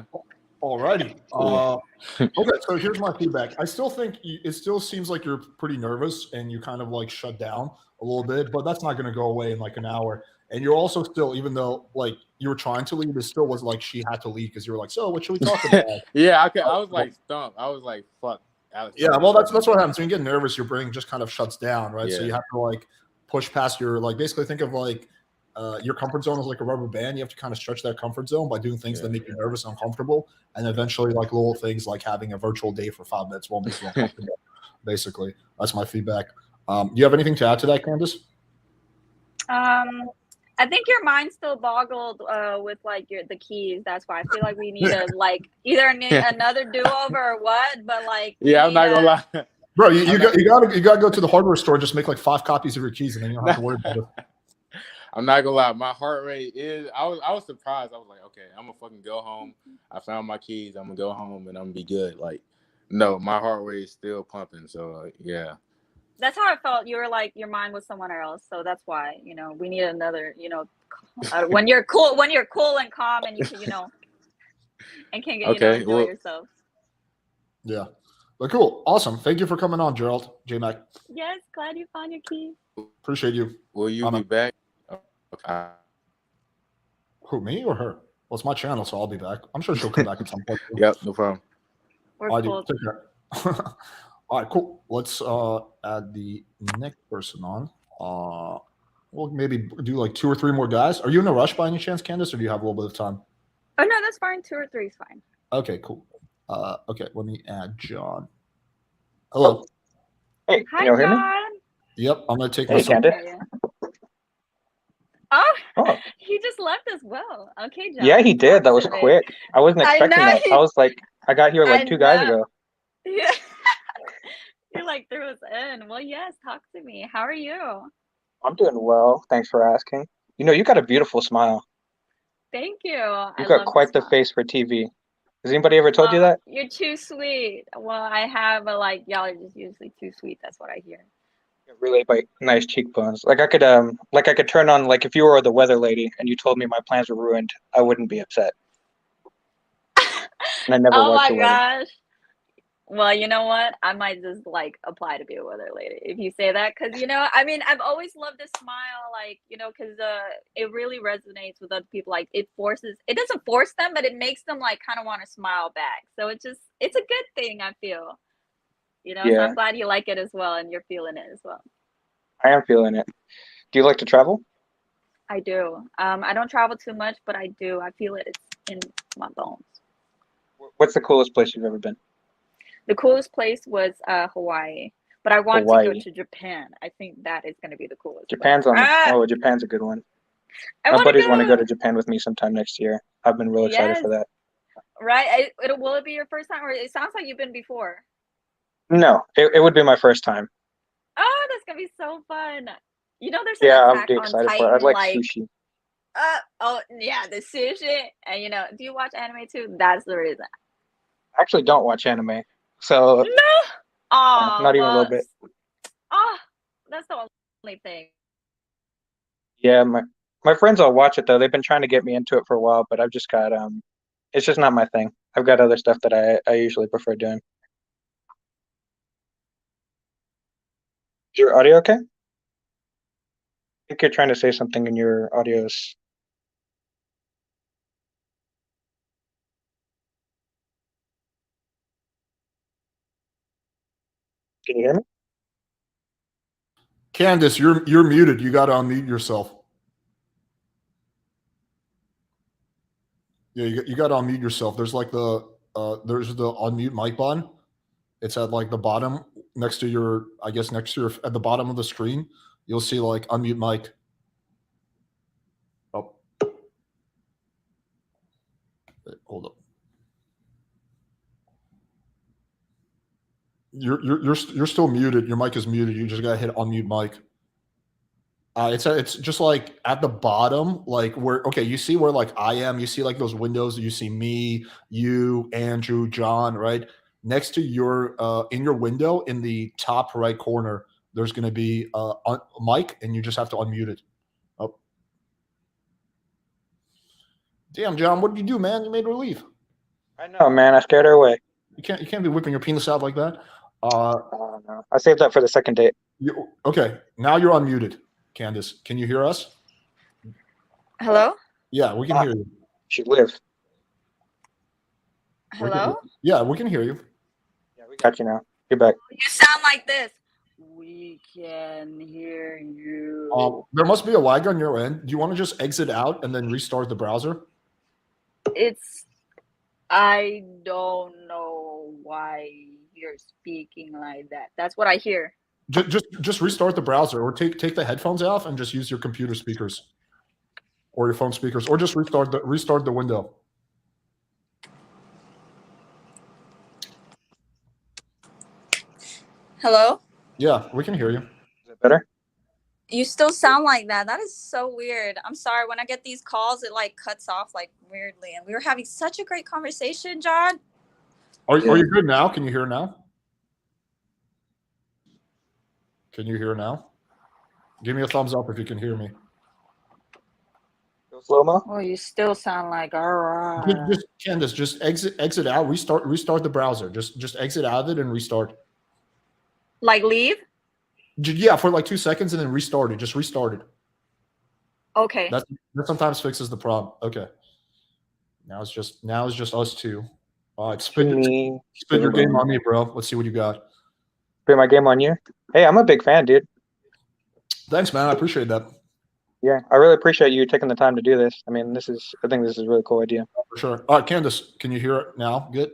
Speaker 1: Alrighty.
Speaker 5: Cool.
Speaker 1: Okay, so here's my feedback. I still think it still seems like you're pretty nervous and you kind of like shut down a little bit, but that's not going to go away in like an hour. And you're also still, even though like you were trying to leave, it still was like she had to leave because you were like, so what should we talk about?
Speaker 5: Yeah, I was like stumped. I was like, fuck. Alex
Speaker 1: Yeah,
Speaker 5: told me
Speaker 1: well,
Speaker 5: to
Speaker 1: that's
Speaker 5: fucking
Speaker 1: what
Speaker 5: leave.
Speaker 1: happens when you get nervous. Your brain just kind of shuts down, right? So
Speaker 5: Yeah.
Speaker 1: you have to like push past your like basically think of like your comfort zone is like a rubber band. You have to kind of stretch that comfort zone by doing things that make you nervous and uncomfortable, and eventually like little things like having a virtual date for 5 minutes won't make you uncomfortable. Basically, that's my feedback. Do you have anything to add to that, Candace?
Speaker 2: I think your mind's still boggled with like the keys. That's why I feel like we need to like either another do-over or what. But like,
Speaker 5: Yeah, I'm not gonna lie.
Speaker 1: Bro, you got to go to the hardware store and just make like 5 copies of your keys, and then you don't have to worry about it.
Speaker 5: I'm not gonna lie. My heart rate is. I was surprised. I was like, okay, I'm gonna fucking go home. I found my keys. I'm gonna go home and I'm gonna be good. Like, no, my heart rate is still pumping. So yeah,
Speaker 2: That's how I felt. You were like your mind was somewhere else, so that's why we need another. When you're cool and calm, and you can and can get
Speaker 5: Okay,
Speaker 2: enjoy
Speaker 5: well,
Speaker 2: yourself.
Speaker 1: Yeah. But cool. Awesome. Thank you for coming on, Gerald. J-Mac.
Speaker 2: Yes, glad you found your key.
Speaker 1: Appreciate you.
Speaker 5: will you be back? Okay.
Speaker 1: Who, me or her? Well, it's my channel, so I'll be back. I'm sure she'll come back at some point. Too.
Speaker 5: Yep, no problem.
Speaker 2: We're
Speaker 1: All right,
Speaker 2: cool.
Speaker 1: dude, take care. All right, cool. Let's add the next person on. We'll maybe do like 2 or 3 more guys. Are you in a rush by any chance, Candace, or do you have a little bit of time?
Speaker 2: Oh no, that's fine. 2 or 3 is fine.
Speaker 1: Okay, cool. Okay, let me add John. Hello.
Speaker 13: Hey,
Speaker 2: Hi,
Speaker 13: can you hear me?
Speaker 2: John.
Speaker 1: Yep, I'm gonna take
Speaker 13: Hey,
Speaker 1: myself.
Speaker 13: Candace.
Speaker 2: Oh,
Speaker 13: Oh,
Speaker 2: he just left as well. Okay, John.
Speaker 13: yeah, he did. That
Speaker 2: talk
Speaker 13: was
Speaker 2: to me.
Speaker 13: quick. I wasn't
Speaker 2: I
Speaker 13: expecting
Speaker 2: know.
Speaker 13: that. I was like, I got here like
Speaker 2: I
Speaker 13: 2 guys
Speaker 2: know.
Speaker 13: ago.
Speaker 2: Yeah. You like threw us in. Well, yes. Talk to me. How are you?
Speaker 13: I'm doing well. Thanks for asking. You know, you got a beautiful smile.
Speaker 2: Thank you.
Speaker 13: You
Speaker 2: I
Speaker 13: got
Speaker 2: love
Speaker 13: quite the
Speaker 2: smile.
Speaker 13: face for TV. Has anybody ever told you that?
Speaker 2: You're too sweet. Well, I have y'all are just usually too sweet. That's what I hear.
Speaker 13: Really like nice cheekbones. Like I could turn on, like, if you were the weather lady and you told me my plans were ruined, I wouldn't be upset. And I never
Speaker 2: Oh
Speaker 13: watch
Speaker 2: my
Speaker 13: the weather.
Speaker 2: gosh. Well, you know what? I might just like apply to be a weather lady if you say that, because I mean, I've always loved to smile, like because it really resonates with other people. Like it doesn't force them, but it makes them like kind of want to smile back. So it's a good thing. I feel, so
Speaker 13: Yeah,
Speaker 2: I'm glad you like it as well, and you're feeling it as well.
Speaker 13: I am feeling it. Do you like to travel?
Speaker 2: I do. I don't travel too much, but I do. I feel it. It's in my bones.
Speaker 13: What's the coolest place you've ever been?
Speaker 2: The coolest place was Hawaii, but I want to go
Speaker 13: Hawaii.
Speaker 2: to Japan. I think that is going to be the coolest place.
Speaker 13: Japan's on the, oh, Japan's a good one.
Speaker 2: I
Speaker 13: My
Speaker 2: want to
Speaker 13: buddies want to go
Speaker 2: go.
Speaker 13: to Japan with me sometime next year. I've been real excited
Speaker 2: Yes,
Speaker 13: for that.
Speaker 2: right. Will it be your first time, or it sounds like you've been before?
Speaker 13: No, it would be my first time.
Speaker 2: Oh, that's gonna be so fun. There's an
Speaker 13: Yeah, I'm
Speaker 2: Attack
Speaker 13: pretty
Speaker 2: on
Speaker 13: excited for it. I'd
Speaker 2: Titan,
Speaker 13: like
Speaker 2: like,
Speaker 13: sushi.
Speaker 2: oh yeah, the sushi, and do you watch anime too? That's the reason.
Speaker 13: I actually don't watch anime, so
Speaker 2: No. Oh,
Speaker 13: not even a little
Speaker 2: well,
Speaker 13: bit.
Speaker 2: that's the only thing.
Speaker 13: Yeah, my friends all watch it though. They've been trying to get me into it for a while, but I've just got it's just not my thing. I've got other stuff that I usually prefer doing. Is your audio okay? I think you're trying to say something in your audios. Can you hear me?
Speaker 1: Candace, you're muted. You got to unmute yourself. Yeah, you got to unmute yourself. There's like there's the unmute mic button. It's at like the bottom next to your, I guess next to your, at the bottom of the screen. You'll see like unmute mic. Oh, wait, hold up. You're still muted. Your mic is muted. You just gotta hit unmute mic. It's just like at the bottom, like where, okay, you see where like I am, you see like those windows, you see me, you, Andrew, John, right? Next to your, in your window in the top right corner, there's going to be a mic and you just have to unmute it. Oh. Damn, John, what did you do, man? You made her leave.
Speaker 13: I know, man. I scared her away.
Speaker 1: You can't be whipping your penis out like that.
Speaker 13: No. I saved that for the second date.
Speaker 1: Okay, now you're unmuted. Candace, can you hear us?
Speaker 2: Hello?
Speaker 1: Yeah, we can hear you.
Speaker 13: She live.
Speaker 2: Hello?
Speaker 1: Yeah, we can hear you.
Speaker 13: Yeah, we got you now. You're back.
Speaker 2: You sound like this. We can hear you.
Speaker 1: There must be a lag on your end. Do you want to just exit out and then restart the browser?
Speaker 2: I don't know why you're speaking like that. That's what I hear.
Speaker 1: Just restart the browser, or take the headphones off and just use your computer speakers or your phone speakers, or just restart the window.
Speaker 2: Hello?
Speaker 1: Yeah, we can hear you.
Speaker 13: Is it better?
Speaker 2: You still sound like that. That is so weird. I'm sorry. When I get these calls, it like cuts off like weirdly. And we were having such a great conversation, John.
Speaker 1: Are you good now? Can you hear now? Can you hear now? Give me a thumbs up if you can hear me.
Speaker 13: Slow mo.
Speaker 2: Oh, you still sound like
Speaker 1: Just Candace, just exit out, restart the browser. Just exit out of it and restart.
Speaker 2: like leave.
Speaker 1: Yeah, for like 2 seconds and then restart it. Just restart it.
Speaker 2: Okay.
Speaker 1: That sometimes fixes the problem. Okay. Now it's just us two. All right, spin your game on me, bro. Let's see what you got.
Speaker 13: Spin my game on you. Hey, I'm a big fan, dude.
Speaker 1: Thanks, man. I appreciate that.
Speaker 13: Yeah, I really appreciate you taking the time to do this. I mean, I think this is a really cool idea.
Speaker 1: For sure. All right, Candace, can you hear it now? Good.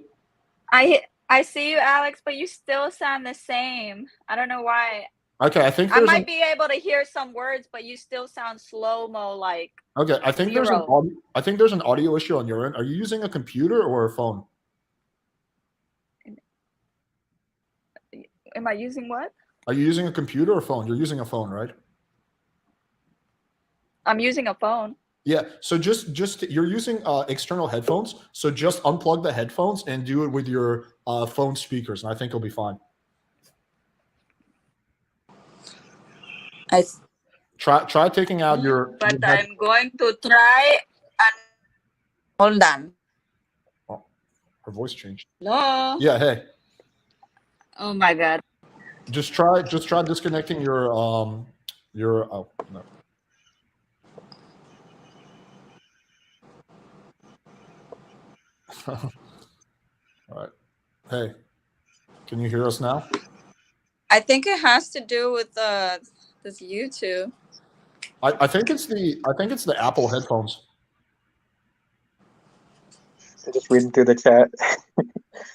Speaker 2: I see you, Alex, but you still sound the same. I don't know why.
Speaker 1: Okay, I think
Speaker 2: I might be able to hear some words, but you still sound slow-mo like.
Speaker 1: Okay, I think there's an audio issue on your end. Are you using a computer or a phone?
Speaker 2: Am I using what?
Speaker 1: Are you using a computer or phone? You're using a phone, right?
Speaker 2: I'm using a phone.
Speaker 1: Yeah. So just you're using external headphones. So just unplug the headphones and do it with your phone speakers, and I think you'll be fine. Try taking out your.
Speaker 2: But I'm going to try. Hold on.
Speaker 1: Oh, her voice changed.
Speaker 2: Hello.
Speaker 1: Yeah. Hey.
Speaker 2: Oh my God.
Speaker 1: Just try disconnecting your oh no. All right. Hey, can you hear us now?
Speaker 2: I think it has to do with this YouTube.
Speaker 1: I think it's the Apple headphones.
Speaker 13: I'm just reading through the chat.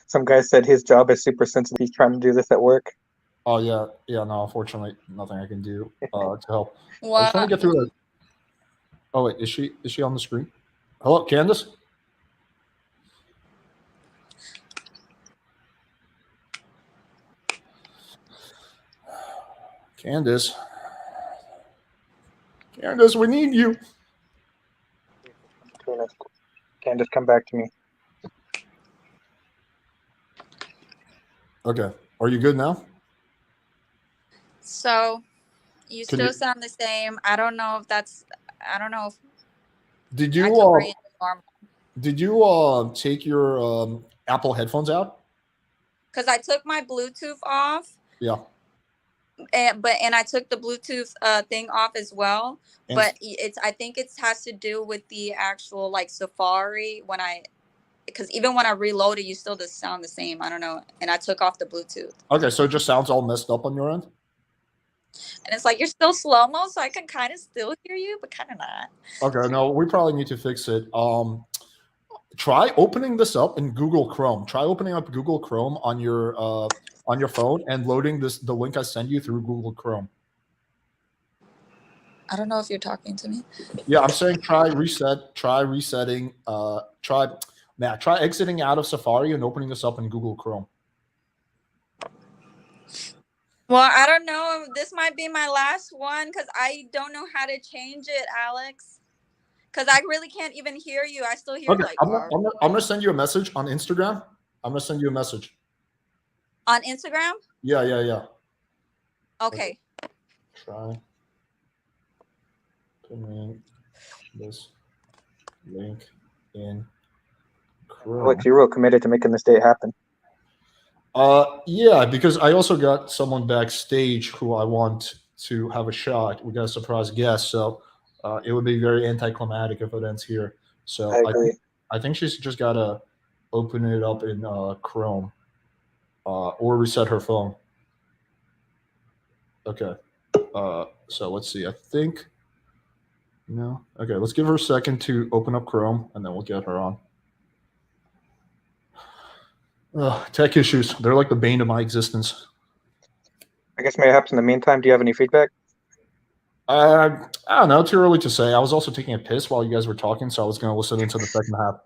Speaker 13: Some guy said his job is super sensitive. He's trying to do this at work.
Speaker 1: Oh yeah. No, unfortunately, nothing I can do to help.
Speaker 2: Wow.
Speaker 1: I'm trying to get through it. Oh wait, is she on the screen? Hello, Candace? Candace, we need you.
Speaker 13: Candace, come back to me.
Speaker 1: Okay, are you good now?
Speaker 2: So, you still sound the same. I don't know if
Speaker 1: Did you take your Apple headphones out?
Speaker 2: Because I took my Bluetooth off.
Speaker 1: Yeah.
Speaker 2: And I took the Bluetooth thing off as well. But I think it has to do with the actual like Safari because even when I reloaded, you still just sound the same. I don't know. And I took off the Bluetooth.
Speaker 1: Okay, so it just sounds all messed up on your end?
Speaker 2: And it's like, you're still slow-mo, so I can kind of still hear you, but kind of not.
Speaker 1: Okay, no, we probably need to fix it. Try opening this up in Google Chrome. Try opening up Google Chrome on your phone and loading the link I send you through Google Chrome.
Speaker 2: I don't know if you're talking to me.
Speaker 1: Yeah, I'm saying try resetting. Try exiting out of Safari and opening this up in Google Chrome.
Speaker 2: Well, I don't know. This might be my last one because I don't know how to change it, Alex. Because I really can't even hear you. I still hear like.
Speaker 1: I'm gonna send you a message on Instagram. I'm gonna send you a message.
Speaker 2: On Instagram?
Speaker 1: Yeah.
Speaker 2: Okay.
Speaker 1: Try putting this link in Chrome.
Speaker 13: Alex, you're real committed to making this day happen.
Speaker 1: Yeah, because I also got someone backstage who I want to have a shot. We got a surprise guest, so it would be very anticlimactic if it ends here. So
Speaker 13: I agree.
Speaker 1: I think she's just gotta open it up in Chrome, or reset her phone. Okay. So let's see. I think no. Okay, let's give her a second to open up Chrome, and then we'll get her on. Tech issues. They're like the bane of my existence.
Speaker 13: I guess mayhaps in the meantime, do you have any feedback?
Speaker 1: I don't know. Too early to say. I was also taking a piss while you guys were talking, so I was going to listen into the second half.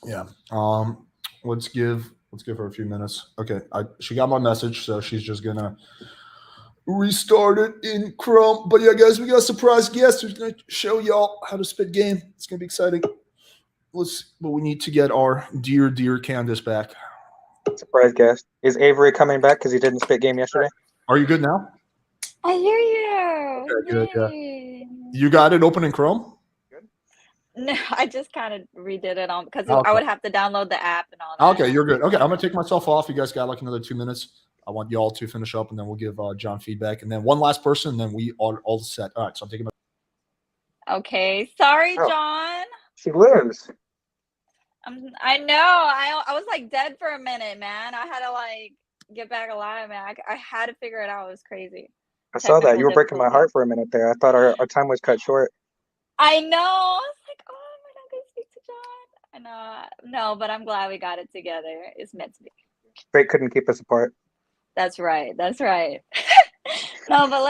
Speaker 1: Yeah. Let's give her a few minutes. Okay. She got my message, so she's just gonna restart it in Chrome. But yeah, guys, we got a surprise guest who's gonna show y'all how to spit game. It's gonna be exciting. But we need to get our dear Candace back.
Speaker 13: Surprise guest. Is Avery coming back because he didn't spit game yesterday?
Speaker 1: Are you good now?
Speaker 2: I hear you.
Speaker 1: Okay, good, yeah.
Speaker 2: Yay.
Speaker 1: You got it open in Chrome?
Speaker 2: No, I just kind of redid it on because
Speaker 1: Okay.
Speaker 2: I would have to download the app and all that.
Speaker 1: Okay, you're good. Okay, I'm gonna take myself off. You guys got like another 2 minutes. I want you all to finish up, and then we'll give John feedback, and then one last person, and then we are all set. All right, so I'm taking my.
Speaker 2: Okay, sorry,
Speaker 13: Oh.
Speaker 2: John.
Speaker 13: She lives.
Speaker 2: I know. I was like dead for a minute, man. I had to like get back alive, man. I had to figure it out. It was crazy.
Speaker 13: I saw that.
Speaker 2: Technical
Speaker 13: You were breaking my heart for a minute there. I thought our time was cut short.
Speaker 2: I know. I was like, oh, am I not gonna speak to John? I know. No, but I'm glad we got it together. It's meant to be.
Speaker 13: Fate couldn't keep us apart.
Speaker 2: That's right. That's right. No, but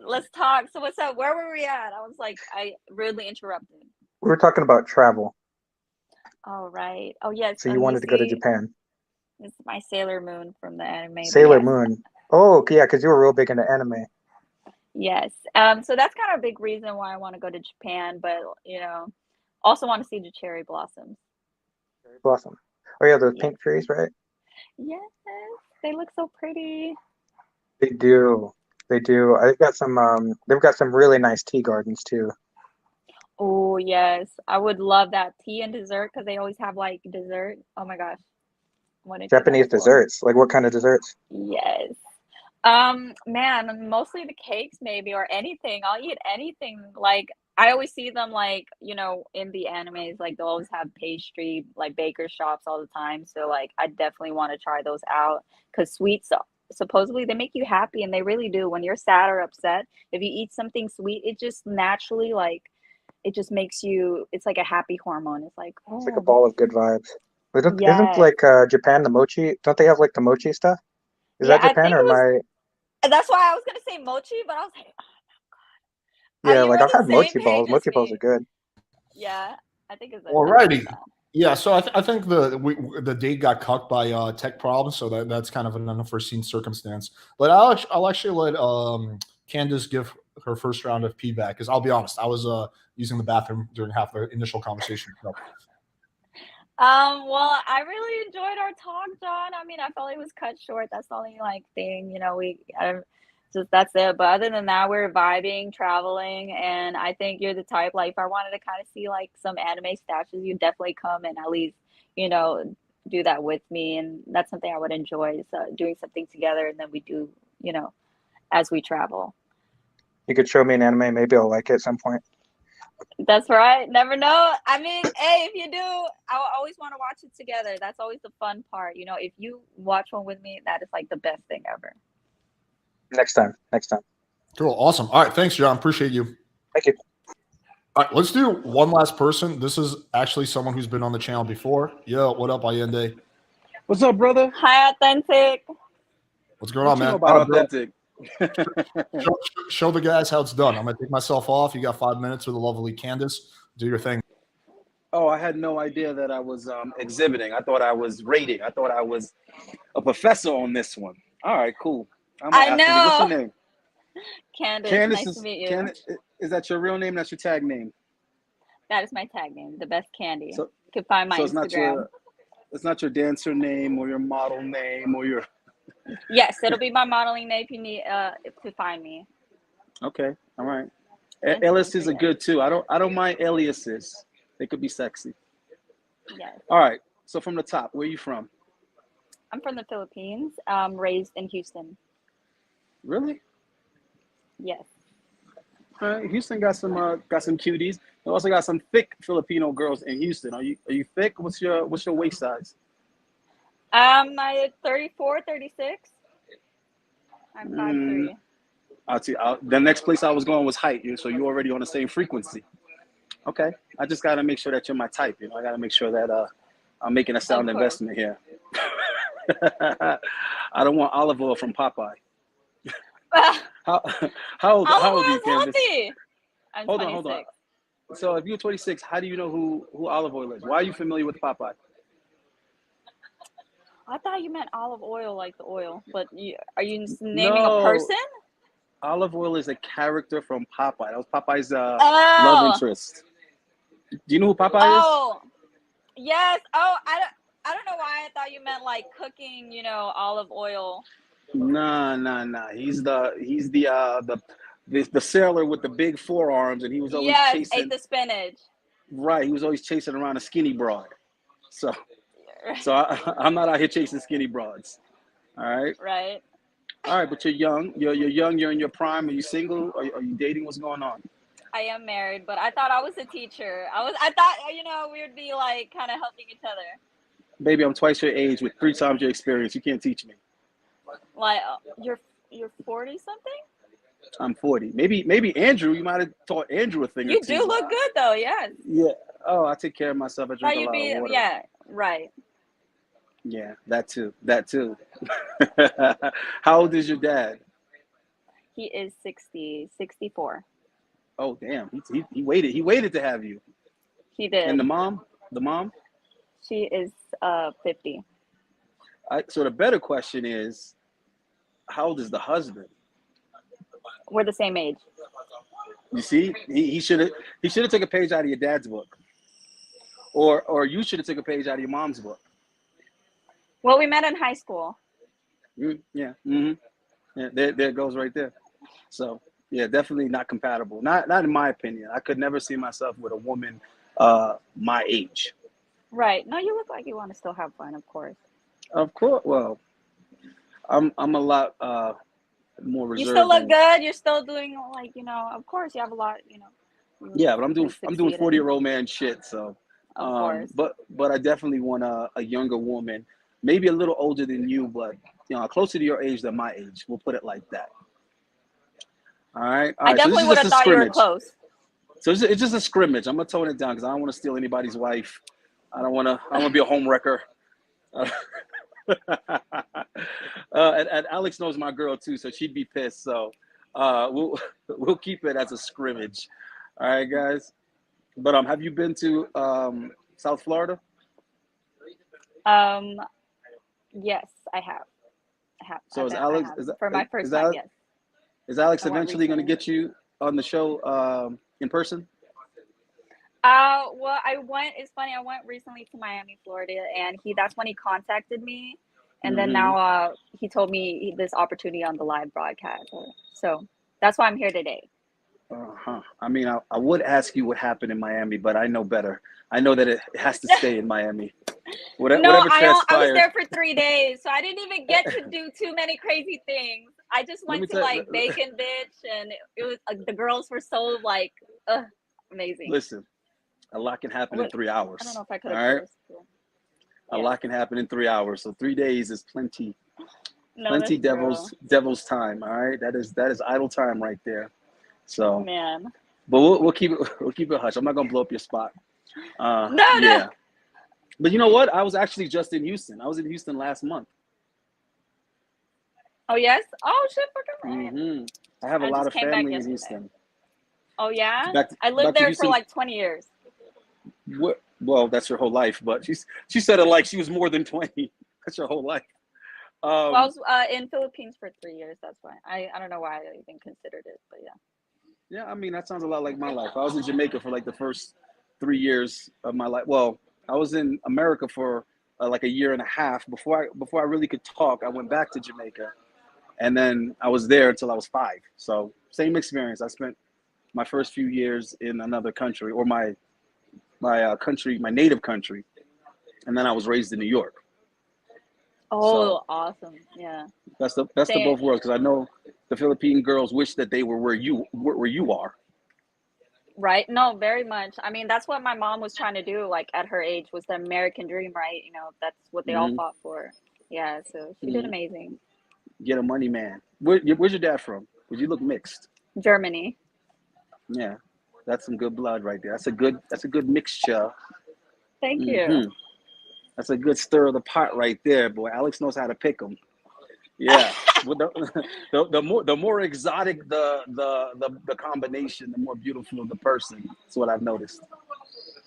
Speaker 2: let's talk. So what's up? Where were we at? I was like, I rudely interrupted.
Speaker 13: We were talking about travel.
Speaker 2: Oh right. Oh yes.
Speaker 13: So you wanted to go to Japan.
Speaker 2: It's my Sailor Moon from the anime.
Speaker 13: Sailor
Speaker 2: yes.
Speaker 13: Moon. Oh, yeah, because you were real big into anime.
Speaker 2: Yes. So that's kind of a big reason why I want to go to Japan, but also want to see the cherry blossoms.
Speaker 13: Cherry blossom. Oh yeah, those pink trees, right?
Speaker 2: Yes, they look so pretty.
Speaker 13: They do. They do. They've got some really nice tea gardens too.
Speaker 2: Oh yes, I would love that tea and dessert because they always have like dessert. Oh my gosh,
Speaker 13: Japanese desserts. Like what kind of desserts?
Speaker 2: Yes. Man, mostly the cakes maybe or anything. I'll eat anything. Like I always see them like, in the animes, like they'll always have pastry, like baker shops all the time. So like I definitely want to try those out because sweets supposedly they make you happy and they really do. When you're sad or upset, if you eat something sweet, it just naturally it just makes you, it's like a happy hormone. It's like, oh,
Speaker 13: It's like a ball of good vibes. Isn't
Speaker 2: yes.
Speaker 13: like Japan the mochi? Don't they have like the mochi stuff? Is that Japan or am I?
Speaker 2: That's why I was gonna say mochi, but I was like, oh,
Speaker 13: Yeah,
Speaker 2: you
Speaker 13: like
Speaker 2: were
Speaker 13: I've
Speaker 2: the
Speaker 13: had
Speaker 2: same
Speaker 13: mochi
Speaker 2: page
Speaker 13: balls.
Speaker 2: as
Speaker 13: Mochi balls
Speaker 2: me.
Speaker 13: are good.
Speaker 2: Yeah, I think it's
Speaker 1: Alrighty. Yeah, so I think the date got cucked by tech problems, so that's kind of an unforeseen circumstance. But I'll actually let Candace give her first round of feedback because I'll be honest, I was using the bathroom during half the initial conversation. So.
Speaker 2: Well, I really enjoyed our talk, John. I mean, I felt it was cut short. That's the only thing, that's it. But other than that, we're vibing, traveling, and I think you're the type, like, if I wanted to kind of see like some anime statues, you'd definitely come and at least, do that with me, and that's something I would enjoy. So doing something together, and then we do, as we travel.
Speaker 13: You could show me an anime, maybe I'll like it at some point.
Speaker 2: That's right. Never know. I mean, hey, if you do, I always want to watch it together. That's always the fun part. If you watch one with me, that is like the best thing ever.
Speaker 13: Next time.
Speaker 1: Cool. Awesome. All right. Thanks, John. Appreciate you.
Speaker 13: Thank you.
Speaker 1: All right. Let's do one last person. This is actually someone who's been on the channel before. Yo, what up, Allende?
Speaker 14: What's up, brother?
Speaker 2: Hi, Authentic.
Speaker 1: What's going on,
Speaker 14: What you
Speaker 1: man?
Speaker 14: know about Authentic?
Speaker 1: Show the guys how it's done. I'm going to take myself off. You got 5 minutes with the lovely Candace. Do your thing.
Speaker 14: Oh, I had no idea that I was exhibiting. I thought I was rating. I thought I was a professor on this one. All right, cool.
Speaker 2: I know.
Speaker 14: What's your name?
Speaker 2: Candace, nice to meet you.
Speaker 14: Candace, is that your real name? That's your tag name?
Speaker 2: That is my tag name, the best candy. You can find my Instagram.
Speaker 14: It's not your dancer name or your model name or your...
Speaker 2: Yes, it'll be my modeling name if you need to find me.
Speaker 14: Okay, all right. Aliases are good too. I don't mind aliases. They could be sexy.
Speaker 2: Yes.
Speaker 14: All right. So from the top, where are you from?
Speaker 2: I'm from the Philippines. Raised in Houston.
Speaker 14: Really?
Speaker 2: Yes.
Speaker 14: Houston got some cuties. They also got some thick Filipino girls in Houston. Are you thick? What's your waist size?
Speaker 2: I'm 34, 36. I'm 5'3".
Speaker 14: I'll see. The next place I was going was height. So you're already on the same frequency. Okay. I just got to make sure that you're my type. I got to make sure that I'm making a sound investment here. I don't want olive oil from Popeye. How old are you, Candace?
Speaker 2: I'm
Speaker 14: Hold
Speaker 2: 26.
Speaker 14: on. So if you're 26, how do you know who olive oil is? Why are you familiar with Popeye?
Speaker 2: I thought you meant olive oil, like the oil. But are you naming a person?
Speaker 14: Olive oil is a character from Popeye. That was Popeye's love interest. Do you know who Popeye is?
Speaker 2: Oh, yes. Oh, I don't know why I thought you meant like cooking, olive oil.
Speaker 14: Nah. He's the sailor with the big forearms, and he was always
Speaker 2: Yes,
Speaker 14: chasing.
Speaker 2: ate the spinach.
Speaker 14: Right, he was always chasing around a skinny broad. So I'm not out here chasing skinny broads. All right.
Speaker 2: Right.
Speaker 14: All right, but you're young. You're young. You're in your prime. Are you single? Are you dating? What's going on?
Speaker 2: I am married, but I thought I was a teacher. I thought we would be like kind of helping each other.
Speaker 14: Baby, I'm twice your age with 3 times your experience. You can't teach me.
Speaker 2: Like you're 40 something?
Speaker 14: I'm 40. Maybe Andrew. You might have taught Andrew a thing or
Speaker 2: You
Speaker 14: two.
Speaker 2: do look good though. Yes.
Speaker 14: Yeah. Oh, I take care of myself. I drink a lot of water.
Speaker 2: Yeah. Right.
Speaker 14: Yeah, that too. How old is your dad?
Speaker 2: He is 64.
Speaker 14: Oh, damn. He waited. He waited to have you.
Speaker 2: He did.
Speaker 14: And the mom?
Speaker 2: She is 50.
Speaker 14: So the better question is, how old is the husband?
Speaker 2: We're the same age.
Speaker 14: You see, he should have took a page out of your dad's book, or you should have took a page out of your mom's book.
Speaker 2: Well, we met in high school.
Speaker 14: Yeah. Mm-hmm. Yeah. There it goes right there. So yeah, definitely not compatible. Not in my opinion. I could never see myself with a woman my age.
Speaker 2: Right. No, you look like you want to still have fun, of course.
Speaker 14: Of course. Well, I'm a lot more reserved.
Speaker 2: You still look good. You're still doing of course you have a lot,
Speaker 14: Yeah, but I'm doing 40-year-old man shit. So,
Speaker 2: of course.
Speaker 14: But I definitely want a younger woman, maybe a little older than you, but closer to your age than my age. We'll put it like that. All right.
Speaker 2: I definitely would have thought you were close.
Speaker 14: So it's just a scrimmage. I'm gonna tone it down because I don't want to steal anybody's wife. I don't want to be a home wrecker. And Alex knows my girl too, so she'd be pissed. So we'll keep it as a scrimmage. All right, guys. But have you been to South Florida?
Speaker 2: Yes, I have.
Speaker 14: So is Alex?
Speaker 2: For my first time, yes.
Speaker 14: Is Alex eventually going to get you on the show in person?
Speaker 2: Well, it's funny. I went recently to Miami, Florida, and that's when he contacted me. And then now he told me this opportunity on the live broadcast. So that's why I'm here today.
Speaker 14: I mean, I would ask you what happened in Miami, but I know better. I know that it has to stay in Miami. Whatever transpired.
Speaker 2: I was there for 3 days, so I didn't even get to do too many crazy things. I just went to like Bacon Bitch, and it was the girls were so like amazing.
Speaker 14: Listen, a lot can happen in 3 hours.
Speaker 2: I don't know if I could have.
Speaker 14: All right. A lot can happen in 3 hours, so 3 days is plenty. Plenty devil's time. All right, that is idle time right there. So
Speaker 2: man,
Speaker 14: but we'll keep it hush. I'm not gonna blow up your spot.
Speaker 2: No.
Speaker 14: But you know what? I was actually just in Houston. I was in Houston last month.
Speaker 2: Oh yes. Oh shit.
Speaker 14: I have a lot of family in Houston.
Speaker 2: Oh yeah. I lived there for like 20 years.
Speaker 14: Well, that's her whole life, but she said it like she was more than 20. That's her whole life.
Speaker 2: Well, I was in Philippines for 3 years. That's why I don't know why I even considered it, but yeah.
Speaker 14: Yeah, I mean that sounds a lot like my life. I was in Jamaica for like the first 3 years of my life. Well, I was in America for like a year and a half before I really could talk. I went back to Jamaica, and then I was there until I was 5. So same experience. I spent my first few years in another country, or my country, my native country, and then I was raised in New York.
Speaker 2: Oh, so, awesome! Yeah.
Speaker 14: That's the best of both worlds, because I know the Philippine girls wish that they were where you are.
Speaker 2: Right. No, very much. I mean, that's what my mom was trying to do, like at her age, was the American dream, right? That's what they all fought for. Yeah. So she did amazing.
Speaker 14: Get a money man. Where's your dad from? Would you look mixed?
Speaker 2: Germany.
Speaker 14: Yeah, that's some good blood right there. That's a good mixture.
Speaker 2: Thank you.
Speaker 14: That's a good stir of the pot right there, boy. Alex knows how to pick them. Yeah. the more exotic the combination, the more beautiful the person. That's what I've noticed.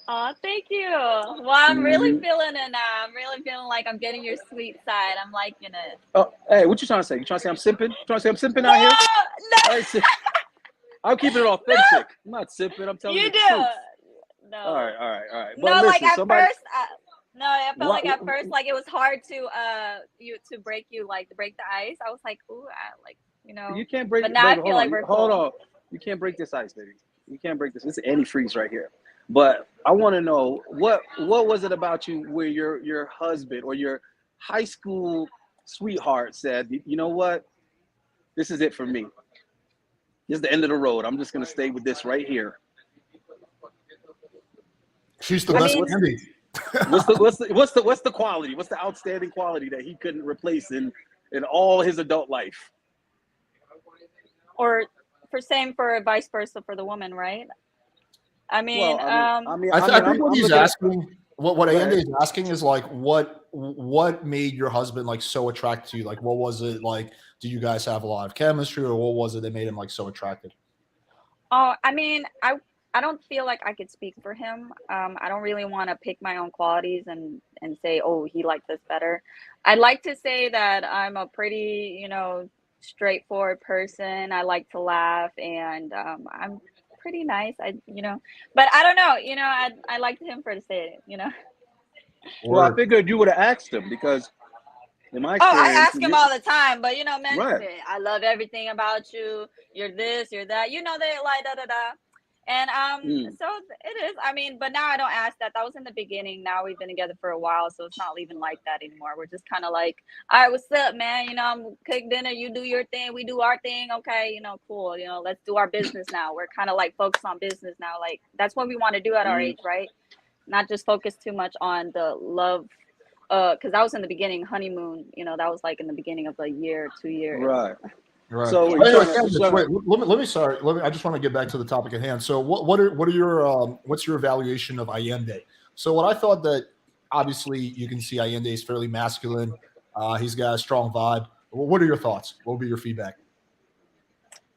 Speaker 2: Oh, thank you. Well, I'm really feeling it now. I'm really feeling like I'm getting your sweet side. I'm liking it.
Speaker 14: Oh, hey, what you trying to say? You trying to say I'm simping? You trying to say I'm simping out here? No. I'm keeping it authentic. I'm not simping. I'm telling you the truth.
Speaker 2: No.
Speaker 14: All right. But
Speaker 2: no,
Speaker 14: listen,
Speaker 2: like at first, No, I felt
Speaker 14: What,
Speaker 2: like at first, like it was hard to break the ice. I was like, ooh,
Speaker 14: you can't break,
Speaker 2: But now
Speaker 14: baby.
Speaker 2: I feel like we're
Speaker 14: Hold
Speaker 2: cool.
Speaker 14: on. You can't break this ice, baby. You can't break this. It's antifreeze right here. But I want to know what was it about you where your husband or your high school sweetheart said, you know what, this is it for me. This is the end of the road. I'm just gonna stay with this right here.
Speaker 1: She's the best candy.
Speaker 14: What's the quality? What's the outstanding quality that he couldn't replace in all his adult life?
Speaker 2: Or same for vice versa for the woman, right? I mean,
Speaker 1: I think what he's asking, what Andy is asking is like, what made your husband like so attracted to you? Like, what was it like? Do you guys have a lot of chemistry, or what was it that made him like so attracted?
Speaker 2: Oh, I mean, I don't feel like I could speak for him. I don't really want to pick my own qualities and say, oh, he liked this better. I'd like to say that I'm a pretty, straightforward person. I like to laugh, and I'm pretty nice. But I don't know. I liked him for to say it.
Speaker 14: Well, I figured you would have asked him because in my
Speaker 2: Oh, I
Speaker 14: experience,
Speaker 2: ask him all the time, but men
Speaker 14: Right.
Speaker 2: say, I love everything about you. You're this, you're that. They like da da da. And so it is. I mean, but now I don't ask that. That was in the beginning. Now we've been together for a while, so it's not even like that anymore. We're just kind of like, all right, what's up, man? I'm cook dinner, you do your thing, we do our thing. Okay, cool. Let's do our business now. We're kind of like focused on business now. Like that's what we want to do at our age, right? Not just focus too much on the love. Because that was in the beginning, honeymoon. That was like in the beginning of the year, 2 years.
Speaker 14: Right.
Speaker 1: Right.
Speaker 14: So
Speaker 1: Wait, let me. I just want to get back to the topic at hand. So, what are your what's your evaluation of Allende? So, what I thought that obviously you can see Allende is fairly masculine. He's got a strong vibe. What are your thoughts? What would be your feedback?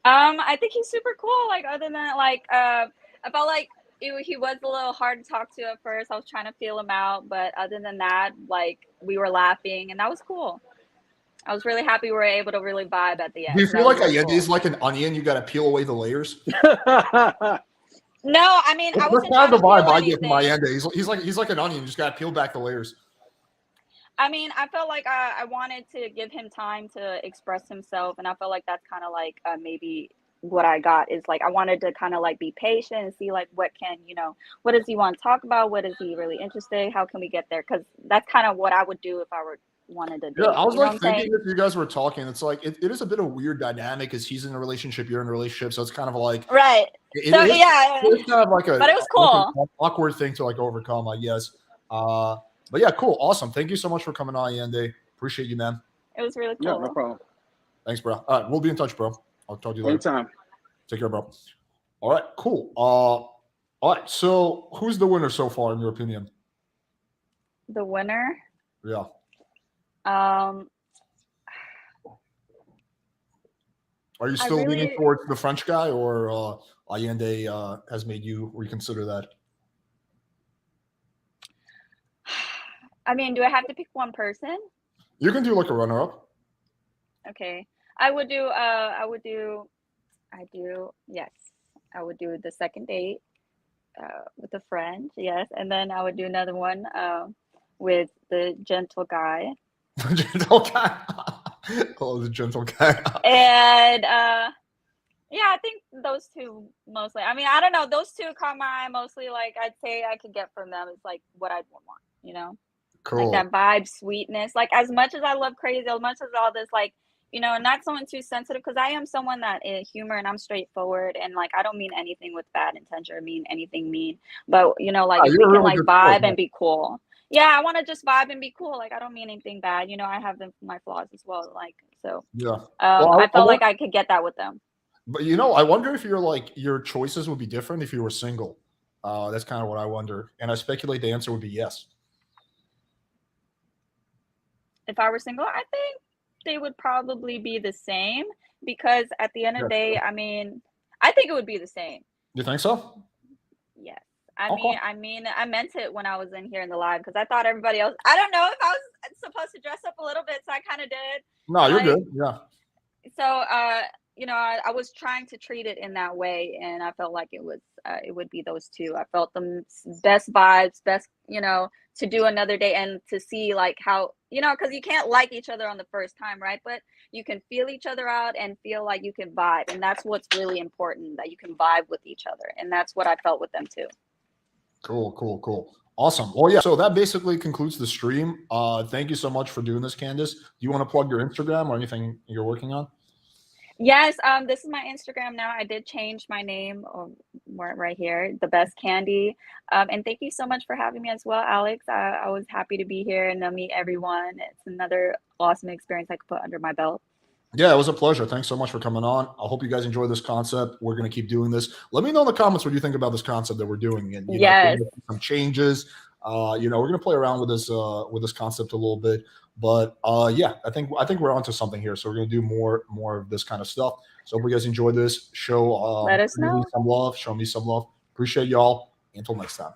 Speaker 2: I think he's super cool. Like other than I felt like he was a little hard to talk to at first. I was trying to feel him out, but other than that, like we were laughing, and that was cool. I was really happy we were able to really vibe at the end.
Speaker 1: Do you feel like Allende
Speaker 2: cool.
Speaker 1: is like an onion? You got to peel away the layers.
Speaker 2: No, I mean, I wasn't
Speaker 1: trying
Speaker 2: trying
Speaker 1: to
Speaker 2: to
Speaker 1: vibe
Speaker 2: feel
Speaker 1: I get from
Speaker 2: anything.
Speaker 1: Allende. He's like an onion. You just got to peel back the layers.
Speaker 2: I mean, I felt like I wanted to give him time to express himself, and I felt like that's kind of like maybe what I got is like I wanted to kind of like be patient and see like what does he want to talk about? What is he really interested? How can we get there? Because that's kind of what I would do if I wanted to do.
Speaker 1: Yeah, I was like thinking if you guys were talking, it's like it is a bit of a weird dynamic because he's in a relationship, you're in a relationship, so it's kind of like
Speaker 2: right.
Speaker 1: It's kind of like
Speaker 2: but it was cool.
Speaker 1: like an awkward thing to like overcome, I guess. But yeah, cool, awesome. Thank you so much for coming on, Yande. Appreciate you, man.
Speaker 2: It was really cool.
Speaker 14: Yeah, no problem.
Speaker 1: Thanks, bro. All right, we'll be in touch, bro. I'll talk to you later.
Speaker 14: Anytime.
Speaker 1: Take care, bro. All right, cool. All right, so who's the winner so far in your opinion?
Speaker 2: The winner?
Speaker 1: Yeah.
Speaker 2: Are
Speaker 1: you still leaning towards the French guy, or Allende has made you reconsider that?
Speaker 2: I mean, do I have to pick one person?
Speaker 1: You can do like a runner-up.
Speaker 2: Okay. I would do the second date with the French, yes. And then I would do another one with the gentle guy.
Speaker 1: The gentle guy. Oh, the gentle guy.
Speaker 2: And yeah, I think those two mostly. I mean, I don't know. Those two caught my eye mostly. Like I'd say I could get from them is like what I'd want,
Speaker 1: Cool.
Speaker 2: Like that vibe, sweetness. Like as much as I love crazy, as much as all this, like, not someone too sensitive, because I am someone that is humor and I'm straightforward, and like I don't mean anything with bad intention or mean anything mean. But like if we can really like vibe and be cool. Yeah, I want to just vibe and be cool. Like I don't mean anything bad. I have my flaws as well. Like so.
Speaker 1: Yeah.
Speaker 2: I felt like I could get that with them.
Speaker 1: But I wonder if your choices would be different if you were single. That's kind of what I wonder, and I speculate the answer would be yes.
Speaker 2: If I were single, I think they would probably be the same, because at the end of the day, I mean, I think it would be the same.
Speaker 1: You think so?
Speaker 2: Yes. I mean, I meant it when I was in here in the live, because I thought everybody else, I don't know if I was supposed to dress up a little bit, so I kind of did.
Speaker 1: No, you're good. Yeah.
Speaker 2: So, I was trying to treat it in that way, and I felt like it was it would be those two. I felt the best vibes, best, you know, to do another day and to see like how, you know, because you can't like each other on the first time, right? But you can feel each other out and feel like you can vibe. And that's what's really important, that you can vibe with each other. And that's what I felt with them too.
Speaker 1: Cool. Awesome. Well, yeah, so that basically concludes the stream. Thank you so much for doing this, Candace. Do you want to plug your Instagram or anything you're working on?
Speaker 2: Yes, this is my Instagram now. I did change my name right here, The Best Candy. And thank you so much for having me as well, Alex. I was happy to be here and to meet everyone. It's another awesome experience I could put under my belt.
Speaker 1: Yeah, it was a pleasure. Thanks so much for coming on. I hope you guys enjoy this concept. We're going to keep doing this. Let me know in the comments what you think about this concept that we're doing. And
Speaker 2: yes,
Speaker 1: some changes. We're going to play around with this concept a little bit. But yeah, I think we're onto something here. So we're going to do more of this kind of stuff. So hope you guys enjoy this. Let us know. Some love. Show me some love. Appreciate y'all. Until next time.